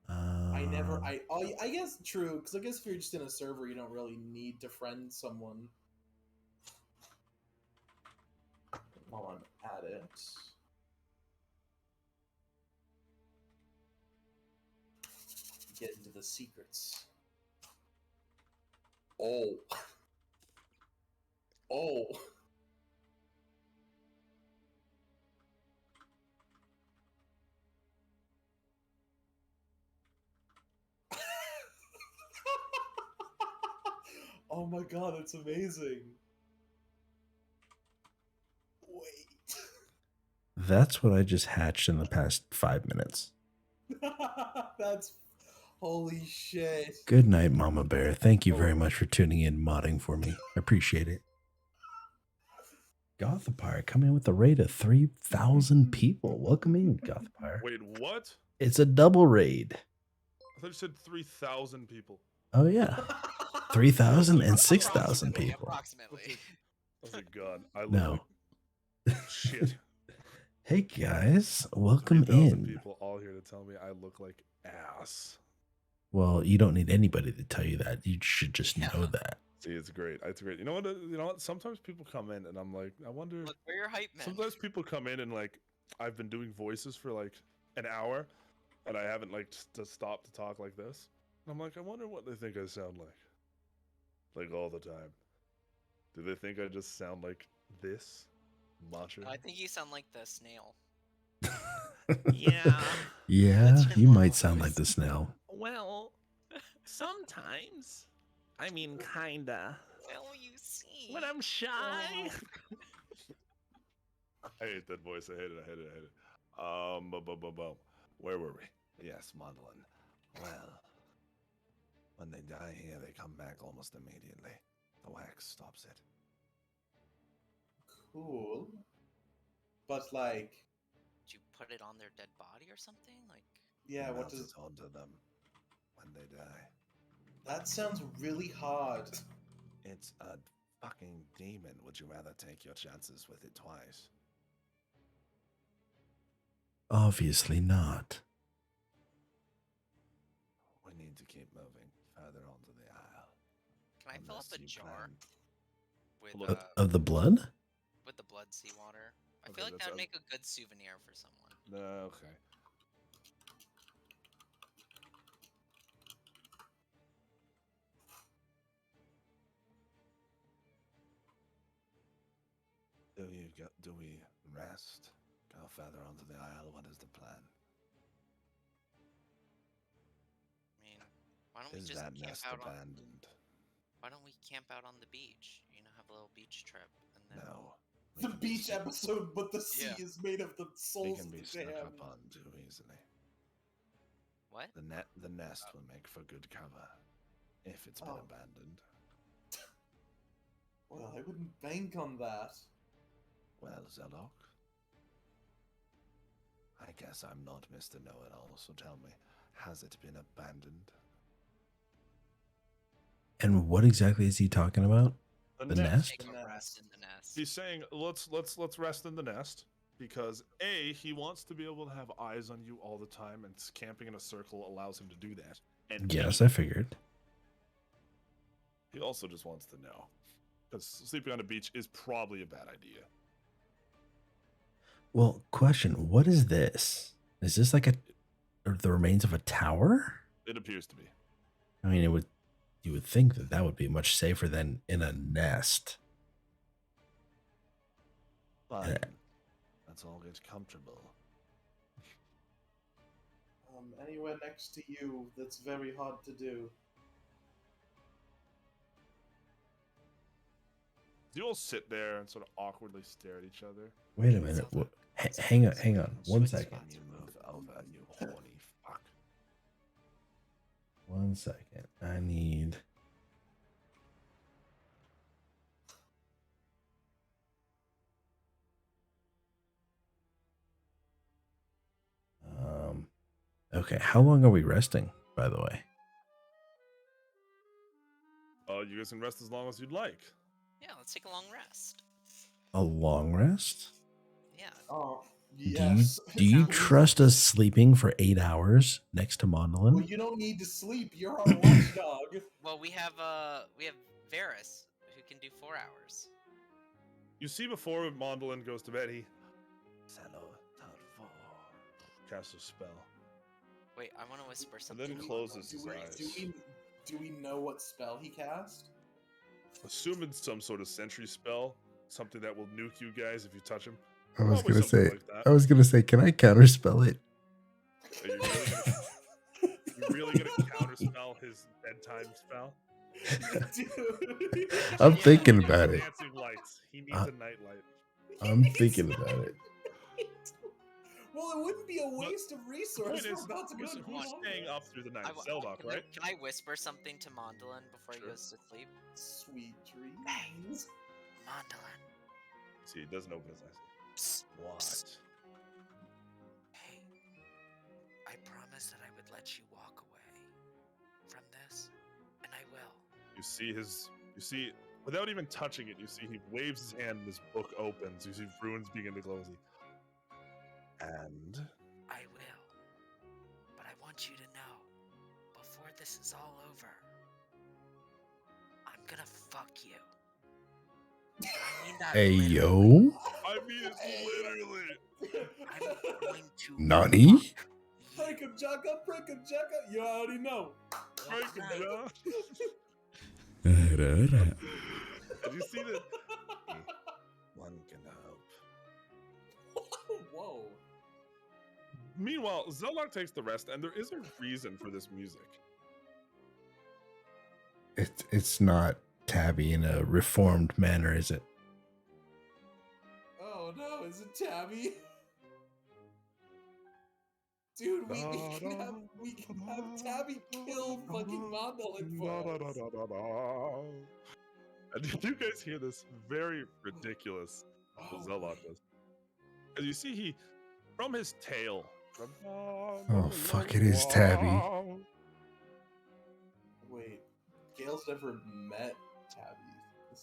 I guess true, because I guess if you're just in a server, you don't really need to friend someone. While I'm at it. Get into the secrets. Oh. Oh. Oh my god, it's amazing. Wait. That's what I just hatched in the past 5 minutes. That's holy shit. Good night, Mama Bear. Thank you very much for tuning in, modding for me. I appreciate it. Gothapire coming in with a raid of 3,000 people. Welcome in, Gothapire. Wait, what? It's a double raid. I thought you said 3,000 people. Oh, yeah. 3,000 and 6,000 people. Approximately. Oh my god. I look No. like shit. Hey, guys. Welcome 3,000 in. people all here to tell me I look like ass. Well, you don't need anybody to tell you that. You should just know that. See, it's great. It's great. You know what? Sometimes people come in and I'm like, I wonder. Look, we're your hype man. Sometimes people come in and like, I've been doing voices for like an hour, and I haven't like to stop to talk like this. And I'm like, I wonder what they think I sound like. Like all the time. Do they think I just sound like this? Macho? I think you sound like the snail. Yeah. Yeah, That's your you normal might sound voice. like the snail. Well, sometimes. I mean, kinda. Well, you see. When I'm shy. I hate that voice. I hate it. Where were we? Yes, Mondolin. Well, when they die here, they come back almost immediately. The wax stops it. Cool. But like, Did you put it on their dead body or something? Like, yeah, what Melts does it onto them when they die. that sounds really hard. It's a fucking demon. Would you rather take your chances with it twice? Obviously not. We need to keep moving further onto the aisle. Can I fill up Unless a you jar plan- with Look. Of the blood? with the blood seawater? I Okay, feel like that's that would a- make a good souvenir for someone. Okay. Do we rest? Go further onto the aisle? What is the plan? I mean, why don't we Is just that camp nest out on? abandoned? Why don't we camp out on the beach? You know, have a little beach trip, and then No. We The can be beach snuck- episode, but the sea Yeah. is made of the We souls can of be the snuck damned. up on too easily. what? The nest will make for good cover if it's been Oh. abandoned. Well, I wouldn't bank on that. Well, Zelok, I guess I'm not Mr. Know-It-All, so tell me, has it been abandoned? And what exactly is he talking about? The nest? Take The a nest. rest in the nest. He's saying let's rest in the nest because A, he wants to be able to have eyes on you all the time, and camping in a circle allows him to do that. And Yes, B, I figured. he also just wants to know. Because sleeping on a beach is probably a bad idea. Well, question, what is this? Is this like the remains of a tower? It appears to be. I mean, you would think that would be much safer than in a nest. Fine. Let's all get comfortable. Anywhere next to you, that's very hard to do. You all sit there and sort of awkwardly stare at each other. Wait a minute. Hang on. One second. You move over, you horny fuck. 1 second. I need. Okay. How long are we resting, by the way? You guys can rest as long as you'd like. Yeah, let's take a long rest. A long rest? Yeah. Oh, Do you yes. Sounds- trust us sleeping for 8 hours next to Mondolin? Well, you don't need to sleep. You're our watchdog. Well, we have Varys who can do 4 hours. You see before Mondolin goes to bed, he casts a spell. Wait, I want to whisper And something. then to closes Mondolin. his Do eyes. do we know what spell he cast? Assume it's some sort of sentry spell, something that will nuke you guys if you touch him. I was Probably gonna something say. like that. I was gonna say, can I counterspell it? Are you really gonna counterspell his bedtime spell? Dude. I'm Yeah. thinking He needs about it. dancing lights. He needs Uh, a nightlight. I'm thinking about it. Well, it wouldn't be a waste of Point resources. is, We're about to go who's, to who's staying up through the night? Zeldok, right? Can I whisper something to Mondolin before Sure. he goes to sleep? Sweet dreams. Hey. Mondolin. See, he doesn't open his eyes. Psst, What? psst. Hey, I promised that I would let you walk away from this, and I will. You see, without even touching it, you see he waves his hand and this book opens. You see runes begin to glow. And I will. But I want you to know, before this is all over, I'm gonna fuck you. I mean that Hey, literally. yo. I mean it literally. I'm going to Nani? fuck you. Prick a jacka. You already know. Break Right. it down. Right. And you see that one can hope. Whoa. Meanwhile, Zelok takes the rest, and there is a reason for this music. It's not Tabby in a reformed manner, is it? Oh no, is it Tabby? Dude, we can have Tabby kill fucking Mondolin for us. And you guys hear this very ridiculous Zelok does. And you see he, from his tail. Oh, fuck, it is Tabby. Wait, Gail's never met Tabby,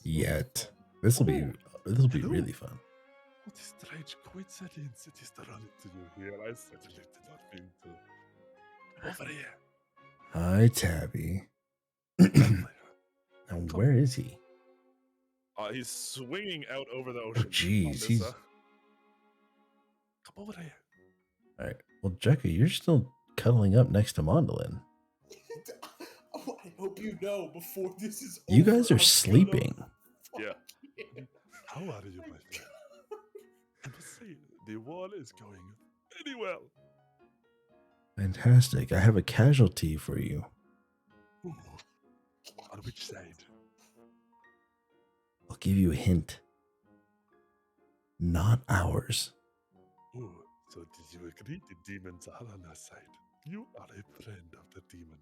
Yet. This will be hello. really fun. What a strange coincidence it is to run into you here. I certainly did not mean to. Come over here. Hi, Tabby. Come here. Now, where is he? He's swinging out over the ocean. Jeez, he's. Come over here. All right. Well, Jekka, you're still cuddling up next to Mondolin. Oh, I hope you know before this is You over, guys are I'm sleeping. Yeah. gonna- How are you, my friend? I must say, the war is going very well. Fantastic. I have a casualty for you. Ooh. On which side? I'll give you a hint. Not ours. Ooh, so did you agree the demons are on our side? You are a friend of the demon.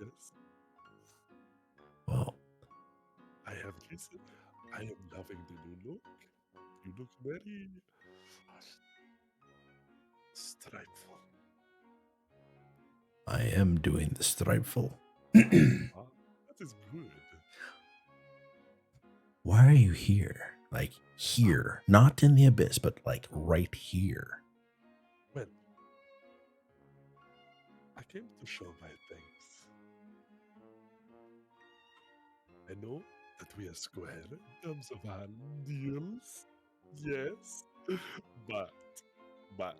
Yes. Well, I have listened. I am loving the new look. You look very stripeful. I am doing the stripeful. That is good. Why are you here? Like here, not in the abyss, but like right here. Well, I came to show my thanks. I know that we are square in terms of our deals. Yes. But, I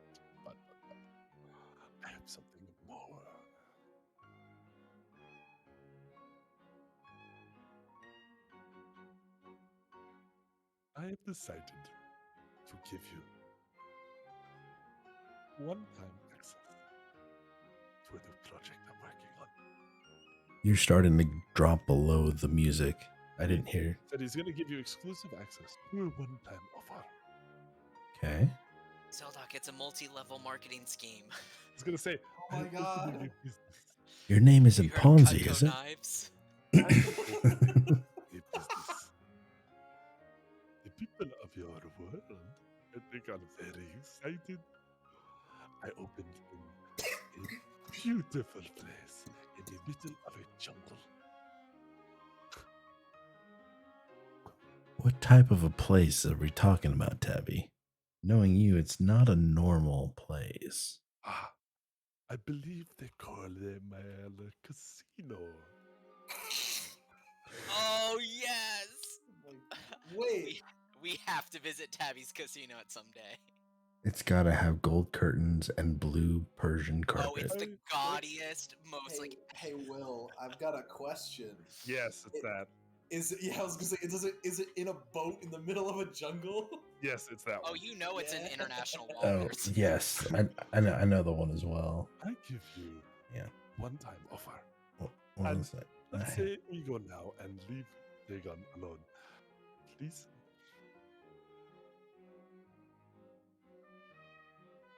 have something more. I have decided to give you one-time access to a new project I'm working on. You're starting to drop below the music. I didn't hear. Said he's going to give you exclusive access to a one-time offer. Okay. Zeldoc, it's a multi-level marketing scheme. He's going to say, Oh my "I'm opening God. a business. Your name You isn't heard Ponzi, Cutco is it? Knives? I'm opening a business. The people of your world, I think, are very excited. I opened in a beautiful place in the middle of a jungle. What type of a place are we talking about, Tabby? Knowing you, it's not a normal place. Ah, I believe they call them a casino. Oh yes! Wait. We have to visit Tabby's casino at some day. It's gotta have gold curtains and blue Persian Oh, carpet. it's the gaudiest, most like. Hey, Will, I've got a question. Yes, it's that. Is it? Yeah, I was gonna say, is it in a boat in the middle of a jungle? Yes, it's that Oh, one. you know it's Yeah. an international Oh, waters. yes. I know the one as well. I give you Yeah. one-time offer. One And sec. let's say we go now and leave Dagon alone. Please?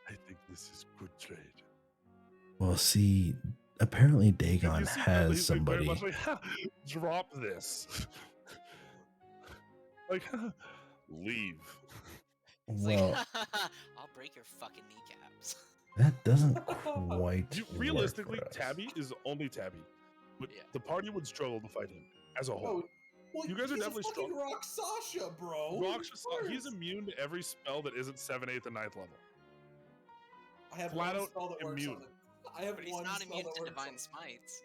I think this is good trade. Well, see, apparently And Dagon you see, has he's like very somebody. much like, "Ha, drop this. Like, leave. It's Well, like, I'll break your fucking kneecaps. that doesn't quite. You, work realistically, for us. Tabby is only Tabby. But Yeah. the party would struggle to fight him as a whole. Oh, well, You guys are he's definitely a fucking strong. Rock Sasha, bro. Roxas, Of he's course. immune to every spell that isn't 7th, 8th, and 9th level. I have flat one out spell that works immune. on it. I have But he's one not spell immune that to works divine on smites.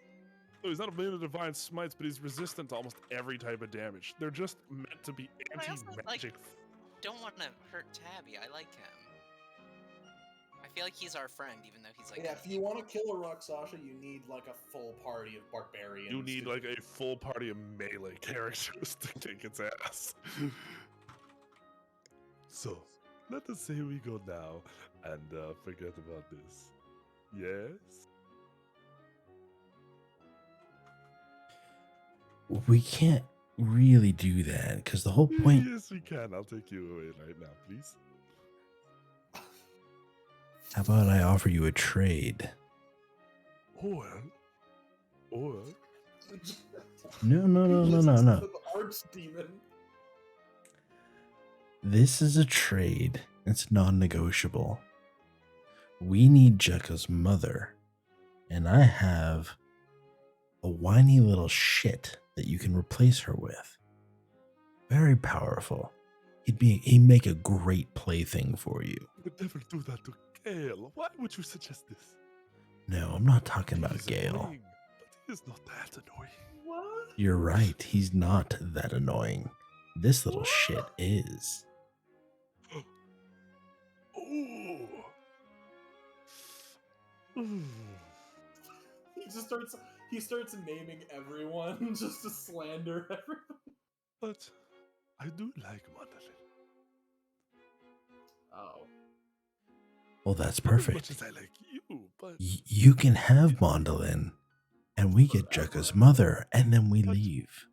So he's not immune to divine smites, but he's resistant to almost every type of damage. They're just meant to be But I also, anti-magic. Don't want to hurt Tabby. I like him. I feel like he's our friend, even though he's like. Yeah, if you want to kill a Rock Sasha, you need like a full party of barbarians. You need to- like a full party of melee characters to kick its ass. So, let us say we go now and forget about this. Yes? We can't really do that because the whole point. Yes, we can. I'll take you away right now, please. How about I offer you a trade? Or No. Listens to the Archdemon. This is a trade. It's non-negotiable. We need Jekka's mother, and I have a whiny little shit that you can replace her with. Very powerful. He'd make a great plaything for you. You would never do that to Gale. Why would you suggest this? No, I'm not talking about He's Gale. annoying, but he is not that annoying. What? You're right. He's not that annoying. This little shit is. Ooh. Ooh. He starts naming everyone just to slander everyone. But I do like Mandolin. Oh. Well, that's Not as perfect. much as I like you, but You can have Mondolin, and we get Jekka's mother, and then we But- leave.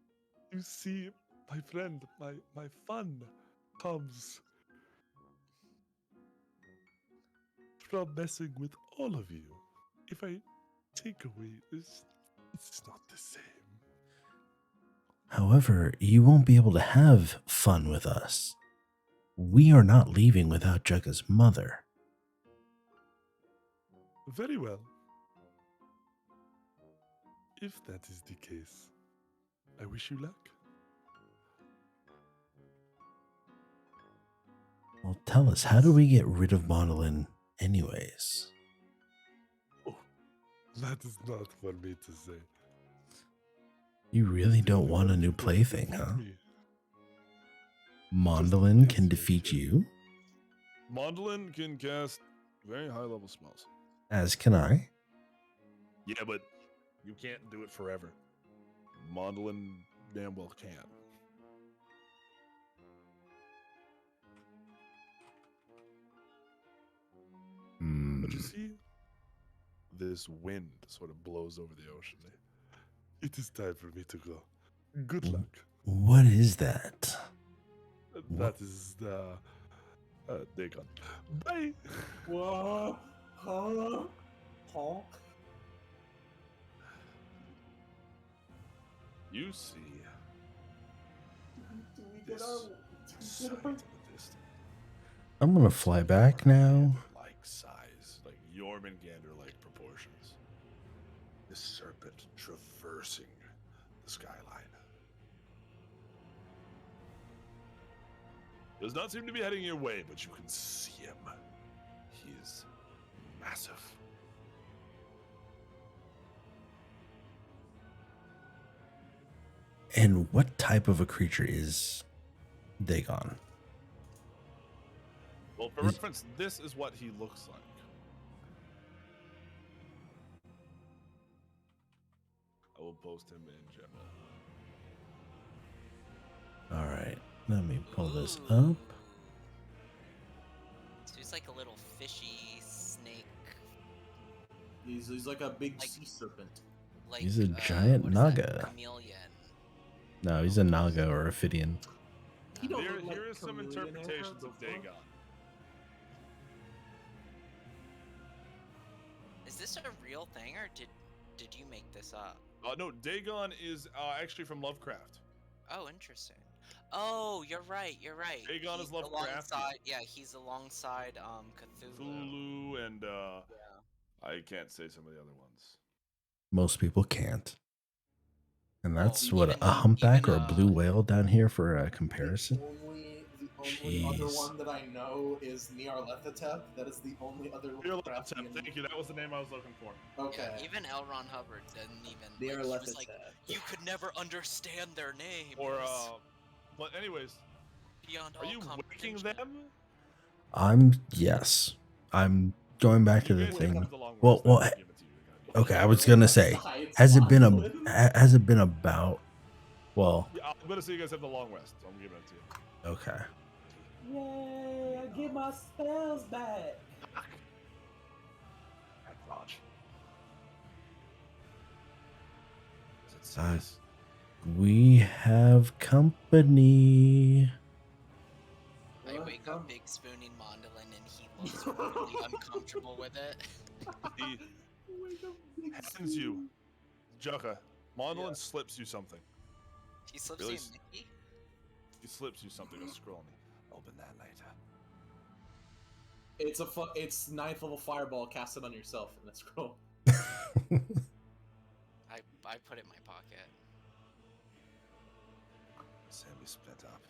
you see, my friend, my fun comes from messing with all of you. If I take away this, it's not the same. However, you won't be able to have fun with us. We are not leaving without Jekka's mother. Very well. If that is the case, I wish you luck. Well, tell us, how do we get rid of Mondolin anyways? Oh, that is not for me to say. You really don't want a new plaything, huh? Mondolin can defeat you, Mondolin can cast very high level spells. as can I. Yeah, but you can't do it forever. Mondolin damn well can. But you see, this wind sort of blows over the ocean. It is time for me to go. Good luck. What is that? That is the Dagon. Bye. What? Huh? Huh? You see Do we get this our... sight in the distance. I'm gonna fly back now. Like size, like Jormungandr-like proportions. This serpent traversing the skyline. Does not seem to be heading your way, but you can see him. He is massive. And what type of a creature is Dagon? Well, for Is- reference, this is what he looks like. I will post him in general. All right, let me pull this Ooh. up. So he's like a little fishy snake. He's like a big Like- sea serpent. Like He's a giant what is that? naga. Chameleon. No, he's a Naga or a Ophidian. He don't Here, look like here is some chameleon interpretations hair, of Dagon. Is this a real thing, or did you make this up? No, Dagon is actually from Lovecraft. Oh, interesting. Oh, you're right. You're right. Dagon is He's Lovecraftian. alongside. Yeah, he's alongside Cthulhu. Cthulhu and Yeah. I can't say some of the other ones. Most people can't. And that's Well, what even- a humpback or a even, blue whale down here for a comparison. The only other Jeez. one that I know is Nyarlathotep. That is the only other Lovecraftian. Thank you. That was the name I was looking for. Okay. Yeah, even L. Ron Hubbard didn't even. Like, he was like, Nyarlathotep. you could never understand their name. Or but anyways, beyond are all you waking comprehension. them? Yes. I'm going back to You the guys thing. have the long Well, rest, well, I'll give it to you. Okay, I was gonna say, has it been about? Well, Yeah, I'm gonna say you guys have the long rest, so I'm giving it to you. okay. Yay! I get my spells back. At Raj. Uh, we have company. I wake up big spooning Mondolin and he looks really uncomfortable with it. He hands you, Jukka. Mondolin slips you something. He slips Really you a Mickey? He slips you something. A scroll. Open that later. It's 9th level fireball. Cast it on yourself in a scroll. I put it in my pocket. say we split up.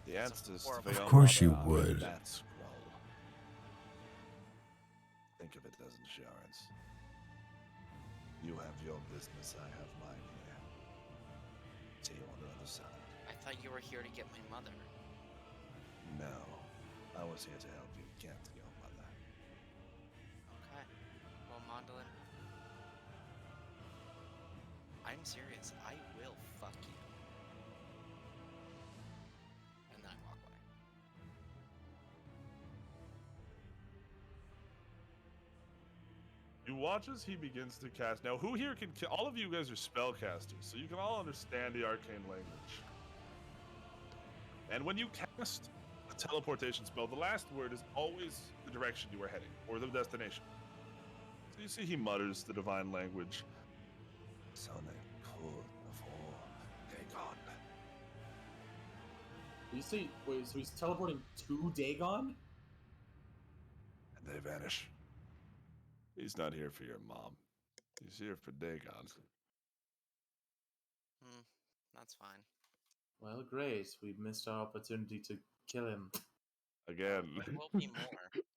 The answers to horrible- your Of course mother you are in would. that scroll. Think of it as insurance. You have your business, I have mine here. See you on the other side. I thought you were here to get my mother. No, I was here to help you get your mother. Okay. Well, Mondolin, I'm serious. I will fuck you. And then I walk away. You watch as he begins to cast. Now, who here can kill? All of you guys are spellcasters, so you can all understand the arcane language. And when you cast a teleportation spell, the last word is always the direction you are heading, or the destination. So you see he mutters the divine language. So they pulled before Dagon. You see, wait, so he's teleporting to Dagon? And they vanish. He's not here for your mom. He's here for Dagon. That's fine. Well, great. We missed our opportunity to kill him. Again. There will be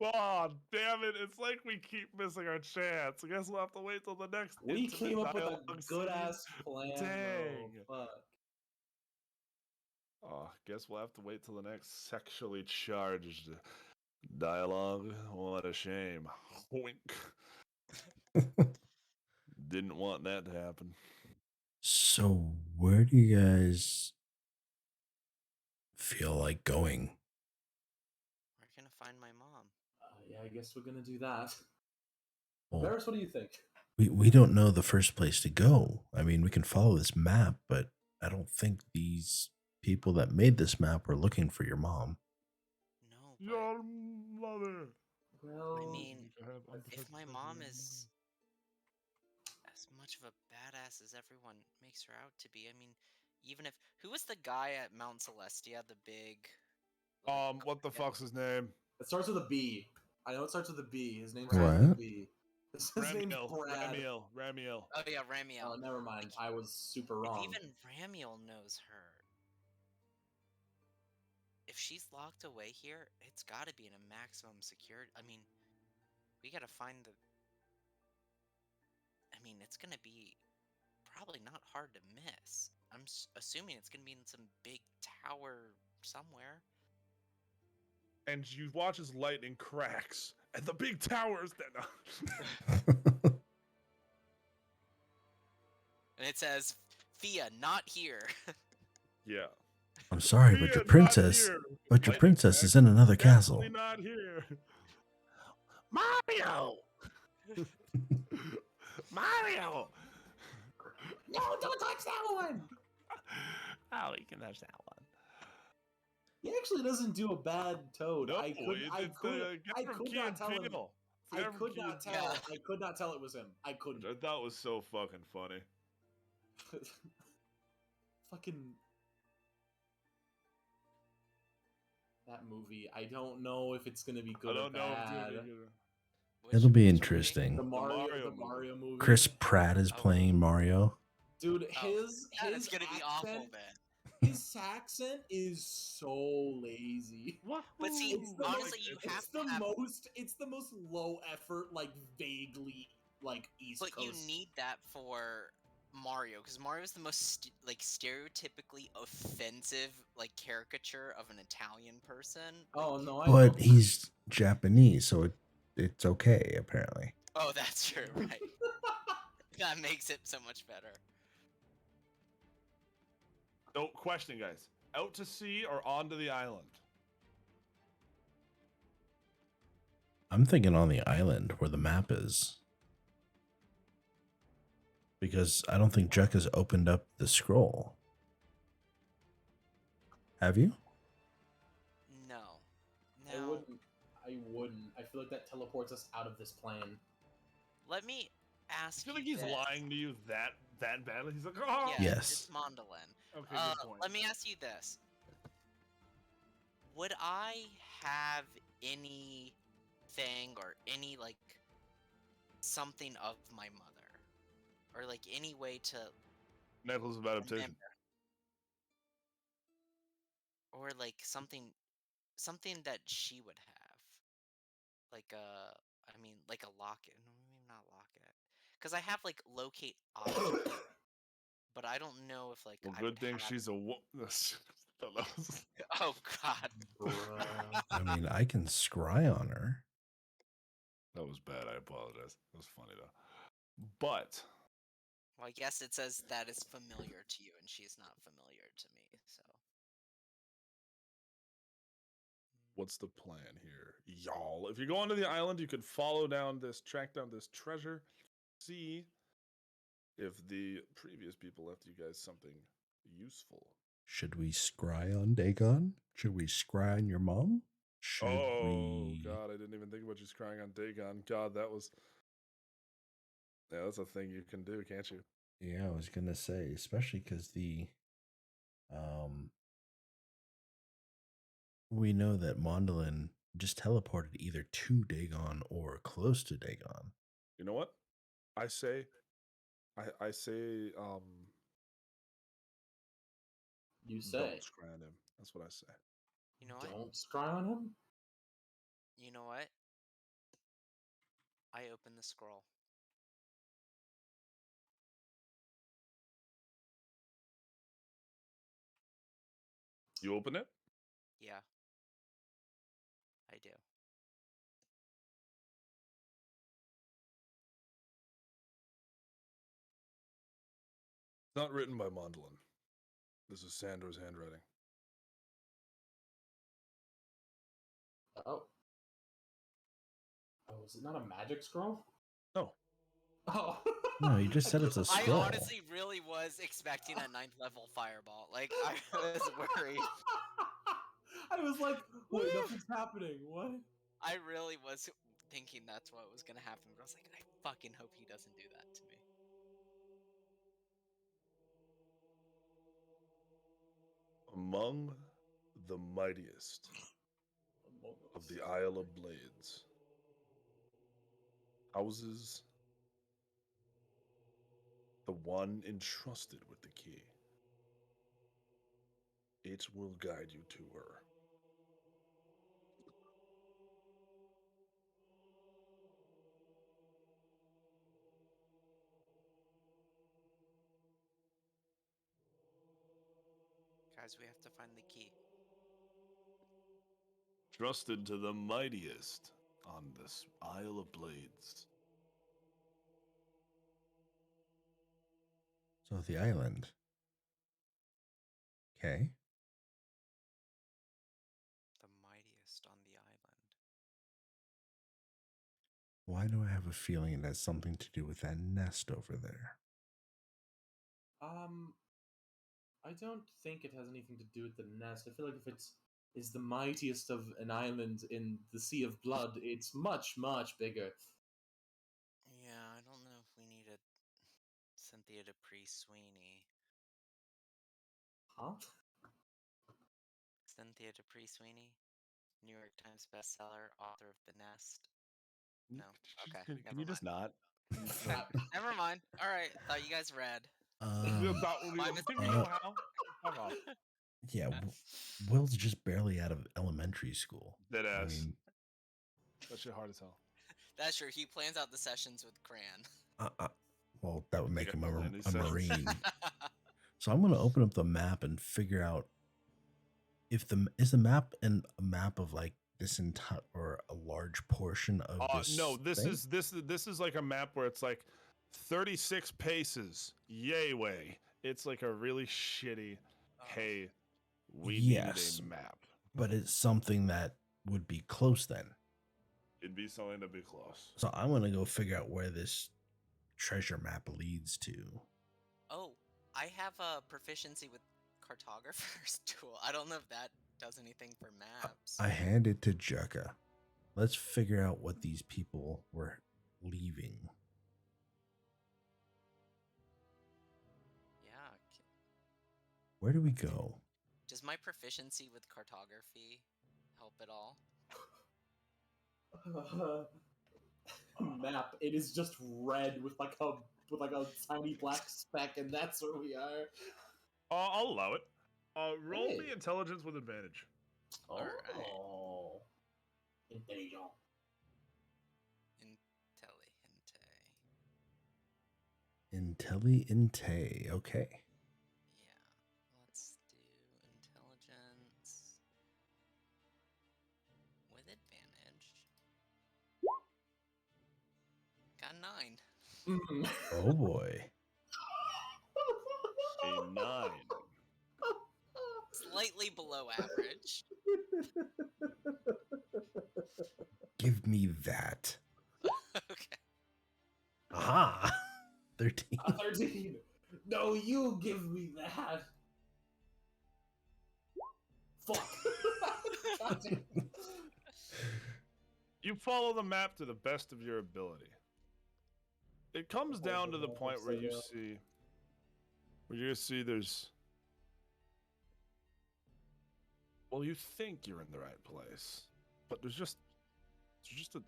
more. Oh, damn it. It's like we keep missing our chance. I guess we'll have to wait till the next We intimate came up with a dialogue good scene. ass plan, Dang. though. Fuck. Oh, guess we'll have to wait till the next sexually charged dialogue. What a shame. Wink. Didn't want that to happen. So, where do you guys feel like going? We're gonna find my mom. Yeah, I guess we're gonna do that. Well, Varys, what do you think? we don't know the first place to go. I mean, we can follow this map, but I don't think these people that made this map were looking for your mom. No, but Your mother. Well, I mean, if my mom is as much of a badass as everyone makes her out to be, I mean, even if who was the guy at Mount Celestia, the big What the fuck's his name? it starts with a B. I know it starts with a B. His name starts with a What? B. His name's Brad. Ramiel. Oh yeah, Ramiel. Oh, never mind. I was super If wrong. even Ramiel knows her, if she's locked away here, it's got to be in a maximum security. I mean, we got to find the. I mean, it's gonna be probably not hard to miss. I'm assuming it's gonna be in some big tower somewhere. And you watch as lightning cracks, and the big towers that. And it says, "Fia, not here." Yeah. I'm sorry, but your princess, is in another castle. Definitely not here. Mario. Mario. No, don't touch that one! Oh, you can touch that one. He actually doesn't do a bad Toad. No, I could not tell him. I could not tell it was him. I couldn't. I thought was so fucking funny. Fucking that movie. I don't know if it's gonna be good or bad. It'll be Which interesting. The Mario Mario movie. Chris Pratt is playing Mario. Dude, Oh, his it's gonna be awful accent, then. his accent is so lazy. But see, honestly, you have to have. It's the most low effort, like vaguely like East But Coast. you need that for Mario, because Mario is the most stereotypically offensive caricature of an Italian person. Oh no, But he's Japanese, so it's okay, apparently. Oh, that's true, right? That makes it so much better. So, question, guys. Out to sea or onto the island? I'm thinking on the island where the map is. Because I don't think Juck has opened up the scroll. Have you? No. I wouldn't. I feel like that teleports us out of this plane. Let me ask I feel like you he's this. lying to you that badly. He's like, oh. Yeah, Yes. it's Mondolin. Okay, good point. Let me ask you this. Would I have anything or any, something of my mother? Or, any way to Necklace of adaptation. remember? or like something that she would have. Like like a locket. No, maybe not locket. Because I have like locate object, but I don't know if like Well, I would good thing have. she's a woman. Oh God. Bruh. I mean, I can scry on her. That was bad. I apologize. That was funny though. But Well, I guess it says that is familiar to you, and she's not familiar to me. So what's the plan here, y'all? If you go onto the island, you could track down this treasure, see if the previous people left you guys something useful. Should we scry on Dagon? Should we scry on your mom? Should we? God, I didn't even think about you crying on Dagon. God, that's a thing you can do, can't you? Yeah, I was gonna say, especially because we know that Mondolin just teleported either to Dagon or close to Dagon. You know what? I say, You say. don't scry on him. That's what I say. you know what? Don't scry on him? You know what? I open the scroll. You open it? Yeah, I do. Not written by Mondolin. This is Sandor's handwriting. Oh. Oh, is it not a magic scroll? No. Oh. No, you just said it's a I scroll. honestly really was expecting a 9th level fireball. Like I was worried. I was like, wait, nothing's happening. What? I really was thinking that's what was gonna happen. But I was like, I fucking hope he doesn't do that to me. Among the mightiest of the Isle of Blades houses the one entrusted with the key. It will guide you to her. Guys, we have to find the key. Trusted to the mightiest on this Isle of Blades. So the island. Okay. The mightiest on the island. Why do I have a feeling it has something to do with that nest over there? I don't think it has anything to do with the nest. I feel like if is the mightiest of an island in the Sea of Blood, it's much, much bigger. Yeah, I don't know if we needed Cynthia Dupree Sweeney. Huh? Cynthia Dupree Sweeney, New York Times bestseller, author of The Nest. No. Okay. Can never you just mind. not? Never mind. All right. Thought you guys read. My Think we know how? Fuck off. Yeah, Will's just barely out of elementary school. Dead I ass. mean, That shit hard as hell. That's true. He plans out the sessions with Cran. well, that would make got him no landing a sessions. Marine. So I'm going to open up the map and figure out if is the map a map of like this entire or a large portion of this. No, this thing? is like a map where it's like 36 paces. Yay way. It's like a really shitty. Hey, we Yes. needed a map. But it's something that would be close then. It'd be something to be close. So I'm going to go figure out where this treasure map leads to. Oh, I have a proficiency with cartographer's tool. I don't know if that does anything for maps. I hand it to Jekka. Let's figure out what these people were leaving. Yeah. Where do we go? Does my proficiency with cartography help at all? Map. It is just red with like a tiny black speck, and that's where we are. I'll allow it. Roll Hey. me intelligence with advantage. Alright. Oh. Intelligent. Inte. Okay. Yeah. Let's do intelligence with advantage. Got 9. Mm. Oh boy. A 9. Slightly below average. Give me that. Okay. Aha. 13. 13. No, you give me that. Fuck. God damn. You follow the map to the best of your ability. It comes down to the point where you see there's. Well, you think you're in the right place, but there's just a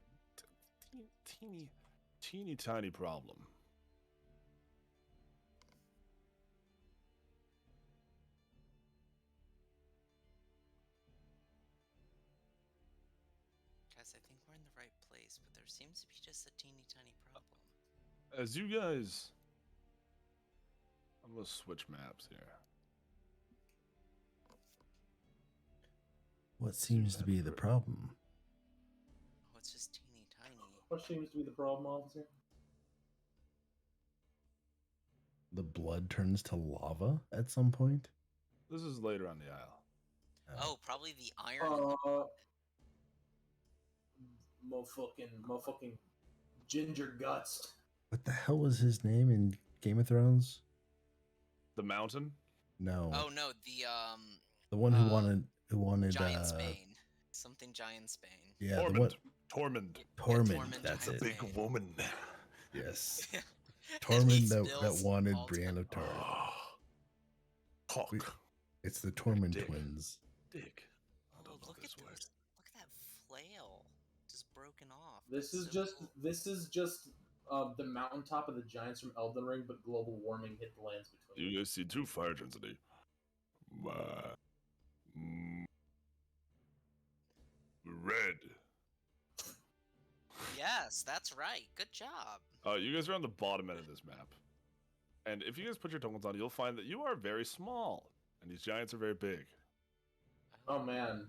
teeny tiny problem. Guys, I think we're in the right place, but there seems to be just a teeny tiny problem. As you guys, I'm gonna switch maps here. What seems to be the problem? Oh, it's just teeny tiny. What seems to be the problem, officer? The blood turns to lava at some point? This is later on the aisle. Oh, probably the iron. Motherfucking ginger guts. What the hell was his name in Game of Thrones? The mountain? No. Oh no, The one who wanted Giant Spain. Something Giant Spain. Yeah, Tormund. the one Tormund. Tormund, that's Giant it. Big Spain. woman. Yes. And he Tormund that spills wanted all Brienne time. of Tarth. Talk. It's the Tormund Dick. twins. Dick. I Oh, don't know look at this word. those! Look at that flail, just broken off. This That's is so just cool. the mountaintop of the giants from Elden Ring, but global warming hit the lands between. You guys see two fire giants today. Red. Yes, that's right. Good job. You guys are on the bottom end of this map. And if you guys put your tokens on, you'll find that you are very small. And these giants are very big. Oh man.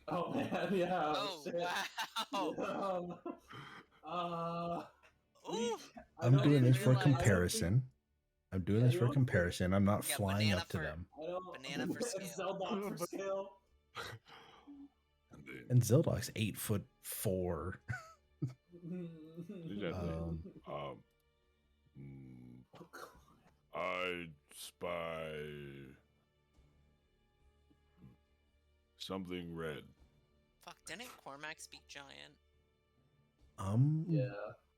Oh man, yeah. Oh shit. wow. Ooh. I'm I doing didn't this for realize- comparison. I'm doing this for comparison. I'm not Yeah, flying banana up to for- them. Banana for scale. Zelda for scale. And then, And Zildok's 8'4". I spy something red. Fuck, didn't Cormac speak giant? Yeah.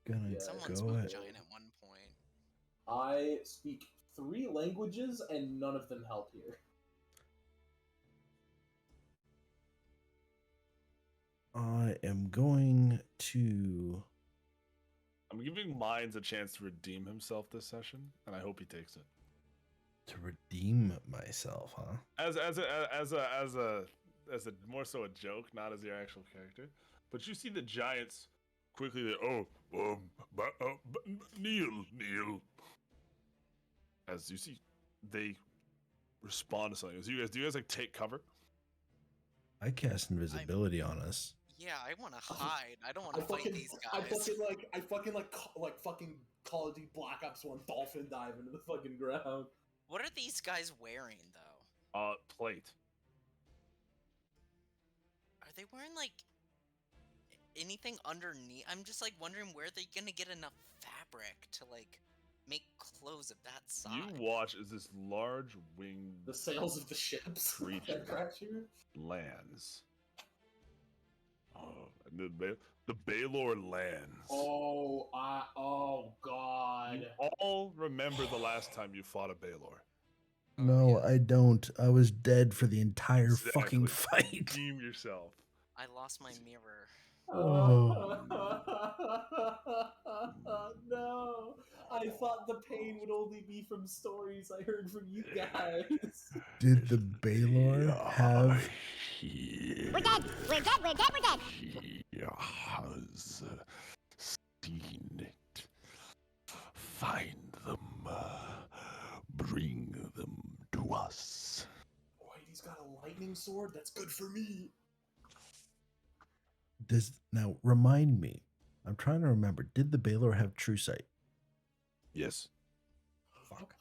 Gonna Yeah, Someone go spoke ahead. giant at one point. I speak 3 languages and none of them help here. I am going to. I'm giving Mindz a chance to redeem himself this session, and I hope he takes it. To redeem myself, huh? As a more so a joke, not as your actual character. But you see the giants quickly. Kneel. As you see, they respond to something. Do you guys like take cover? I cast invisibility on us. Yeah, I want to hide. I don't want I to fight fucking, these I guys. fucking fucking Call of Duty Black Ops 1 dolphin dive into the fucking ground. What are these guys wearing though? Plate. Are they wearing like anything underneath? I'm just like wondering where they're gonna get enough fabric to like make clothes of that size. You watch as this large winged The sails of the ships Creature. that crash here. lands. Oh, and the Baylor lands. Oh god. You all remember the last time you fought a Baylor. No, I don't. I was dead for the entire fucking Exactly. fight. Redeem yourself. I lost my mirror. Oh. No. I thought the pain would only be from stories I heard from you guys. Did the Baylor have? He We're dead. We're dead. We're dead. We're dead. He has seen it. Find them. Bring them to us. Whitey's got a lightning sword. That's good for me. Now remind me. I'm trying to remember. Did the Baylor have true sight? Yes. Fuck.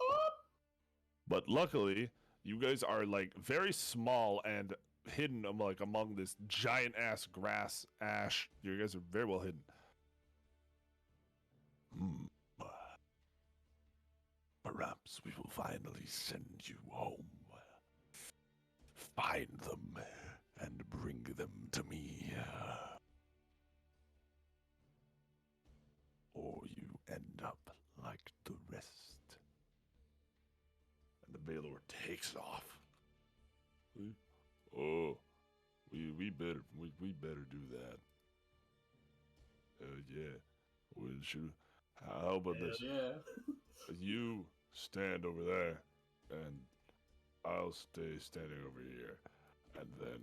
But luckily, you guys are like very small and hidden among this giant ass grass ash. You guys are very well hidden. Perhaps we will finally send you home. Find them and bring them to me. Or you end up like the rest. And the Baylor takes off. Oh, we better do that. Yeah. How about this? Yeah. You stand over there, and I'll stay standing over here, and then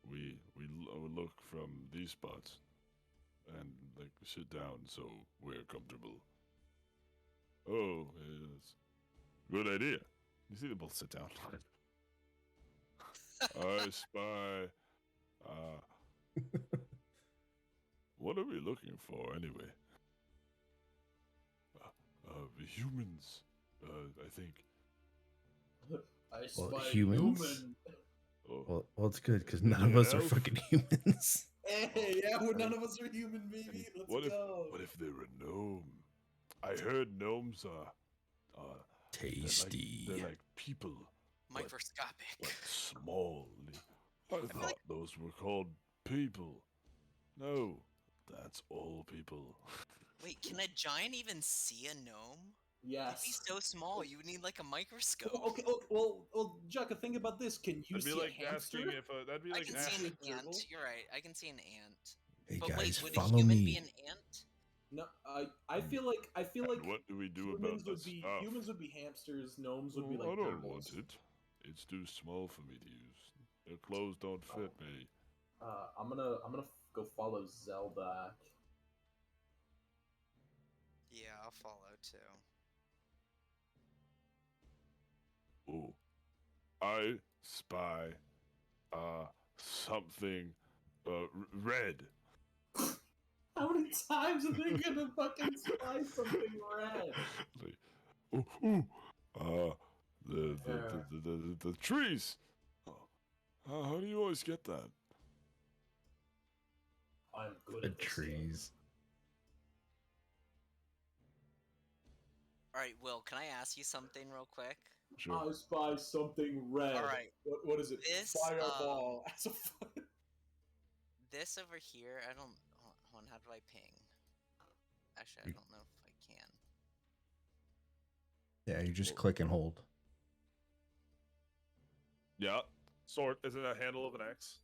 we look from these spots, and like sit down so we're comfortable. Oh, yes. Good idea. You see them both sit down. I spy. What are we looking for anyway? The humans. I think. I Well, spy humans? human. Well, it's good because Maybe none of an us are elf? fucking humans. Hey, yeah, none of us are human, baby. Let's go. What if they're a gnome? I heard gnomes are Tasty. They're like people, Microscopic. but small. I thought those were called people. No, that's all people. Wait, can a giant even see a gnome? Yes. It'd be so small, you would need like a microscope. Okay, well, Jacka, think about this. Can you That'd be see like a hamster? asking if that'd be I like can see asking. an asking ant. turtle? You're right. I can see an ant. Hey But guys, wait, would a follow human me. be an ant? No, I feel like And what do we do about humans that would be stuff? humans would be hamsters. Gnomes would be Oh, like I don't turtles. want it. It's too small for me to use. Their clothes don't fit me. I'm gonna go follow Zell back. Yeah, I'll follow too. Oh, I spy, something, red. How many times are they gonna fucking spy something red? Like, the trees. Oh, how do you always get that? I'm good The at this game. trees. All right, Will, can I ask you something real quick? Sure. I spy something red. All right. What is it? This, Fireball. As a fi- This over here, I don't. Hold on, how do I ping? Actually, I don't know if I can. Yeah, you just click and hold. Yeah. Sword. Is it a handle of an X?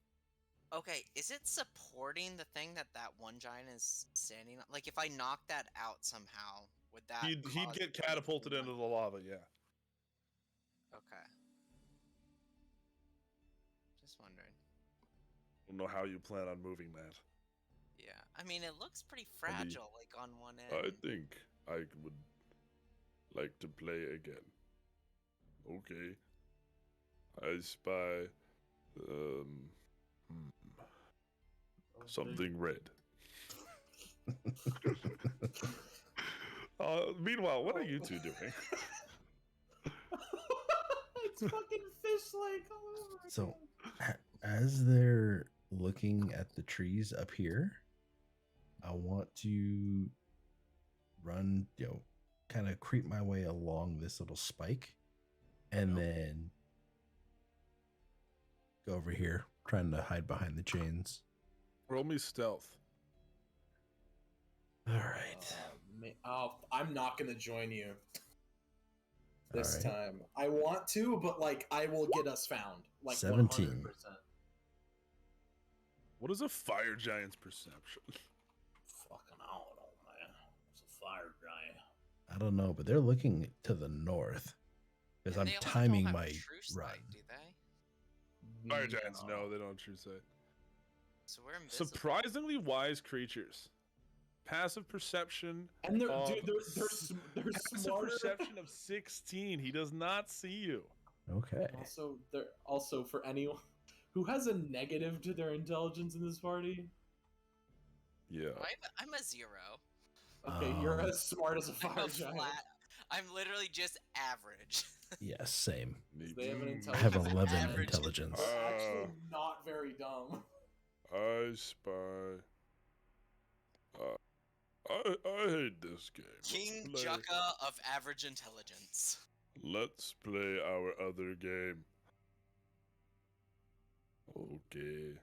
Okay, is it supporting the thing that one giant is standing on? Like, if I knock that out somehow, would that? He'd cause get the catapulted thing into the lava. Yeah. Okay. Just wondering. Don't know how you plan on moving that. Yeah, I mean, it looks pretty I mean, fragile, like on one end. I think I would like to play again. Okay. I spy something red. Meanwhile, what are you two doing? It's fucking fish-like all over So, again. as they're looking at the trees up here, I want to run, kind of creep my way along this little spike, and then go over here, trying to hide behind the chains. Roll me stealth. All right. I'm not gonna join you this All right. time. I want to, but like I will get us found. Like 17. 100%. What is a fire giant's perception? Fucking I don't know, man. It's a fire giant. don't know, but they're looking to the north because And I'm they also don't timing have my true sight, run. do they? Fire giants, no, they don't have true sight. So we're invisible. Surprisingly wise creatures. Passive perception. And they're of dude, they're passive smarter. perception of 16. He does not see you. Okay. Also, they're also for anyone who has a negative to their intelligence in this party. Yeah. I'm a 0. Okay, you're Um, as smart as a I'm fire a giant. flat. I'm literally just average. Yes, same. They have an I have intelligence. 11 average. intelligence. They're actually not very dumb. I spy. I hate this game. King Let's play- Jukka of average intelligence. Let's play our other game. Okay.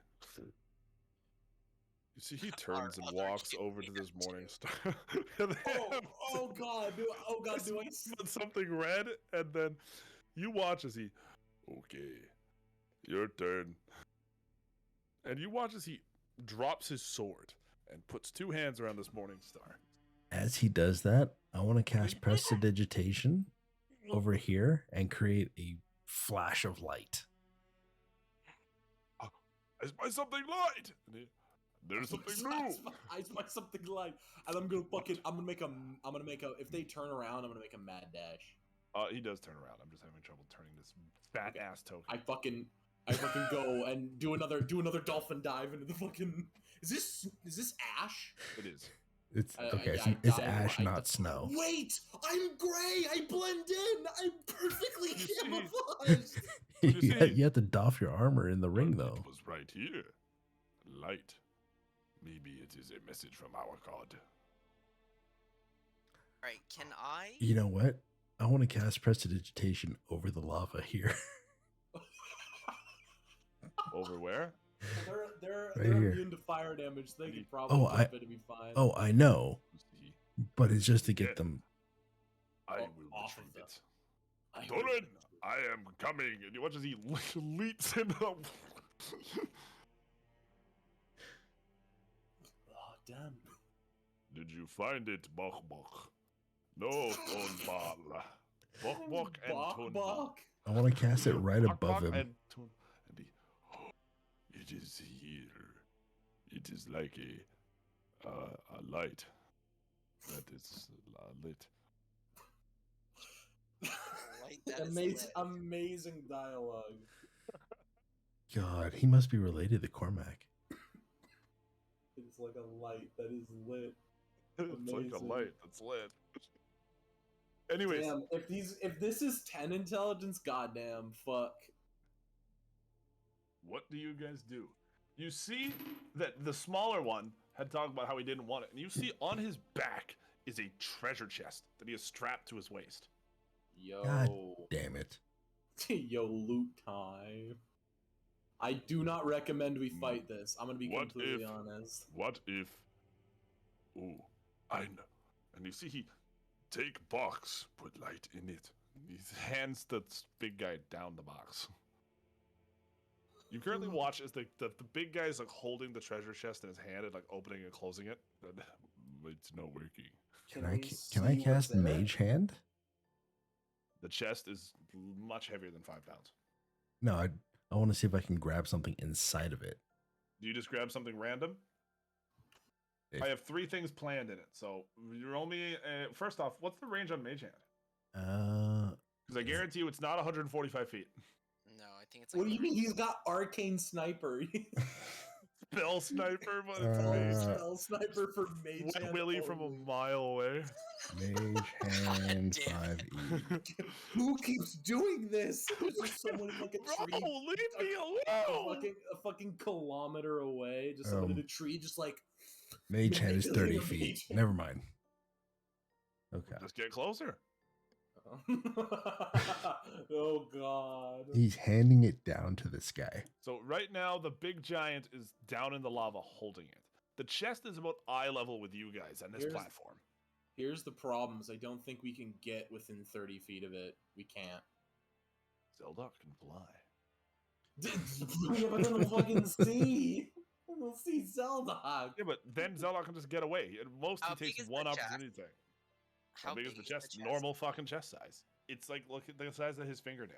You see, he turns and other walks game over we to this have morning too. star. Oh god, do I Put something red, and then you watch as he. Okay, your turn. And you watch as he drops his sword and puts 2 hands around this morning star. As he does that, I want to cast Prestidigitation over here and create a flash of light. I spy something light. And there's something new. I spy something light, and I'm gonna make a. If they turn around, I'm gonna make a mad dash. He does turn around. I'm just having trouble turning this fat ass token. I fucking go and do another dolphin dive into the fucking. Is this ash? It is. It's okay. yeah, it's I ash, I not snow. Wait, I'm gray. I blend in. I'm perfectly You see- camouflaged. You Yeah, see- you have to doff your armor in the ring, Well, though. It was right here. Light. Maybe it is a message from our god. Alright, can I? You know what? I want to cast Prestidigitation over the lava here. Over where? They're Right here. immune to fire damage. So they could probably Oh, jump it to be fine. Oh, I know, See, but it's just to get Yeah. them. I Oh, will off of retrieve the- it. I Doran, I am coming. And you watch as he leaps in the. Oh damn. Did you find it, Bok Bok? No, Tonbal. Bok Bok and Bok Tonbal. Bok. I want to cast it right Bok above Bok him. And he, it is here. It is like a light that is lit. Light that is lit. Amazing dialogue. God, he must be related to Cormac. It's like a light that is lit. It's like a Amazing. light that's lit. Anyways, Damn, if this is 10 intelligence, goddamn, fuck. what do you guys do? You see that the smaller one had talked about how he didn't want it, and you see on his back is a treasure chest that he has strapped to his waist. Yo. God damn it. Yo, loot time. I do not recommend we fight this. I'm gonna be What completely if- honest. What if? Oh, I know. And you see he take box, put light in it. He hands the big guy down the box. You currently watch as the big guy is like holding the treasure chest in his hand and like opening and closing it. And it's not working. Can we I see can I what's cast in it? Mage Hand? The chest is much heavier than 5 pounds. No, I want to see if I can grab something inside of it. Do you just grab something random? If- I have 3 things planned in it. So you're only first off, what's the range on Mage Hand? Because I guarantee you it's not 145 feet. No, I think it's like. What do you mean he's got arcane sniper? Spell sniper, but it's Uh, Mage. Spell sniper for mage Wet hand Willy from a only. mile away. Mage Hand damn 5e. Who keeps doing this? There's just someone in like a Bro, tree, leave me a alone! fucking kilometer away. Just someone in a tree, just like. Mage Hand is Mage 30 Hand. feet. Never mind. Okay. Just get closer. Oh god. He's handing it down to this guy. So right now, the big giant is down in the lava holding it. The chest is about eye level with you guys on this Here's- platform. Here's the problems. I don't think we can get within 30 feet of it. We can't. Zelda can fly. Yeah, but then we'll fucking see. We'll see Zelda. Yeah, but then Zelda can just get away. At most, How he big takes is the one chest? opportunity attack. How big is the chest? Normal fucking chest size. It's like, look at the size of his fingernail.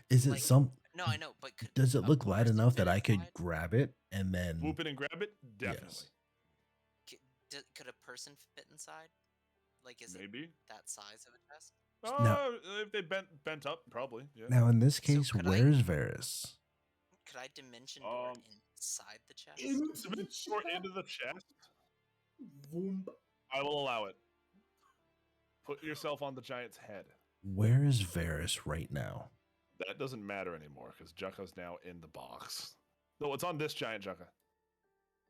Is it Like, some? No, I know, but Does it a look light person enough fit that I could inside? grab it and then? Whoop it and grab it? Definitely. Could a person fit inside? Like, is Maybe. it that size of a chest? Now- If they bent up, probably. Yeah. Now, in this case, could where's Varys? Could I dimension door inside the chest? Or into the chest? Voom. I will allow it. Put yourself on the giant's head. Where is Varys right now? That doesn't matter anymore because Jukka's now in the box. No, it's on this giant Jukka.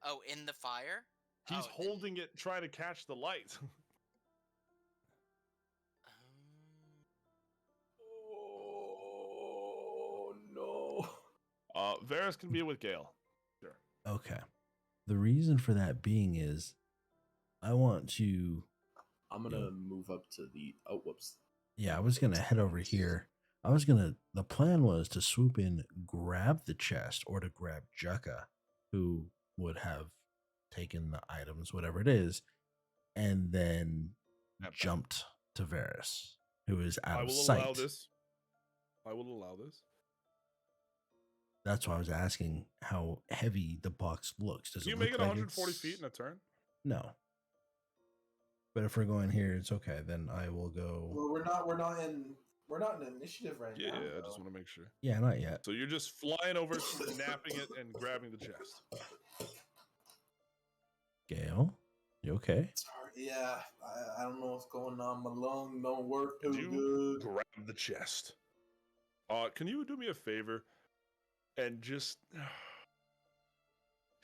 Oh, in the fire? He's Oh, then- holding it, trying to catch the light. Oh no. Varys can be with Gale. Sure. Okay. The reason for that being is I want to. I'm gonna move up to the. Oh, whoops. Yeah, I was going to head over here. The plan was to swoop in, grab the chest, or to grab Jukka, who would have taken the items, whatever it is, and then jumped to Varys, who is out of sight. Allow this. I will allow this. That's why I was asking how heavy the box looks. Does Can you it make look it like 140 it's- feet in a turn? No. But if we're going here, it's okay. Then I will go. Well, we're not in initiative right Yeah, now. I just want to make sure. Yeah, not yet. So you're just flying over, snapping it, and grabbing the chest. Gale, you okay? It's hard. Yeah, I don't know what's going on. My lung don't work too You good. grab the chest. Can you do me a favor and just?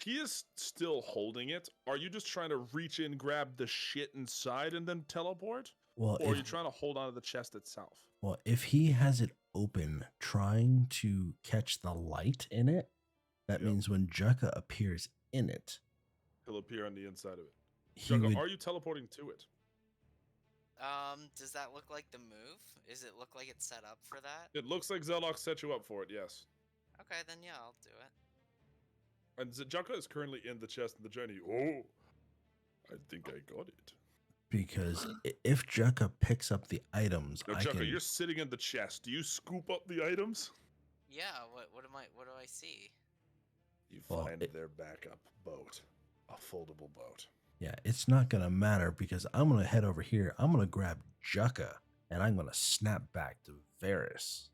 He is still holding it. Are you just trying to reach in, grab the shit inside, and then teleport? Well, Or are you trying to hold on to the chest itself? Well, if he has it open, trying to catch the light in it, that means when Jukka appears in it, He'll appear on the inside of it. he Jugga, would. are you teleporting to it? Does that look like the move? Does it look like it's set up for that? It looks like Zelok set you up for it, yes. Okay, then yeah, I'll do it. And Jukka is currently in the chest of the journey. Oh, I think I got it. Because if Jukka picks up the items, Now, I Jukka, can. you're sitting in the chest. Do you scoop up the items? Yeah. What do I see? You Well, find their backup boat, a foldable boat. Yeah, it's not gonna matter because I'm gonna head over here. I'm gonna grab Jukka and I'm gonna snap back to Varys.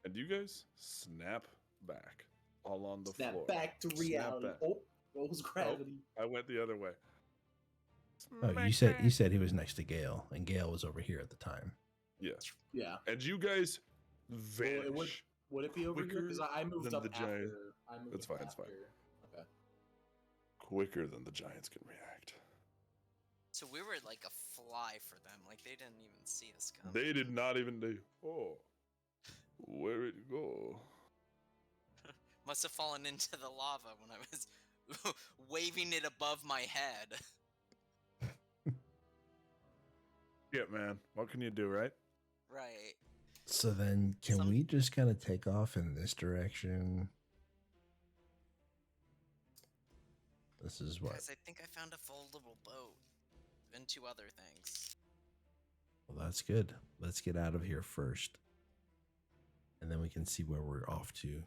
And you guys snap back all on the Snap floor. back to Snap reality. back. Oh, what was gravity? I went the other way. Oh, you said he was next to Gale, and Gale was over here at the time. Yes. Yeah. And you guys vanish. Would it be over here? Because I moved than up the giant. after. I moved It's up fine, it's fine. after. Okay. Quicker than the giants can react. So we were like a fly for them. Like they didn't even see us come. They did not even do. Oh, where'd it go? Must have fallen into the lava when I was waving it above my head. Yeah, man. What can you do, right? Right. So then, can we just kind of take off in this direction? This is what. Guys, I think I found a foldable boat and two other things. Well, that's good. Let's get out of here first, and then we can see where we're off to.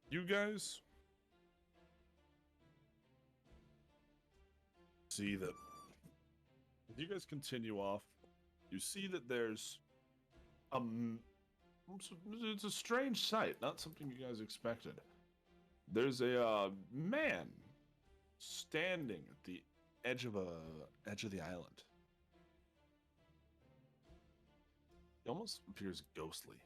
You guys see that if you guys continue off, you see that there's it's a strange sight, not something you guys expected. There's a man standing at the edge of the island. He almost appears ghostly.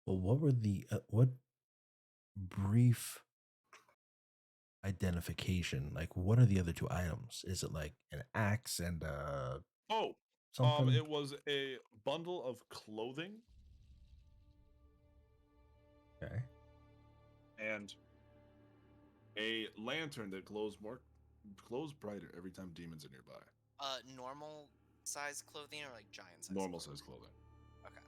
Well, what were the what brief identification? Like, what are the other two items? Is it like an axe and something? It was a bundle of clothing. Okay. And a lantern that glows brighter every time demons are nearby. Normal size clothing or like giant size? Normal size clothing. Okay.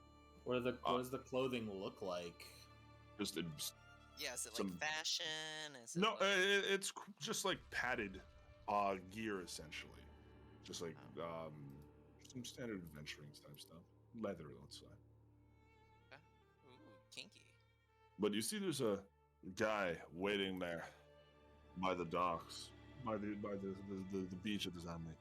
What does the clothing look like? Just Yeah, is it some- like fashion? Is it no, like... it's just like padded gear essentially, just like some standard adventuring type stuff, leather, let's say. Okay. Ooh, kinky. But you see, there's a guy waiting there by the docks, by the beach of the Zambia.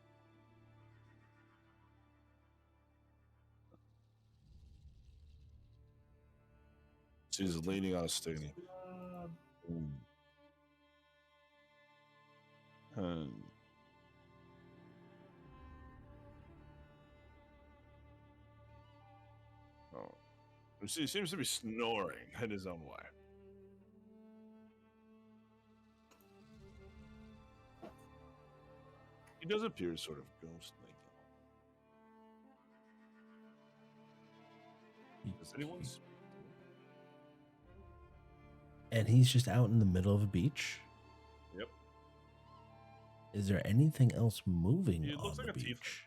She's leaning on a sticky. Oh. He seems to be snoring in his own way. He does appear sort of ghostly. Does anyone speak to him? And he's just out in the middle of a beach. Yep. Is there anything else moving He on looks the like a tiefling, beach?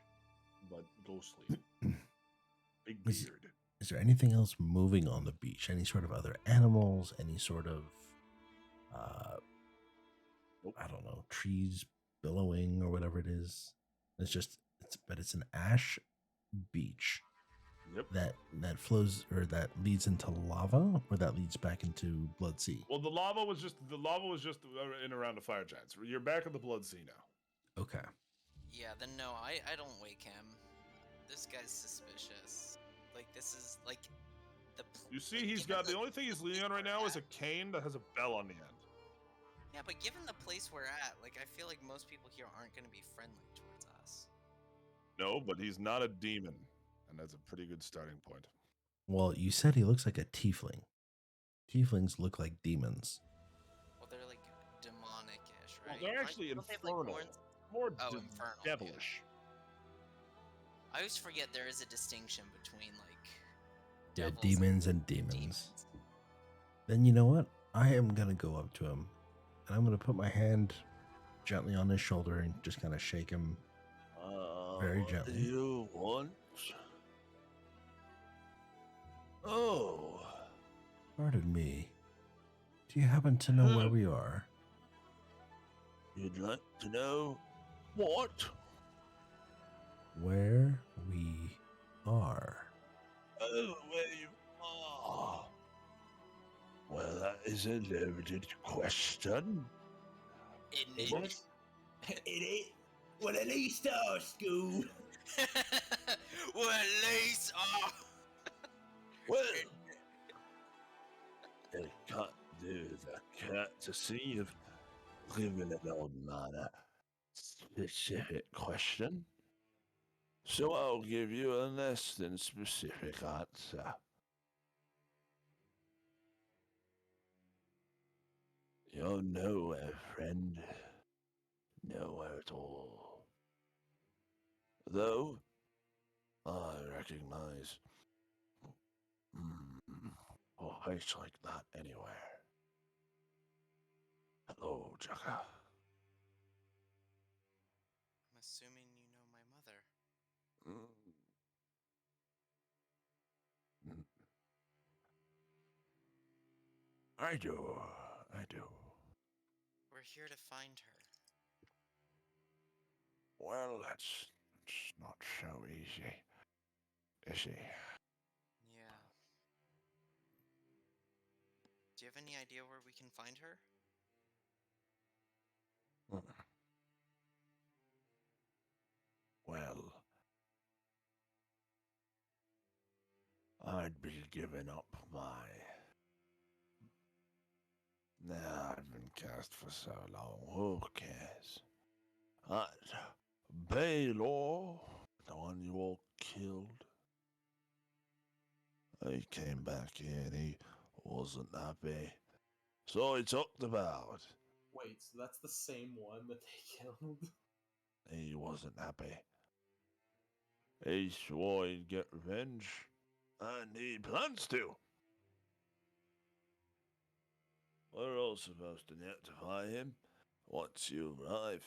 but ghostly. Big beard. Is there anything else moving on the beach? Any sort of other animals? Any sort of, Nope. I don't know, trees billowing or whatever it is? But it's an ash beach Yep. that flows or that leads into lava or that leads back into Blood Sea. Well, the lava was just in around the fire giants. You're back at the Blood Sea now. Okay. Yeah, then no, I don't wake him. This guy's suspicious. Like, this is, like, You see, like, he's given got the only thing he's leaning on right we're now is at- a cane that has a bell on the end. Yeah, but given the place we're at, like, I feel like most people here aren't going to be friendly towards us. No, but he's not a demon, and that's a pretty good starting point. Well, you said he looks like a tiefling. Tieflings look like demons. Well, they're, like, demonic-ish, Well, right? they're actually Don't they have, like, infernal, horns? more Oh, infernal, yeah. devilish. I always forget there is a distinction between, like, Yeah, devils demons and demons. Then you know what? I am going to go up to him and I'm going to put my hand gently on his shoulder and just kind of shake him very What gently. do you want? Oh, Pardon me. Do you happen to know where we are? you'd like to know what? Where we are. Oh, where you are? Well, that is a loaded question. It ain't. Well, at least our school. Well, at least, Well, you can't do the courtesy of giving an old man a specific question. So I'll give you a less than specific answer. You're nowhere, friend. Nowhere at all. Though, I recognize a face like that anywhere. Hello, Jaka. I'm assuming you know my mother. I do. We're here to find her. Well, that's not so easy, is he? Yeah. Do you have any idea where we can find her? Well, I'd be giving up my... Nah, I've been cast for so long, who cares? That Baylor, the one you all killed, he came back here and he wasn't happy. So he talked about. Wait, so that's the same one that they killed? He wasn't happy. He swore he'd get revenge, and he plans to. We're all supposed to notify him once you arrive.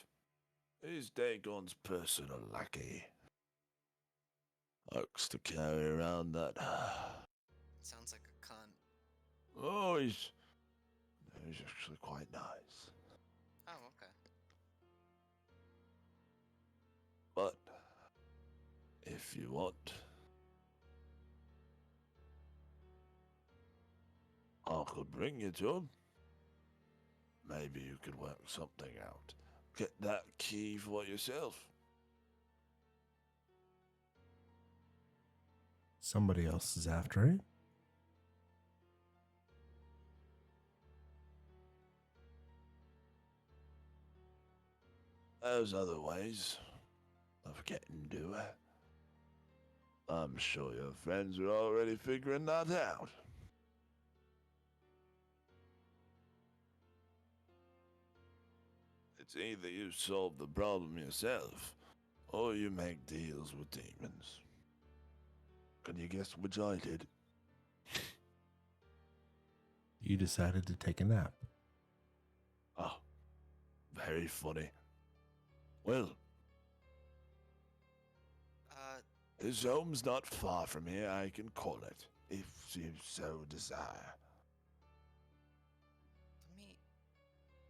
He's Dagon's personal lackey. Likes to carry around that Sounds like a cunt. Oh, he's actually quite nice. Oh, okay. But if you want, I could bring you to him. Maybe you could work something out. Get that key for yourself. Somebody else is after it. There's other ways of getting to it. I'm sure your friends are already figuring that out. It's either you solve the problem yourself, or you make deals with demons. Can you guess which I did? You decided to take a nap. Oh, very funny. Well, his home's not far from here, I can call it, if you so desire.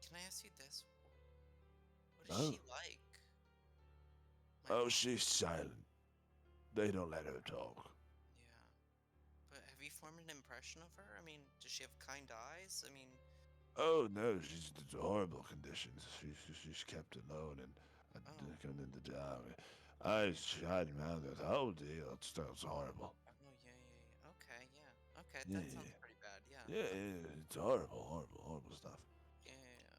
Can I ask you this? What is she like? Oh, she's silent. They don't let her talk. Yeah. But have you formed an impression of her? I mean, does she have kind eyes? I mean... Oh, no, she's in horrible conditions. She's kept alone and coming into town. I tried around the whole deal. It's horrible. Oh, yeah. Okay, yeah. Okay, Yeah, that sounds pretty bad, yeah. Yeah, it's horrible stuff. Yeah,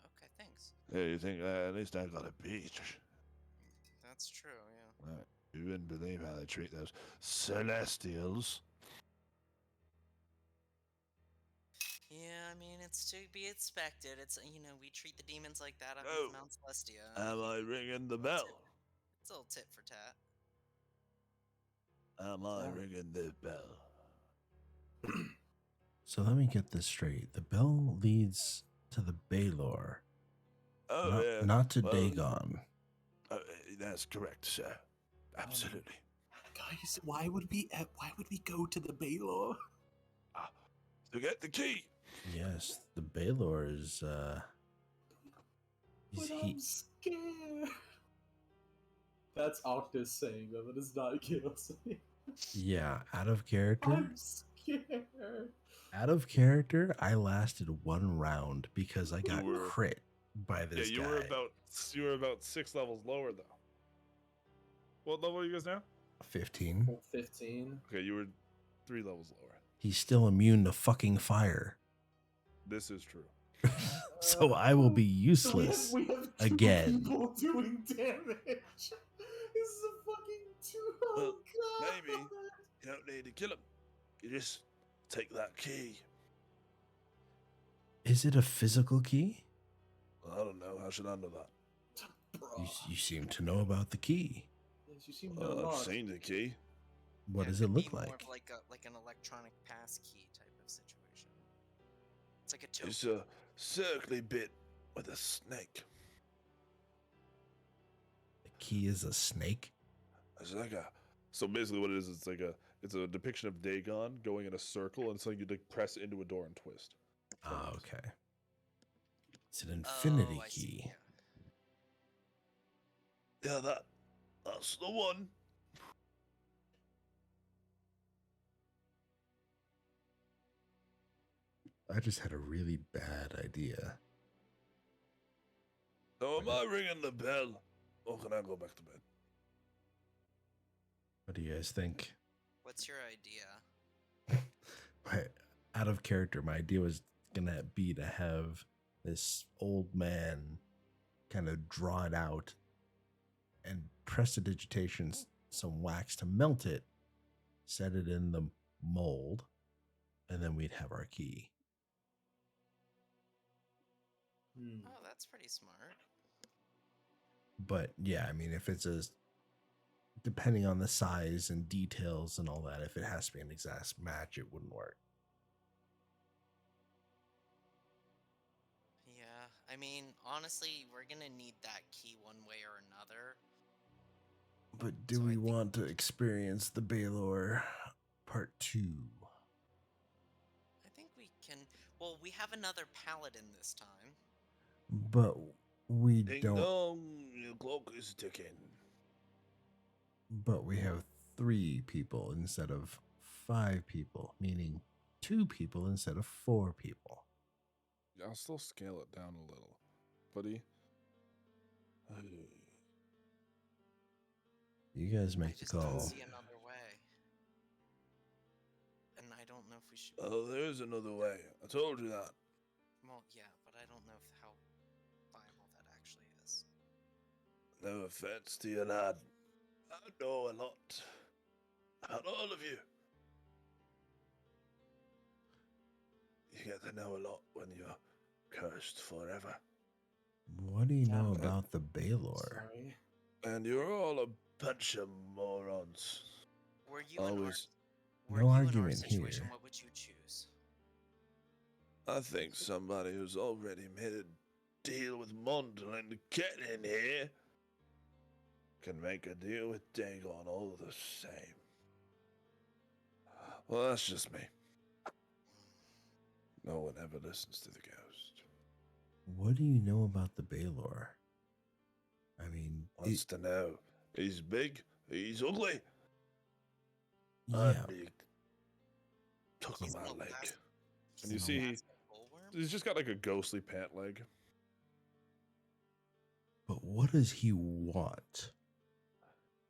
okay, thanks. Yeah, you think at least I got a beach. That's true, yeah. Right. You wouldn't believe how they treat those celestials. Yeah, I mean, it's to be expected. It's, we treat the demons like that up Oh, in Mount Celestia. Am I ringing the bell? It's a little tit for tat. Am I ringing the bell? So let me get this straight. The bell leads to the Baylor. Oh, yeah. Not to Dagon. That's correct, sir. Absolutely. Guys, why would we go to the Baylor? To get the key. Yes, the Baylor is But I'm scared. That's Octus saying that. That is not Gil saying. Yeah, out of character. I'm scared. Out of character, I lasted one round because I got crit by this you guy. you were about 6 levels lower though. What level are you guys now? 15. 15. Okay, you were 3 levels lower. He's still immune to fucking fire. This is true. So I will be useless we have two again. people doing damage. This is a fucking two. Oh god. Maybe you don't need to kill him. You just take that key. Is it a physical key? I don't know. How should I know that? You seem to know about the key. Yes, you seem to know a lot. I've seen the key. What does it look More like? of like an electronic pass key type of situation. It's like a token. It's a circly bit with a snake. The key is a snake? It's like so basically what it is, it's a depiction of Dagon going in a circle and something you press into a door and twist. Ah, okay. It's an infinity I key. see, Yeah, that's the one. I just had a really bad idea. So am I ringing the bell, or can I go back to bed? What do you guys think? What's your idea? Out of character, my idea was gonna be to have this old man kind of draw it out and prestidigitation some wax to melt it, set it in the mold, and then we'd have our key. Oh, that's pretty smart. But yeah, I mean, if it's depending on the size and details and all that, if it has to be an exact match, it wouldn't work. Yeah, I mean, honestly, we're gonna need that key one way or another. But do we want to experience the Baylor Part 2? can. Well, we have another paladin this time. But we Ding don't. dong, your clock is ticking. But we have 3 people instead of 5 people, meaning 2 people instead of 4 people. I'll still scale it down a little, buddy. You guys I make the just don't call. see another way. And I don't know if we should. Oh, there's another way. I told you that. Well, yeah, but I don't know how viable that actually is. No offense to you, lad. I know a lot about all of you. You get to know a lot when you're cursed forever. What do you know about the Baylor? Sorry. And you're all a bunch of morons. Were you Always. were No you in our argument situation, here. what would you choose? I think somebody who's already made a deal with Mondlin to get in here can make a deal with Dagon all the same. Well, that's just me. No one ever listens to the ghost. What do you know about the Baylor? I mean, Wants to know. He's big, he's ugly, yeah, and he took He's my the leg. last- And you the see, last bullworm? he's just got like a ghostly pant leg. but what does he want?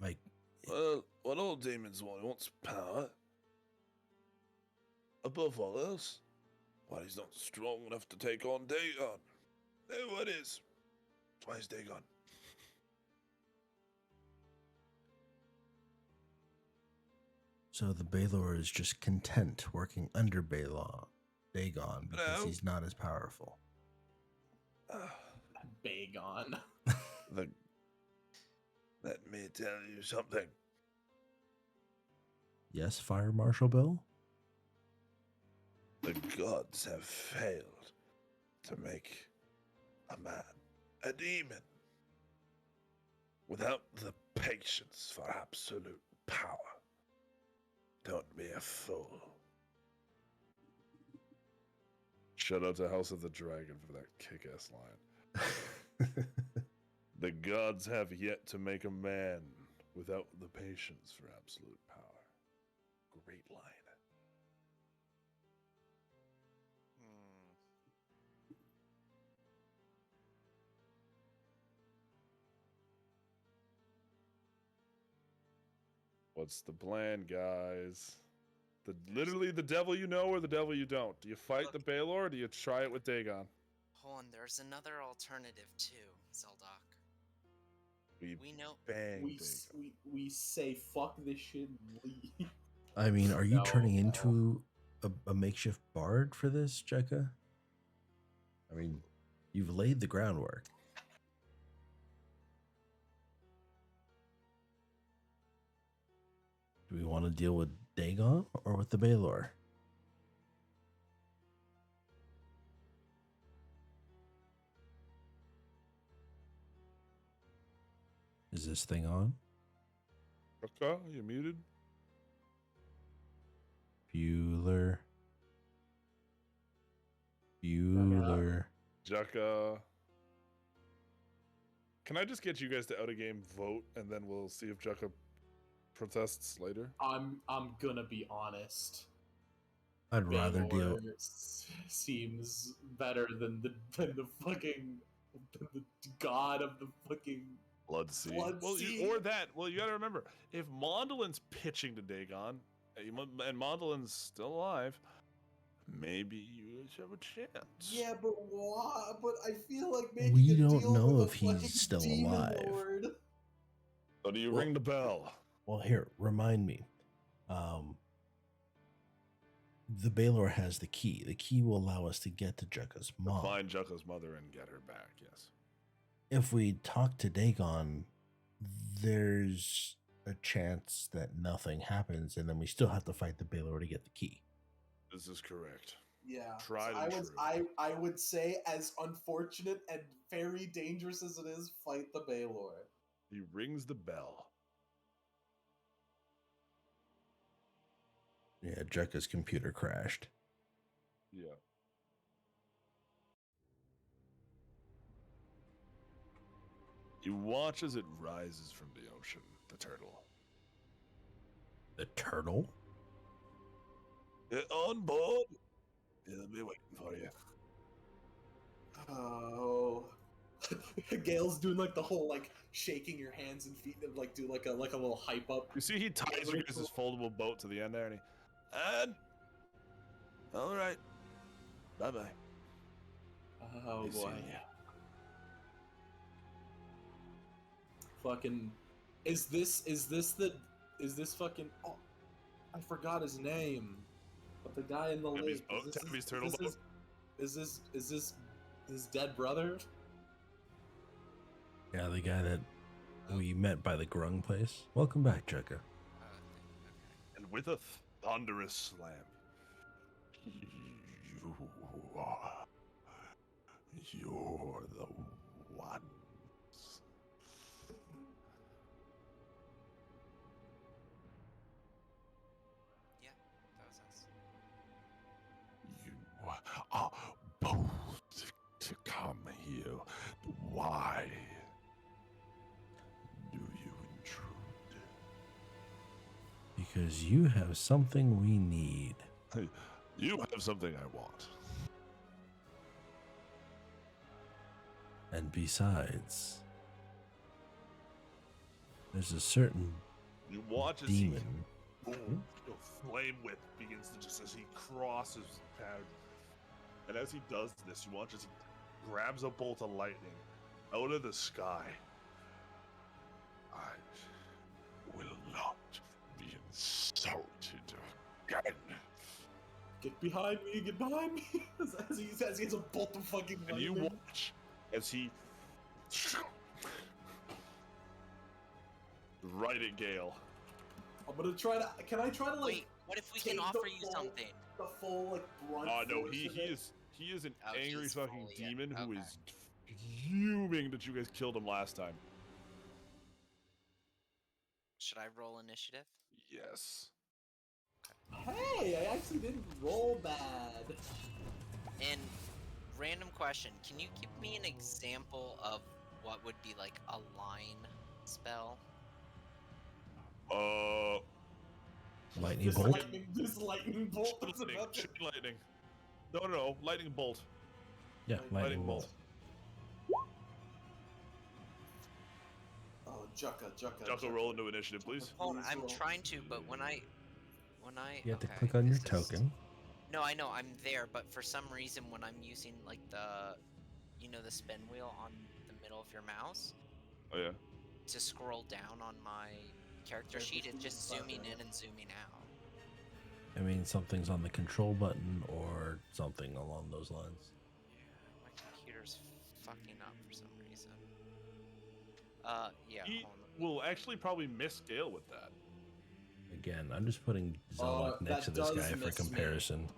Like, Well, what all demons want, he wants power. Above all else, why he's not strong enough to take on Dagon. There what is. Why is Dagon? so the Baylor is just content working under Dagon because No. he's not as powerful. Bagon. Let me tell you something. Yes, Fire Marshal Bill? The gods have failed to make a man a demon without the patience for absolute power. Don't be a fool. Shout out to House of the Dragon for that kick-ass line. The gods have yet to make a man without the patience for absolute power. Great line. Hmm. What's the plan, guys? Literally the devil you know or the devil you don't. Do you fight the Baylor or do you try it with Dagon? Hold on, there's another alternative too, Zeldoc. We know. Bang We, Dagon. we say fuck this shit and leave. I mean, are you No, turning no. into a makeshift bard for this, Jekka? I mean, you've laid the groundwork. Do we want to deal with Dagon or with the Baylor? Is this thing on? Okay, you muted? Bueller. Jekka. Can I just get you guys to out of game vote and then we'll see if Jekka protests later? I'm gonna be honest. I'd rather deal. Baylor seems better than the fucking the god of the fucking Blood Sea. Blood Well, Sea. or that. Well, you gotta remember, if Mondolin's pitching to Dagon, and Mondolin's still alive, maybe you guys have a chance. Yeah, but why? But I feel like making We a don't deal know with if a fucking he's still demon alive. lord. So do you Well- ring the bell? Well, here, remind me. The Baylor has the key. The key will allow us to get to Jekka's mom. Find Jekka's mother and get her back, yes. If we talk to Dagon, there's a chance that nothing happens, and then we still have to fight the Baylor to get the key. This is correct. Yeah, Tried so and I would true. I would say, as unfortunate and very dangerous as it is, fight the Baylor. He rings the bell. Yeah, Jekka's computer crashed. Yeah. You watch as it rises from the ocean, the turtle. The turtle? Get on board. It'll be waiting for you. Oh. Gail's doing like the whole like shaking your hands and feet and like do like a little hype up. You see, he ties you guys' foldable boat to the end there, and all right, bye bye. Oh I see boy. ya. Fucking, is this fucking? Oh, I forgot his name. But the guy in the Tabby's lake. boat? Tabby's turtle boat? Is this his dead brother? Yeah, the guy that we met by the grung place. Welcome back, Chugga. Okay. And with a thunderous slam, you're the ones. Yeah, that was us. You are bold to come here. Why do you intrude? Because you have something we need. You have something I want. And besides, there's a certain You watch as demon. he, boom, the flame whip begins to just as he crosses pad. And as he does this, you watch as he grabs a bolt of lightning out of the sky. I will not be insulted again. Get behind me! Get behind me! as he has a bolt of fucking And you lightning. watch as he right at Gale. I'm gonna try to. Can I try to like? Wait, what if we take can the offer you full- something? The full like brunt. No, force he of it? is an Oh, angry he's fucking fully in. demon who Okay. is fuming that you guys killed him last time. Should I roll initiative? Yes. Hey, I actually didn't roll bad. And random question, can you give me an example of what would be like a line spell? Lightning This bolt? lightning bolt. That's Lightning, about chain lightning. No, lightning bolt. Yeah, lightning Lightning bolt. Oh, Jucka. Jocko, roll into initiative, please. Hold on, Please I'm roll. trying to, but when I You have to okay, click on your this is- token. No, I know, I'm there, but for some reason when I'm using like the the spin wheel on the middle of your mouse Oh yeah. to scroll down on my character sheet, it's just zooming in and zooming out. I mean, something's on the control button or something along those lines. Yeah, my computer's fucking up for some reason. Yeah. He hold on. will actually probably miss Gale with that. Again, I'm just putting Zelok next to that this does guy for miss me. comparison.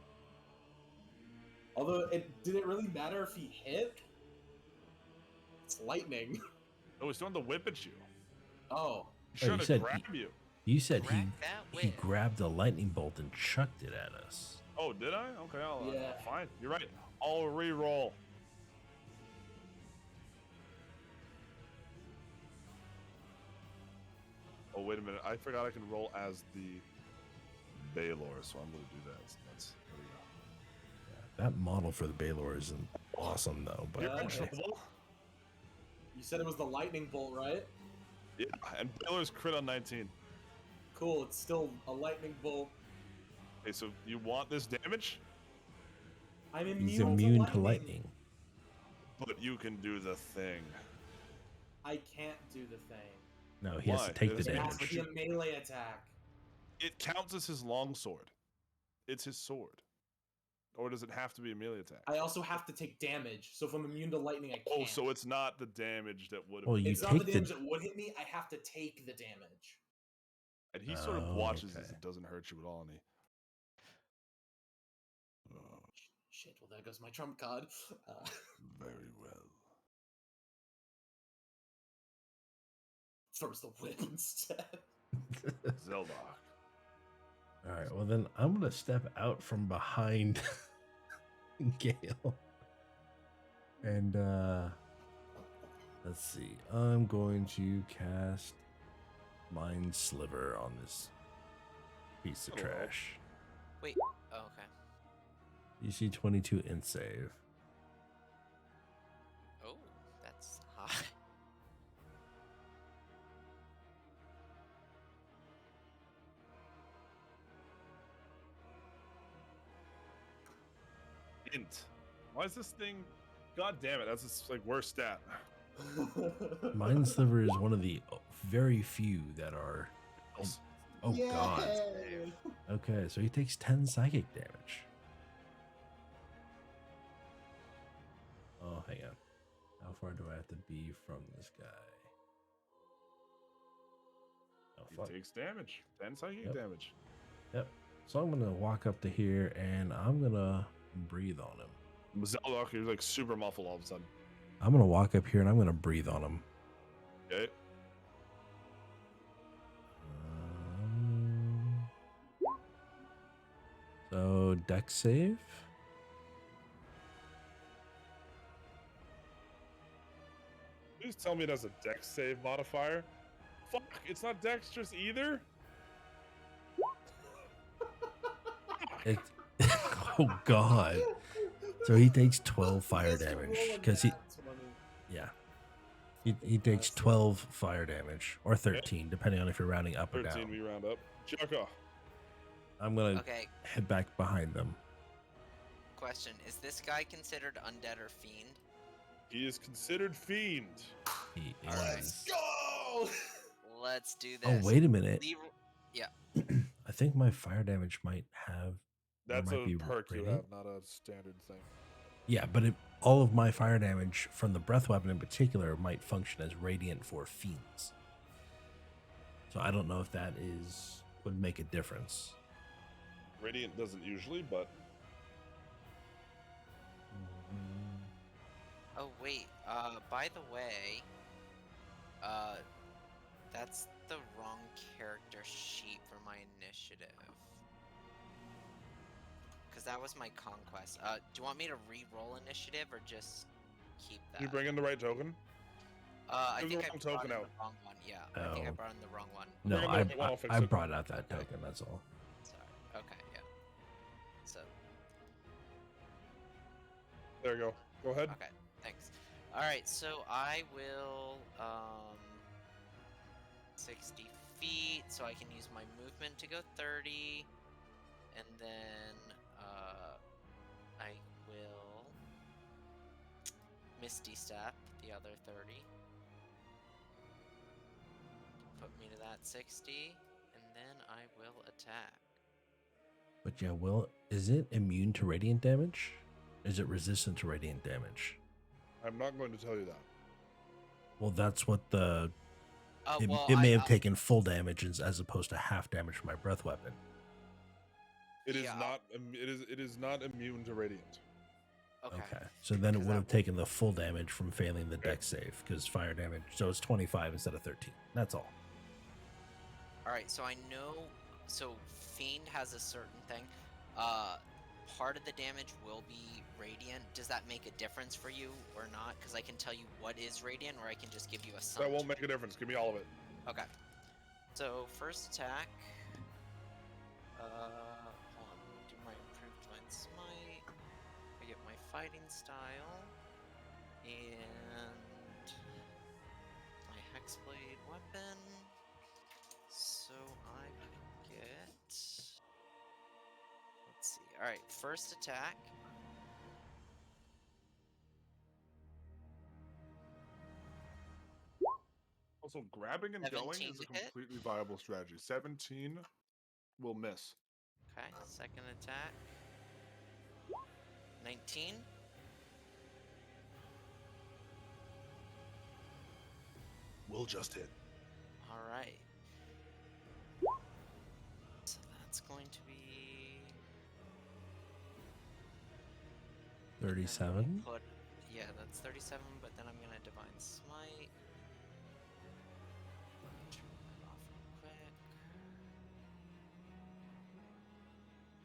Although, did it really matter if he hit? It's lightning. Oh, he's throwing the whip at you. Oh. He's Oh, trying you to said grab you. You said Crack that he whip. grabbed a lightning bolt and chucked it at us. Oh, did I? Okay, I'll Yeah. fine. You're right. I'll re-roll. Oh, wait a minute. I forgot I can roll as the Baylor, so I'm going to do that. So that's, there we go. That model for the Baylor isn't awesome though, but You're in okay. trouble. You said it was the lightning bolt, right? Yeah, and Baylor's crit on 19. Cool, it's still a lightning bolt. Okay, so you want this damage? I'm he's immune, immune to to lightning. But you can do the thing. I can't do the thing. no, he has Why? to take the It It has to damage. be a melee attack. It counts as his longsword. It's his sword. Or does it have to be a melee attack? I also have to take damage, so if I'm immune to lightning, I can't. Oh, so it's not the damage that would have. Well, you It's not the take damage the that would hit me, I have to take the damage. And he sort of Oh, watches okay. as it doesn't hurt you at all, and he. Oh, Shit, well, there goes my trump card. very well. Throws the whip instead. Zeldok. All right, well then I'm gonna step out from behind Gale, and Let's see. I'm going to cast Mind Sliver on this piece of That'll help. trash. Wait. Oh, okay. DC 22 int save. Oh, that's high. Int. Why is this thing? God damn it! That's its like worst stat. Mind Sliver is one of the very few that are. Oh god. Yay! Okay, so he takes 10 psychic damage. Oh, hang on. How far do I have to be from this guy? Oh, He fuck. takes damage. 10 psychic Yep. damage. Yep. So I'm gonna walk up to here and I'm gonna breathe on him. Zelda, you're like super muffled all of a sudden. I'm gonna walk up here and I'm gonna breathe on him. Okay. So dex save. Please tell me it has a dex save modifier. Fuck, it's not dexterous either. It, oh god. So he takes 12 fire Just roll damage a because he nat 20. yeah. He takes 12 fire damage or 13 depending on if you're rounding up or 13 down. we round up. Jocko. I'm gonna Okay. head back behind them. Question: is this guy considered undead or fiend? He is considered fiend. He Alright. is. Go! Let's do Oh this. wait a minute. Leroy- I think my fire damage might have. That's might a be perk you radiant. have, not a standard thing. Yeah, but all of my fire damage from the breath weapon in particular might function as radiant for fiends. So I don't know if that would make a difference. Radiant doesn't usually, but Oh wait. By the way, that's the wrong character sheet for my initiative. Because that was my conquest. Do you want me to re-roll initiative or just keep that? you bring in the right token. I Give think the I wrong brought token in out. the wrong one. Yeah, I think I Oh. brought in the wrong one. No, Bring I, it up, I'll fix I it. brought out that Okay. token, that's all. Sorry. Okay, yeah. So, There you go. Go ahead. okay, thanks. Alright, so I will, 60 feet, so I can use my movement to go 30, and then, I will Misty Step the other 30. Put me to that 60, and then I will attack. But yeah, is it immune to radiant damage? Is it resistant to radiant damage? I'm not going to tell you that. Well, that's what Well, it may have taken full damage as opposed to half damage from my breath weapon. It is Yeah. not. It is not immune to radiant. Okay. So then it Because would that have taken the full damage from failing the Okay. dex save because fire damage. So it's 25 instead of 13. That's all. Alright, so I know. So, Fiend has a certain thing. Part of the damage will be radiant. Does that make a difference for you or not? Because I can tell you what is radiant, or I can just give you a sum. That won't make a difference. Give me all of it. Okay. So, first attack. Hold on. Do my improved divine smite. I get my fighting style. And my hexblade weapon. So I get. Let's see. Alright, first attack. Also, grabbing and going 17 is a to hit. completely viable strategy. 17 will miss. Okay, second attack. 19. Will just hit. Alright. So that's going to be 37. Yeah, that's 37, but then I'm gonna divine smite. Let me turn that off real quick.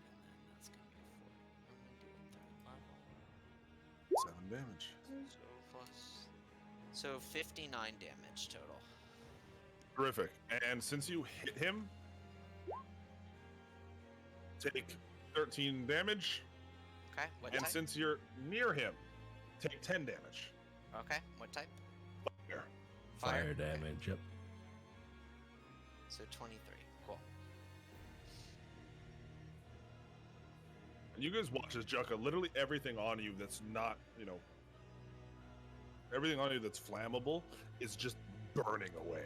And then that's gonna be a 4. I'm gonna do a third level. 7 damage. So plus So 59 damage total. Terrific. And since you hit him, take 13 damage. Okay, what And type? since you're near him, take 10 damage. Okay, what type? Fire. Fire Okay. damage. Yep. So 23. Cool. And you guys watch as Jukka, literally everything on you that's not, everything on you that's flammable is just burning away.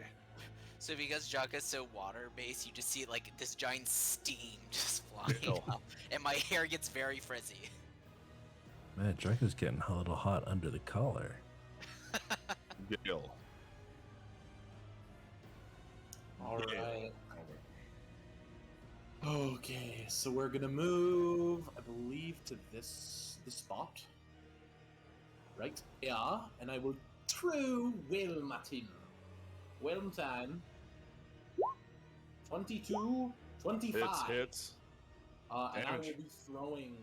So because Jaka's so water-based, you just see like this giant steam just flying Ew. up, and my hair gets very frizzy. Man, Draco's getting a little hot under the collar. Gale. All right. Okay, so we're gonna move, I believe, to this spot. Right? Yeah, and I will true Whelm at him. Whelm time. 22, 25. Hits. And I will Damage. be throwing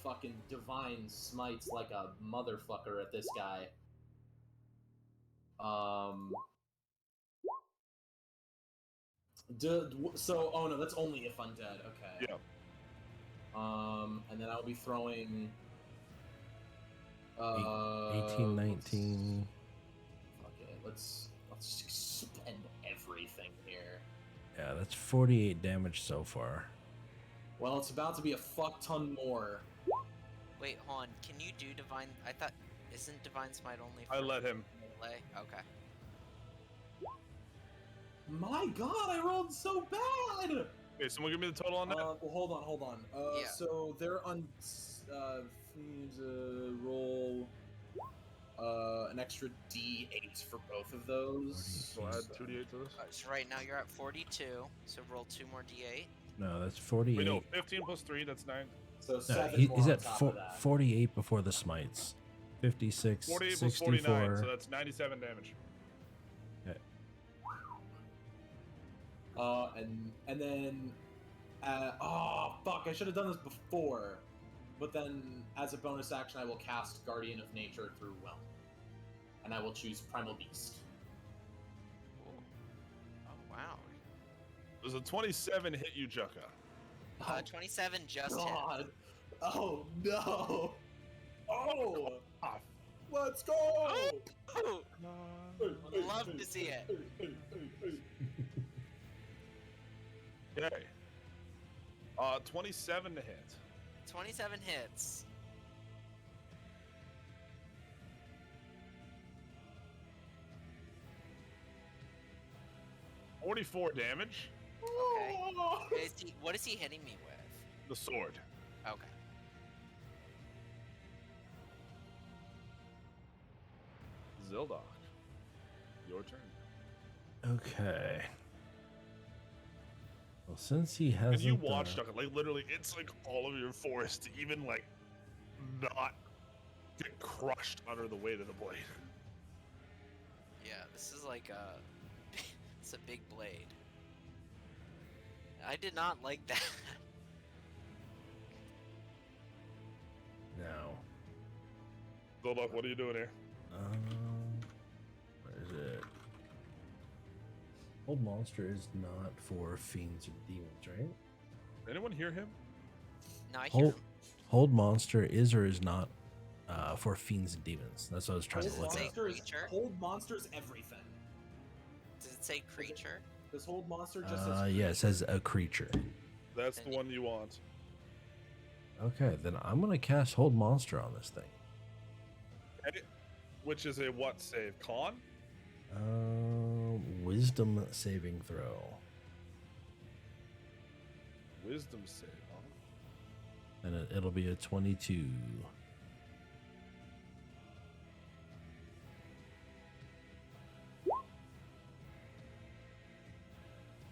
fucking divine smites like a motherfucker at this guy. So, oh no, that's only if I'm dead. Okay. Yeah. And then I'll be throwing. 18, 19. Fuck it. Let's just spend everything here. Yeah, that's 48 damage so far. Well, it's about to be a fuck ton more. Wait, hold on. Can you do divine? I thought isn't divine smite only for I let him. melee? Okay. My god, I rolled so bad! Okay, someone give me the total on that. Well, hold on. Yeah. So they're on. Please roll an extra D8 for both of those. So add 2d8 to this. So right now you're at 42. So roll 2 more d8. No, that's 48. Wait, no, 15 plus 3, that's 9. So No, 7 more he's on at top of that. 48 before the smites. 56, 48 plus 64. 49, so that's 97 damage. And then, oh fuck! I should have done this before, but then as a bonus action, I will cast Guardian of Nature through Whelm, and I will choose Primal Beast. Cool. Oh wow. Does a 27 hit you, Jukka? 27 just hit. God! Oh no! Oh! Ah, Let's go! Ooh, love to see it. Okay. 27 to hit. 27 hits. $44 damage. Okay. What is he hitting me with? The sword. Okay. Zildok. Your turn. Okay. Well, since he hasn't. And you watch, Jukka, like literally, it's like all of your forest to even like not get crushed under the weight of the blade. Yeah, this is like a. It's a big blade. I did not like that. Now. Zildok, what are you doing here? Where is it? Old monster is not for fiends or demons, right? Anyone hear him? No, I hear him. Hold monster is or is not for fiends and demons. That's what I was trying Does to it look say at. creature? Hold monsters everything. Does it say creature? This hold monster just says Yeah, it says a creature. That's the one you want. Okay, then I'm gonna cast hold monster on this thing. Okay. Which is a what save? Con? Wisdom saving throw. Wisdom save, huh? And it'll be a 22.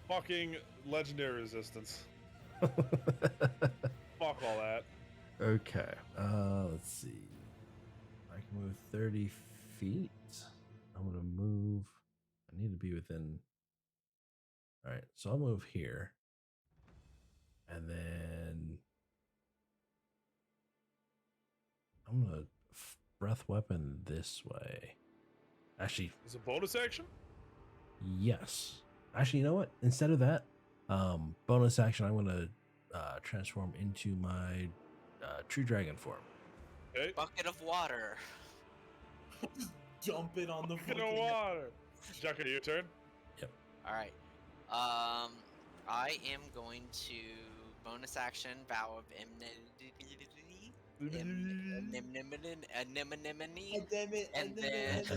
Fucking legendary resistance. Fuck all that. Okay. Let's see. I can move 30 feet. I'm gonna move. I need to be within. All right, so I'll move here, and then I'm gonna breath weapon this way, Actually, Is it bonus action? yes. Actually, you know what? Instead of that, bonus action, I'm gonna transform into my true dragon form. Okay. Bucket of water. Just dump it on the Get fucking. in water. Jacka, your turn. All right. I am going to bonus action vow of anonymity, and then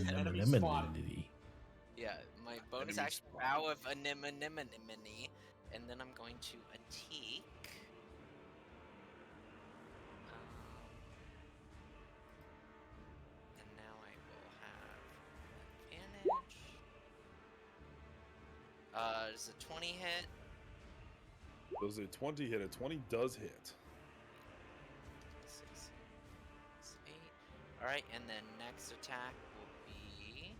yeah, my bonus Enemy action vow of anonymity, and then I'm going to attack. And now I will have advantage. Does a 20 hit? Does a 20 hit? A 20 does hit. 6, 8. All right, and then next attack will be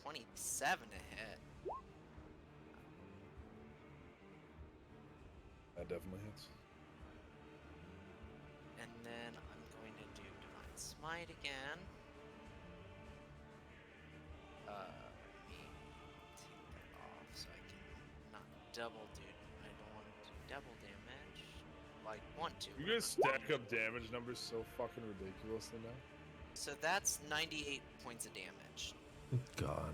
27 to hit. That definitely hits. And then I'm going to do Divine Smite again. Let me take that off so I can not double do. I don't want to do double damage. Well, I want to. You but I'm guys not. stack up damage numbers so fucking ridiculously now. So that's 98 points of damage. Good God.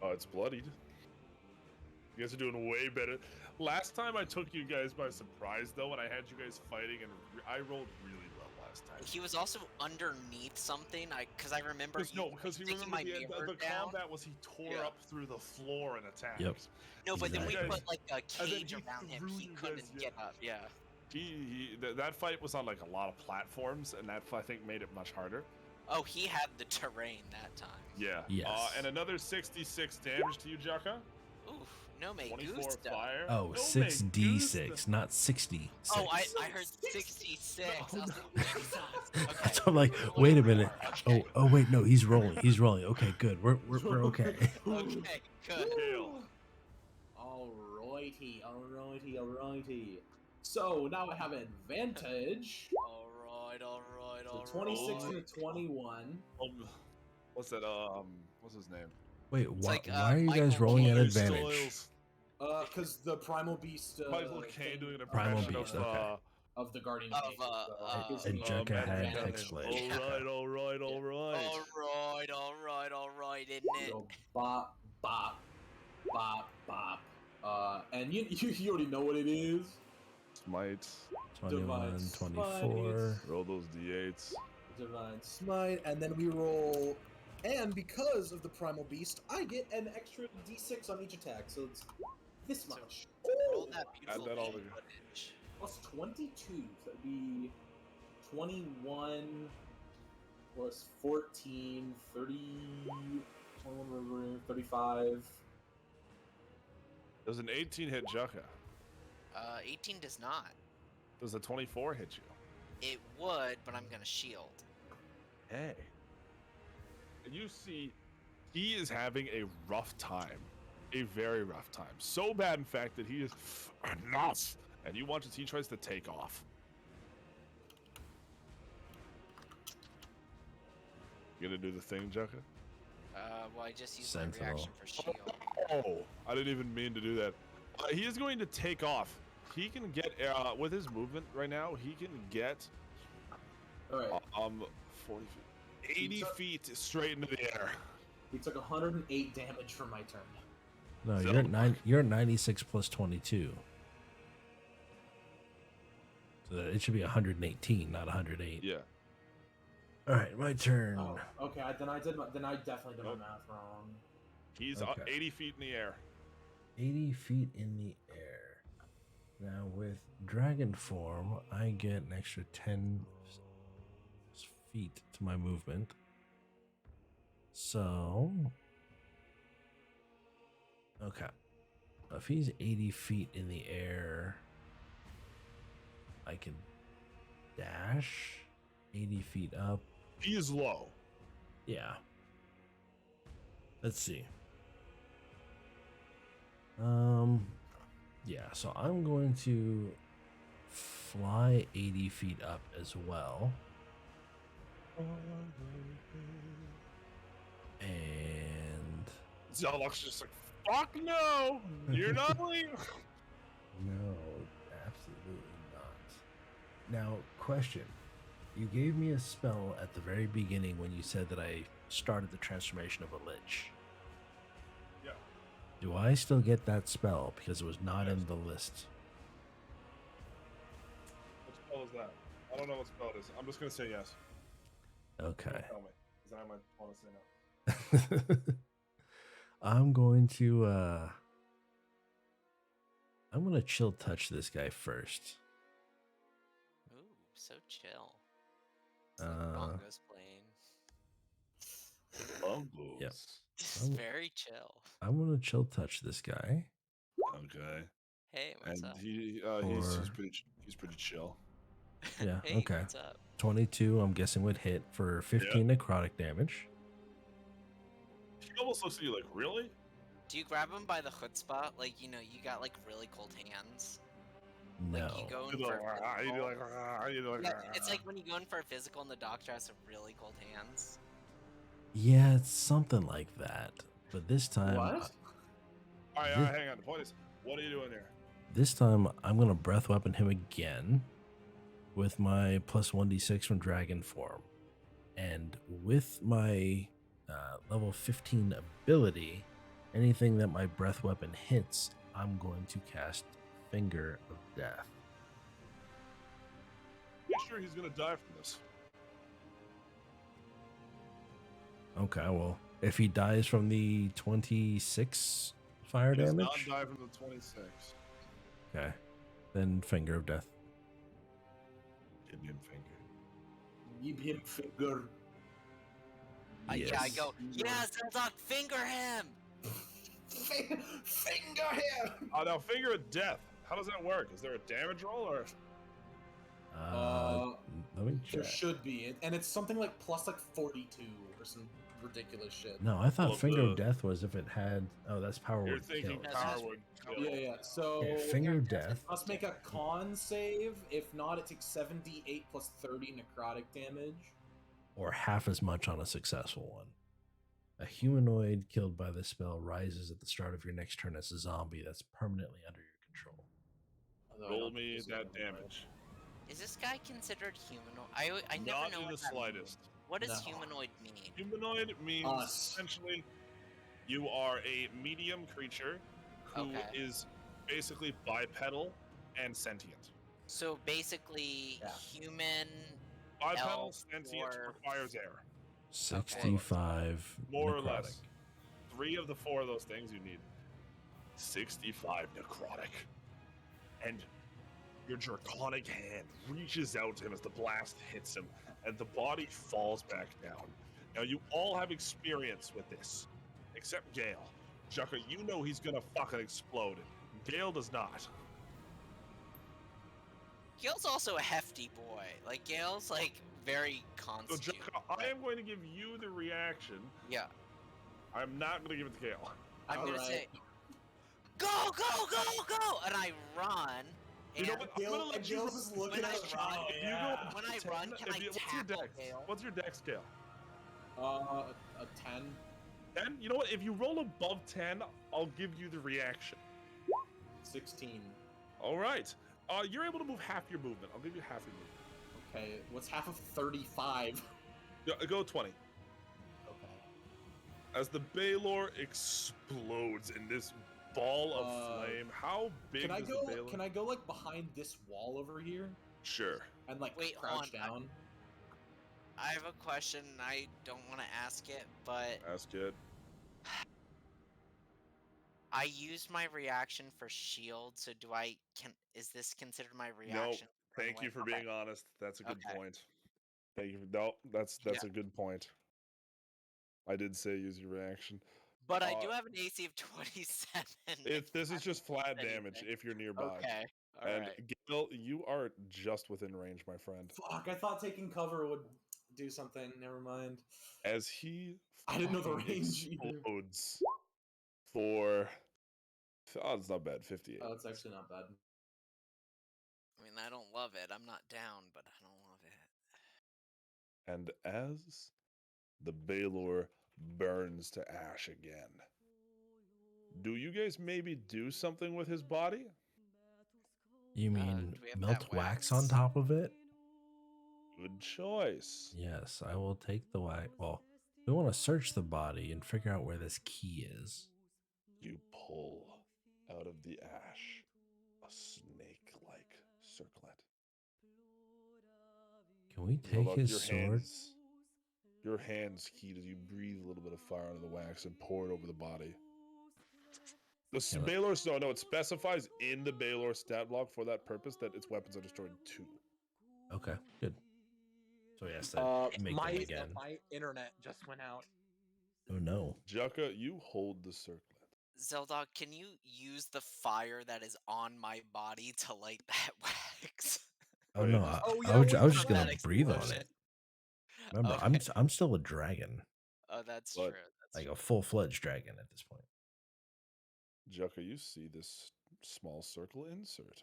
Oh, it's bloodied. You guys are doing way better. Last time I took you guys by surprise, though, when I had you guys fighting, and I rolled really well last time. He was also underneath something, because I remember Because he sticking my remembered mirror the down. combat was he tore up through the floor and attacked. Yep. No, but then we Exactly. put like a And then cage he around him. threw He you couldn't guys, get up. Yeah. That fight was on like a lot of platforms, and that I think made it much harder. Oh, he had the terrain that time. Yeah. Yes. And another 66 damage to you, Jaka. Oof, no me 24 gusta. fire. Oh, No 6d6, not 60. Oh, I heard 66. I was like, Jesus. Okay. So I'm like, wait a minute. Okay. Oh, wait, no, he's rolling. He's rolling. Okay, good. We're okay. Okay, good. Hail. Alrighty. So now I have advantage. Alright. So 26 and a 21. What's that? What's his name? Wait, why like, are you guys Michael rolling at Caine advantage? Styles. Because the primal beast. Michael Caine doing an Primal impression beast, of okay. Of the guardian Of, of nature. So it gives And me Jekka had advantage. Hexblade. Alright. Alright, isn't it? So bop. And you already know what it is. Smite. 21, Divine 24. Roll those d8s. Divine Smite, and then we roll. And because of the primal beast, I get an extra d6 on each attack, so it's this much. Roll that beautiful that all game together. footage. Plus 22, so that'd be 21 plus 14, 30, 21, 35. Does an 18 hit Jaka? 18 does not. Does a 24 hit you? It would, but I'm gonna shield. Hey. And you see, he is having a rough time. A very rough time. So bad, in fact, that he is enough. And you watch as he tries to take off. You gonna do the thing, Jaka? Well, I just used Sentinel. my reaction for shield. Oh, I didn't even mean to do that. He is going to take off. He can get, with his movement right now, he can get, Alright, 40 feet, 80 feet straight into the air. he took 108 damage from my turn. No, So- you're at 9. You're at 96 plus 22. So it should be 118, not 108. Yeah. All right, my turn. Oh, okay, then I definitely did my Nope. math wrong. He's Okay. 80 feet in the air. 80 feet in the air. Now with dragon form, I get an extra 10 feet to my movement. So, okay. If he's 80 feet in the air, I can dash 80 feet up. He is low. Yeah. Let's see. Yeah. so I'm going to fly 80 feet up as well. And Zeldock's just like, fuck no! You're not leaving! no, absolutely not. Now, question. You gave me a spell at the very beginning when you said that I started the transformation of a lich. Yeah. Do I still get that spell because it was not Yes. in the list? What spell is that? I don't know what spell it is. I'm just gonna say yes. Okay. Don't tell me, because then I might want to say no. I'm going to chill touch this guy first. Ooh, so chill. It's like bongos playing. Bongos. Yep. Just very chill. I'm going to chill touch this guy. Okay. Hey, what's And up? he's pretty chill. Yeah, Hey, okay. what's up? 22, I'm guessing would hit for 15 necrotic damage. He almost looks at you like, really? Do you grab him by the chutzpah? Like, you know, you got like really cold hands. No. Like you go in You for do a like, you do physical. like, Yeah, it's like when you go in for a physical and the doctor has really cold hands. Yeah, it's something like that. But this time, What? All right, hang on. The point is, what are you doing there? this time I'm going to breath weapon him again with my plus 1d6 from dragon form. And with my level 15 ability, anything that my breath weapon hits, I'm going to cast Finger of Death. You sure he's gonna die from this? Okay, well, if he dies from the 26 fire He does damage, not die from the 26. okay, then Finger of Death. Give him finger. Give him finger. Yeah, I go, yeah, Zeldock, finger him! Finger him! Now finger of death. How does that work? Is there a damage roll or? Let me There check. should be, and it's something like plus like 42 or some ridiculous shit. No, I thought Well, Finger of Death was if it had. Oh, that's power You're word thinking kill. power would kill. Yeah. So Yeah, Finger of Death. must make a con save. If not, it takes 78 plus 30 necrotic damage. Or half as much on a successful one. A humanoid killed by this spell rises at the start of your next turn as a zombie that's permanently under your control. Although I Roll don't think me this is that gonna damage. Is this guy considered humanoid? I never Not know in what the that slightest. means. What does No. humanoid mean? Humanoid means Us. essentially you are a medium creature who is basically bipedal and sentient. So basically, Yeah. human. Bipedal, elf, sentient or- requires air. 65 More or necrotic. less. 3 of the 4 of those things you need. 65 necrotic. And your draconic hand reaches out to him as the blast hits him, and the body falls back down. Now, you all have experience with this, except Gale. Jucker, you know he's gonna fucking explode. Gale does not. Gale's also a hefty boy. Like, Gale's, like, very So, constant. Jucker, I am going to give you the reaction. Yeah. I'm not going to give it to Gale. I'm going to Alright. say, go, go, go, go! And I run. You know and what? I'm gonna let you Gale's just looking when I at run- If you go up when to I 10, run, can I what's your tackle dex? Gale? What's your dex scale? a 10. 10? You know what? If you roll above 10, I'll give you the reaction. 16. All right. You're able to move half your movement. I'll give you half your movement. Okay, what's half of 35? Go 20. Okay. As the Baylor explodes in this ball of flame, how big Can I is go? the Baylor? Can I go like behind this wall over here Sure. and like Wait, hold crouch on. down? I have a question. I don't want to ask it, but Ask it. I used my reaction for shield, so is this considered my reaction? No. Thank you for being honest. That's a good Okay. point. Thank you. No, that's Yeah. a good point. I did say use your reaction. But I do have an AC of 27. This is just flat damage anything. if you're nearby. Okay. And Alright. Gil, you are just within range, my friend. Fuck! I thought taking cover would do something. Never mind. As he I didn't know the fucking range either. explodes for Oh, it's not bad. 58. Oh, it's actually not bad. I mean, I don't love it. I'm not down, but I don't love it. And as the Baylor burns to ash again, do you guys maybe do something with his body? You mean Do we have melt that wax wax? on top of it? Good choice. Yes, I will take the wax. Well, we want to search the body and figure out where this key is. You pull out of the ash a snake-like circlet. Can we You hold take out his your sword? your hands heat as you breathe a little bit of fire onto the wax and pour it over the body. The Yeah, Baylor, no, it specifies in the Baylor stat block for that purpose that its weapons are destroyed too. okay, good. So he has to make them again. My internet just went out. Oh no. Jukka, you hold the circlet. Zeldog, can you use the fire that is on my body to light that wax? Oh Oh, no, yeah, I was wait, just for gonna that breathe on explosion. it. Remember, Okay. I'm still a dragon, Oh, that's But- true. That's like true. a full-fledged dragon at this point. Jukka, you see this small circle insert.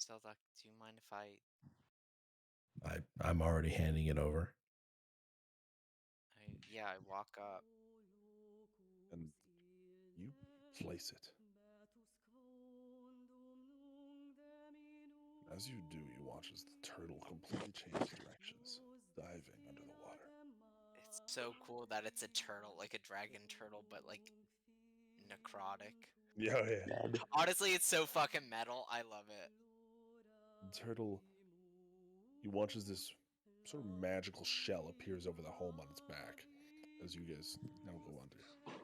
Zeldog, do you mind if I I'm already handing it over. I walk up. And you place it. As you do, you watch as the turtle completely changes directions, diving under the water. It's so cool that it's a turtle, like a dragon turtle, but like necrotic. Yeah. Honestly, it's so fucking metal. I love it. The turtle, you watch as this sort of magical shell appears over the home on its back, as you guys now go under.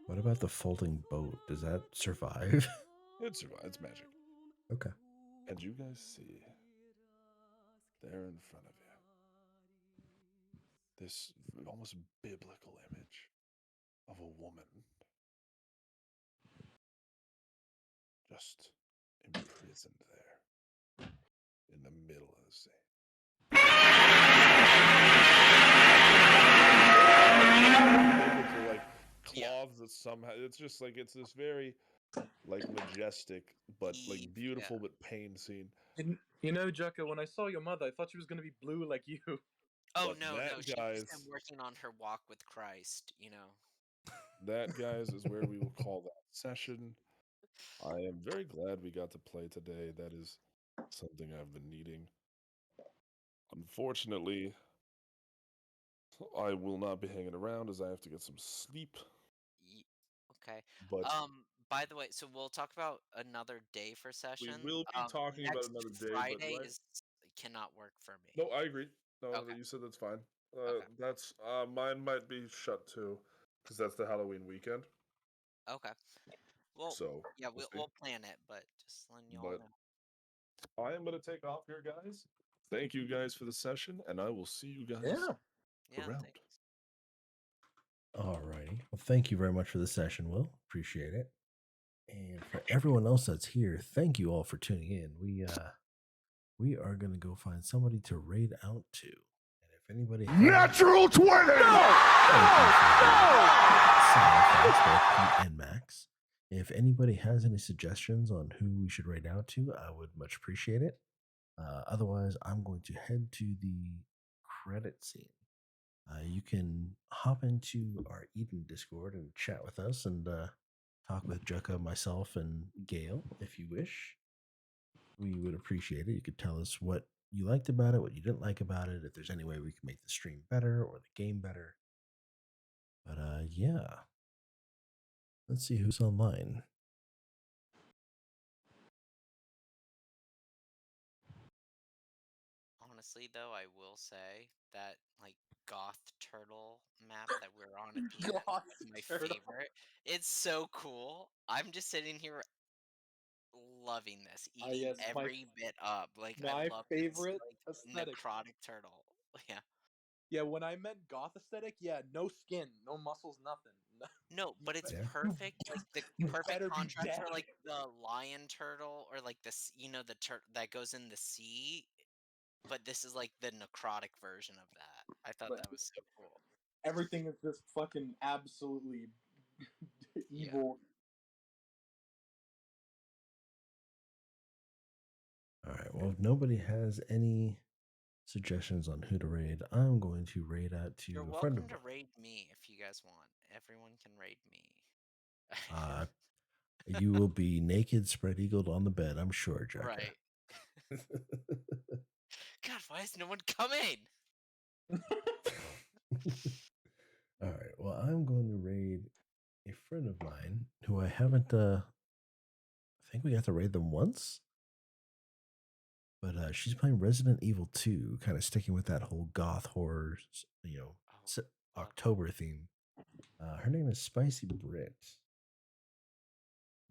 What about the folding boat? Does that survive? It survives. It's magic. Okay. And you guys see there in front of you this almost biblical image of a woman just imprisoned there in the middle of the sea. Biblical, like cloths that somehow it's just like it's this very like majestic but like beautiful but pain scene. You know, Jukka, when I saw your mother, I thought she was gonna be blue like you. Oh But no, that, no, she's guys- been working on her walk with Christ, you know. That, guys, is where we will call that session. I am very glad we got to play today. That is something I've been needing. Unfortunately, I will not be hanging around as I have to get some sleep. Okay. But By the way, so we'll talk about another day for session. will be talking about next another day, but Friday right- is cannot work for me. no, I agree. No, Okay. you said that's fine. Okay. That's mine might be shut too, because that's the Halloween weekend. Okay. Well, So yeah, we'll see. we'll plan it, but just letting you all But know. I am going to take off here, guys. Thank you guys for the session, and I will see you guys Yeah, around. thanks. Alrighty. Well, thank you very much for the session, Will. Appreciate it. And for everyone else that's here, thank you all for tuning in. We are gonna go find somebody to raid out to. And if anybody Natural 20! And Max. If anybody has any suggestions on who we should raid out to, I would much appreciate it. Otherwise, I'm going to head to the credit scene. You can hop into our Eden Discord and chat with us and talk with Jukka, myself, and Gail if you wish. We would appreciate it. You could tell us what you liked about it, what you didn't like about it, if there's any way we can make the stream better or the game better. But yeah. Let's see who's online. Honestly, though, I will say that like goth turtle map that we're on at the end Goth is my turtle. favorite. It's so cool. I'm just sitting here loving this, eating yes, every bit up. Like I my love favorite this, like, aesthetic. necrotic turtle. Yeah. Yeah, when I meant goth aesthetic, yeah, no skin, no muscles, nothing. No, but it's Yeah. perfect. Like the you perfect better be contrast for dead. like the lion turtle or like this, the turtle that goes in the sea. But this is like the necrotic version of that. I thought But- that was so cool. Everything is just fucking absolutely evil. All right. Well, if nobody has any suggestions on who to raid, I'm going to raid out to You're a friend welcome of to mine. raid me if you guys want. Everyone can raid me. You will be naked, spread eagled on the bed, I'm sure, Jacka. Right. God, why is no one coming? All right. Well, I'm going to raid a friend of mine who I haven't. I think we got to raid them once, but she's playing Resident Evil 2, kind of sticking with that whole goth horror, October theme. Her name is Spicy Brit.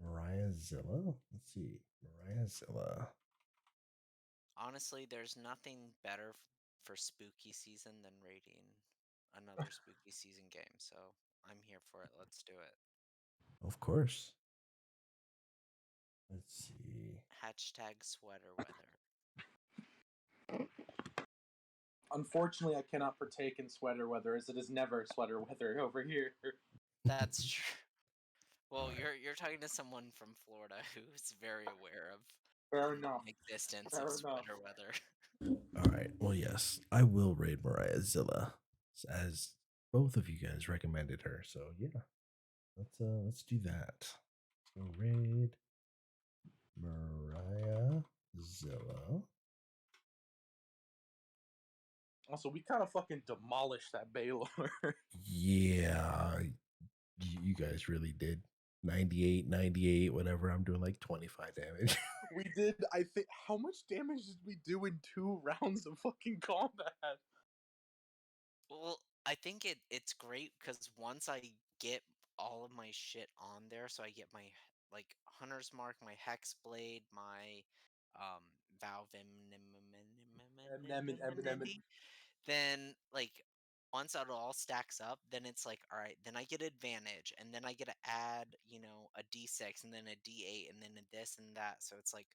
Mariah Zilla. Let's see, Mariah Zilla. Honestly, there's nothing better for spooky season than raiding another spooky season game, so I'm here for it. Let's do it. Of course. Let's see. Hashtag sweater weather. Unfortunately, I cannot partake in sweater weather, as it is never sweater weather over here. That's true. Well, you're talking to someone from Florida who's very aware of Fair enough. the existence Fair of enough. sweater weather. All right. Well, yes, I will raid Mariah Zilla, as both of you guys recommended her. So yeah, let's do that. So raid Mariah Zilla. Also, we kind of fucking demolished that Baylor. Yeah, you guys really did. 98, whatever. I'm doing like 25 damage. We did, I think, how much damage did we do in 2 rounds of fucking combat? Well, I think it's great because once I get all of my shit on there, so I get my like Hunter's Mark, my Hex Blade, my Valve then like once it all stacks up, then it's like, all right, then I get advantage, and then I get to add, a D6, and then a D8, and then a this and that. So it's like,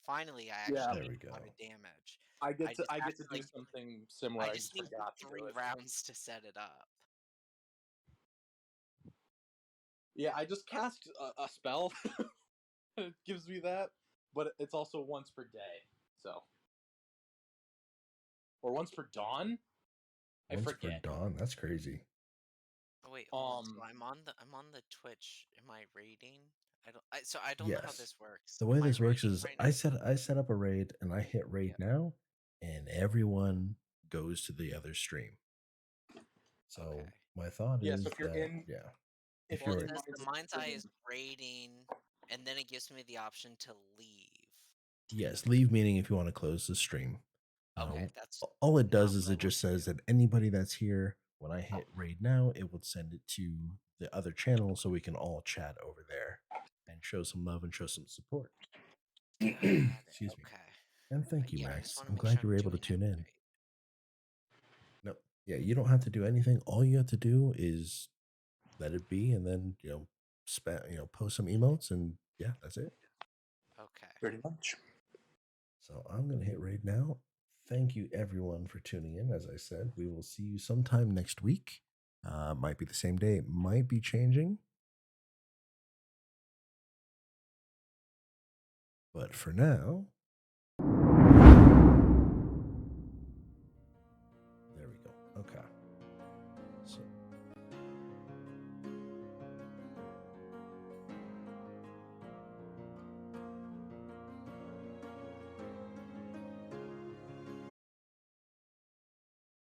finally, I Yeah. actually There get we a lot go. of damage. I get to have do like, something similar. I I just just need forgot to do 3 it. rounds to set it up. Yeah, I just cast a spell. It gives me that, but it's also once per day. So, or once per dawn. I Once per forget. dawn. That's crazy. Oh wait, hold on. So I'm on the Twitch. Am I raiding? I don't know how Yes. this works. The way Am I this works raiding is right I now? set up a raid and I hit raid now, and everyone goes to the other stream. So Okay. my thought Yeah, is so if you're that in, if Well, you're it in, says the Mind's Eye stream. is raiding, and then it gives me the option to leave. yes, leave meaning if you want to close the stream. Okay, that's All it does not is what I it want just to says do. that anybody that's here, when I hit raid now, it would send it to the other channel so we can all chat over there and show some love and show some support. Got it. Excuse me. Okay. And thank you, Yeah, I Max. just want to I'm make glad sure you I'm were able to doing tune it in. right. No, yeah, you don't have to do anything. All you have to do is let it be, and then post some emotes, and yeah, that's it. Okay. Pretty much. So I'm gonna hit raid now. Thank you everyone for tuning in. As I said, we will see you sometime next week. Might be the same day, might be changing. But for now,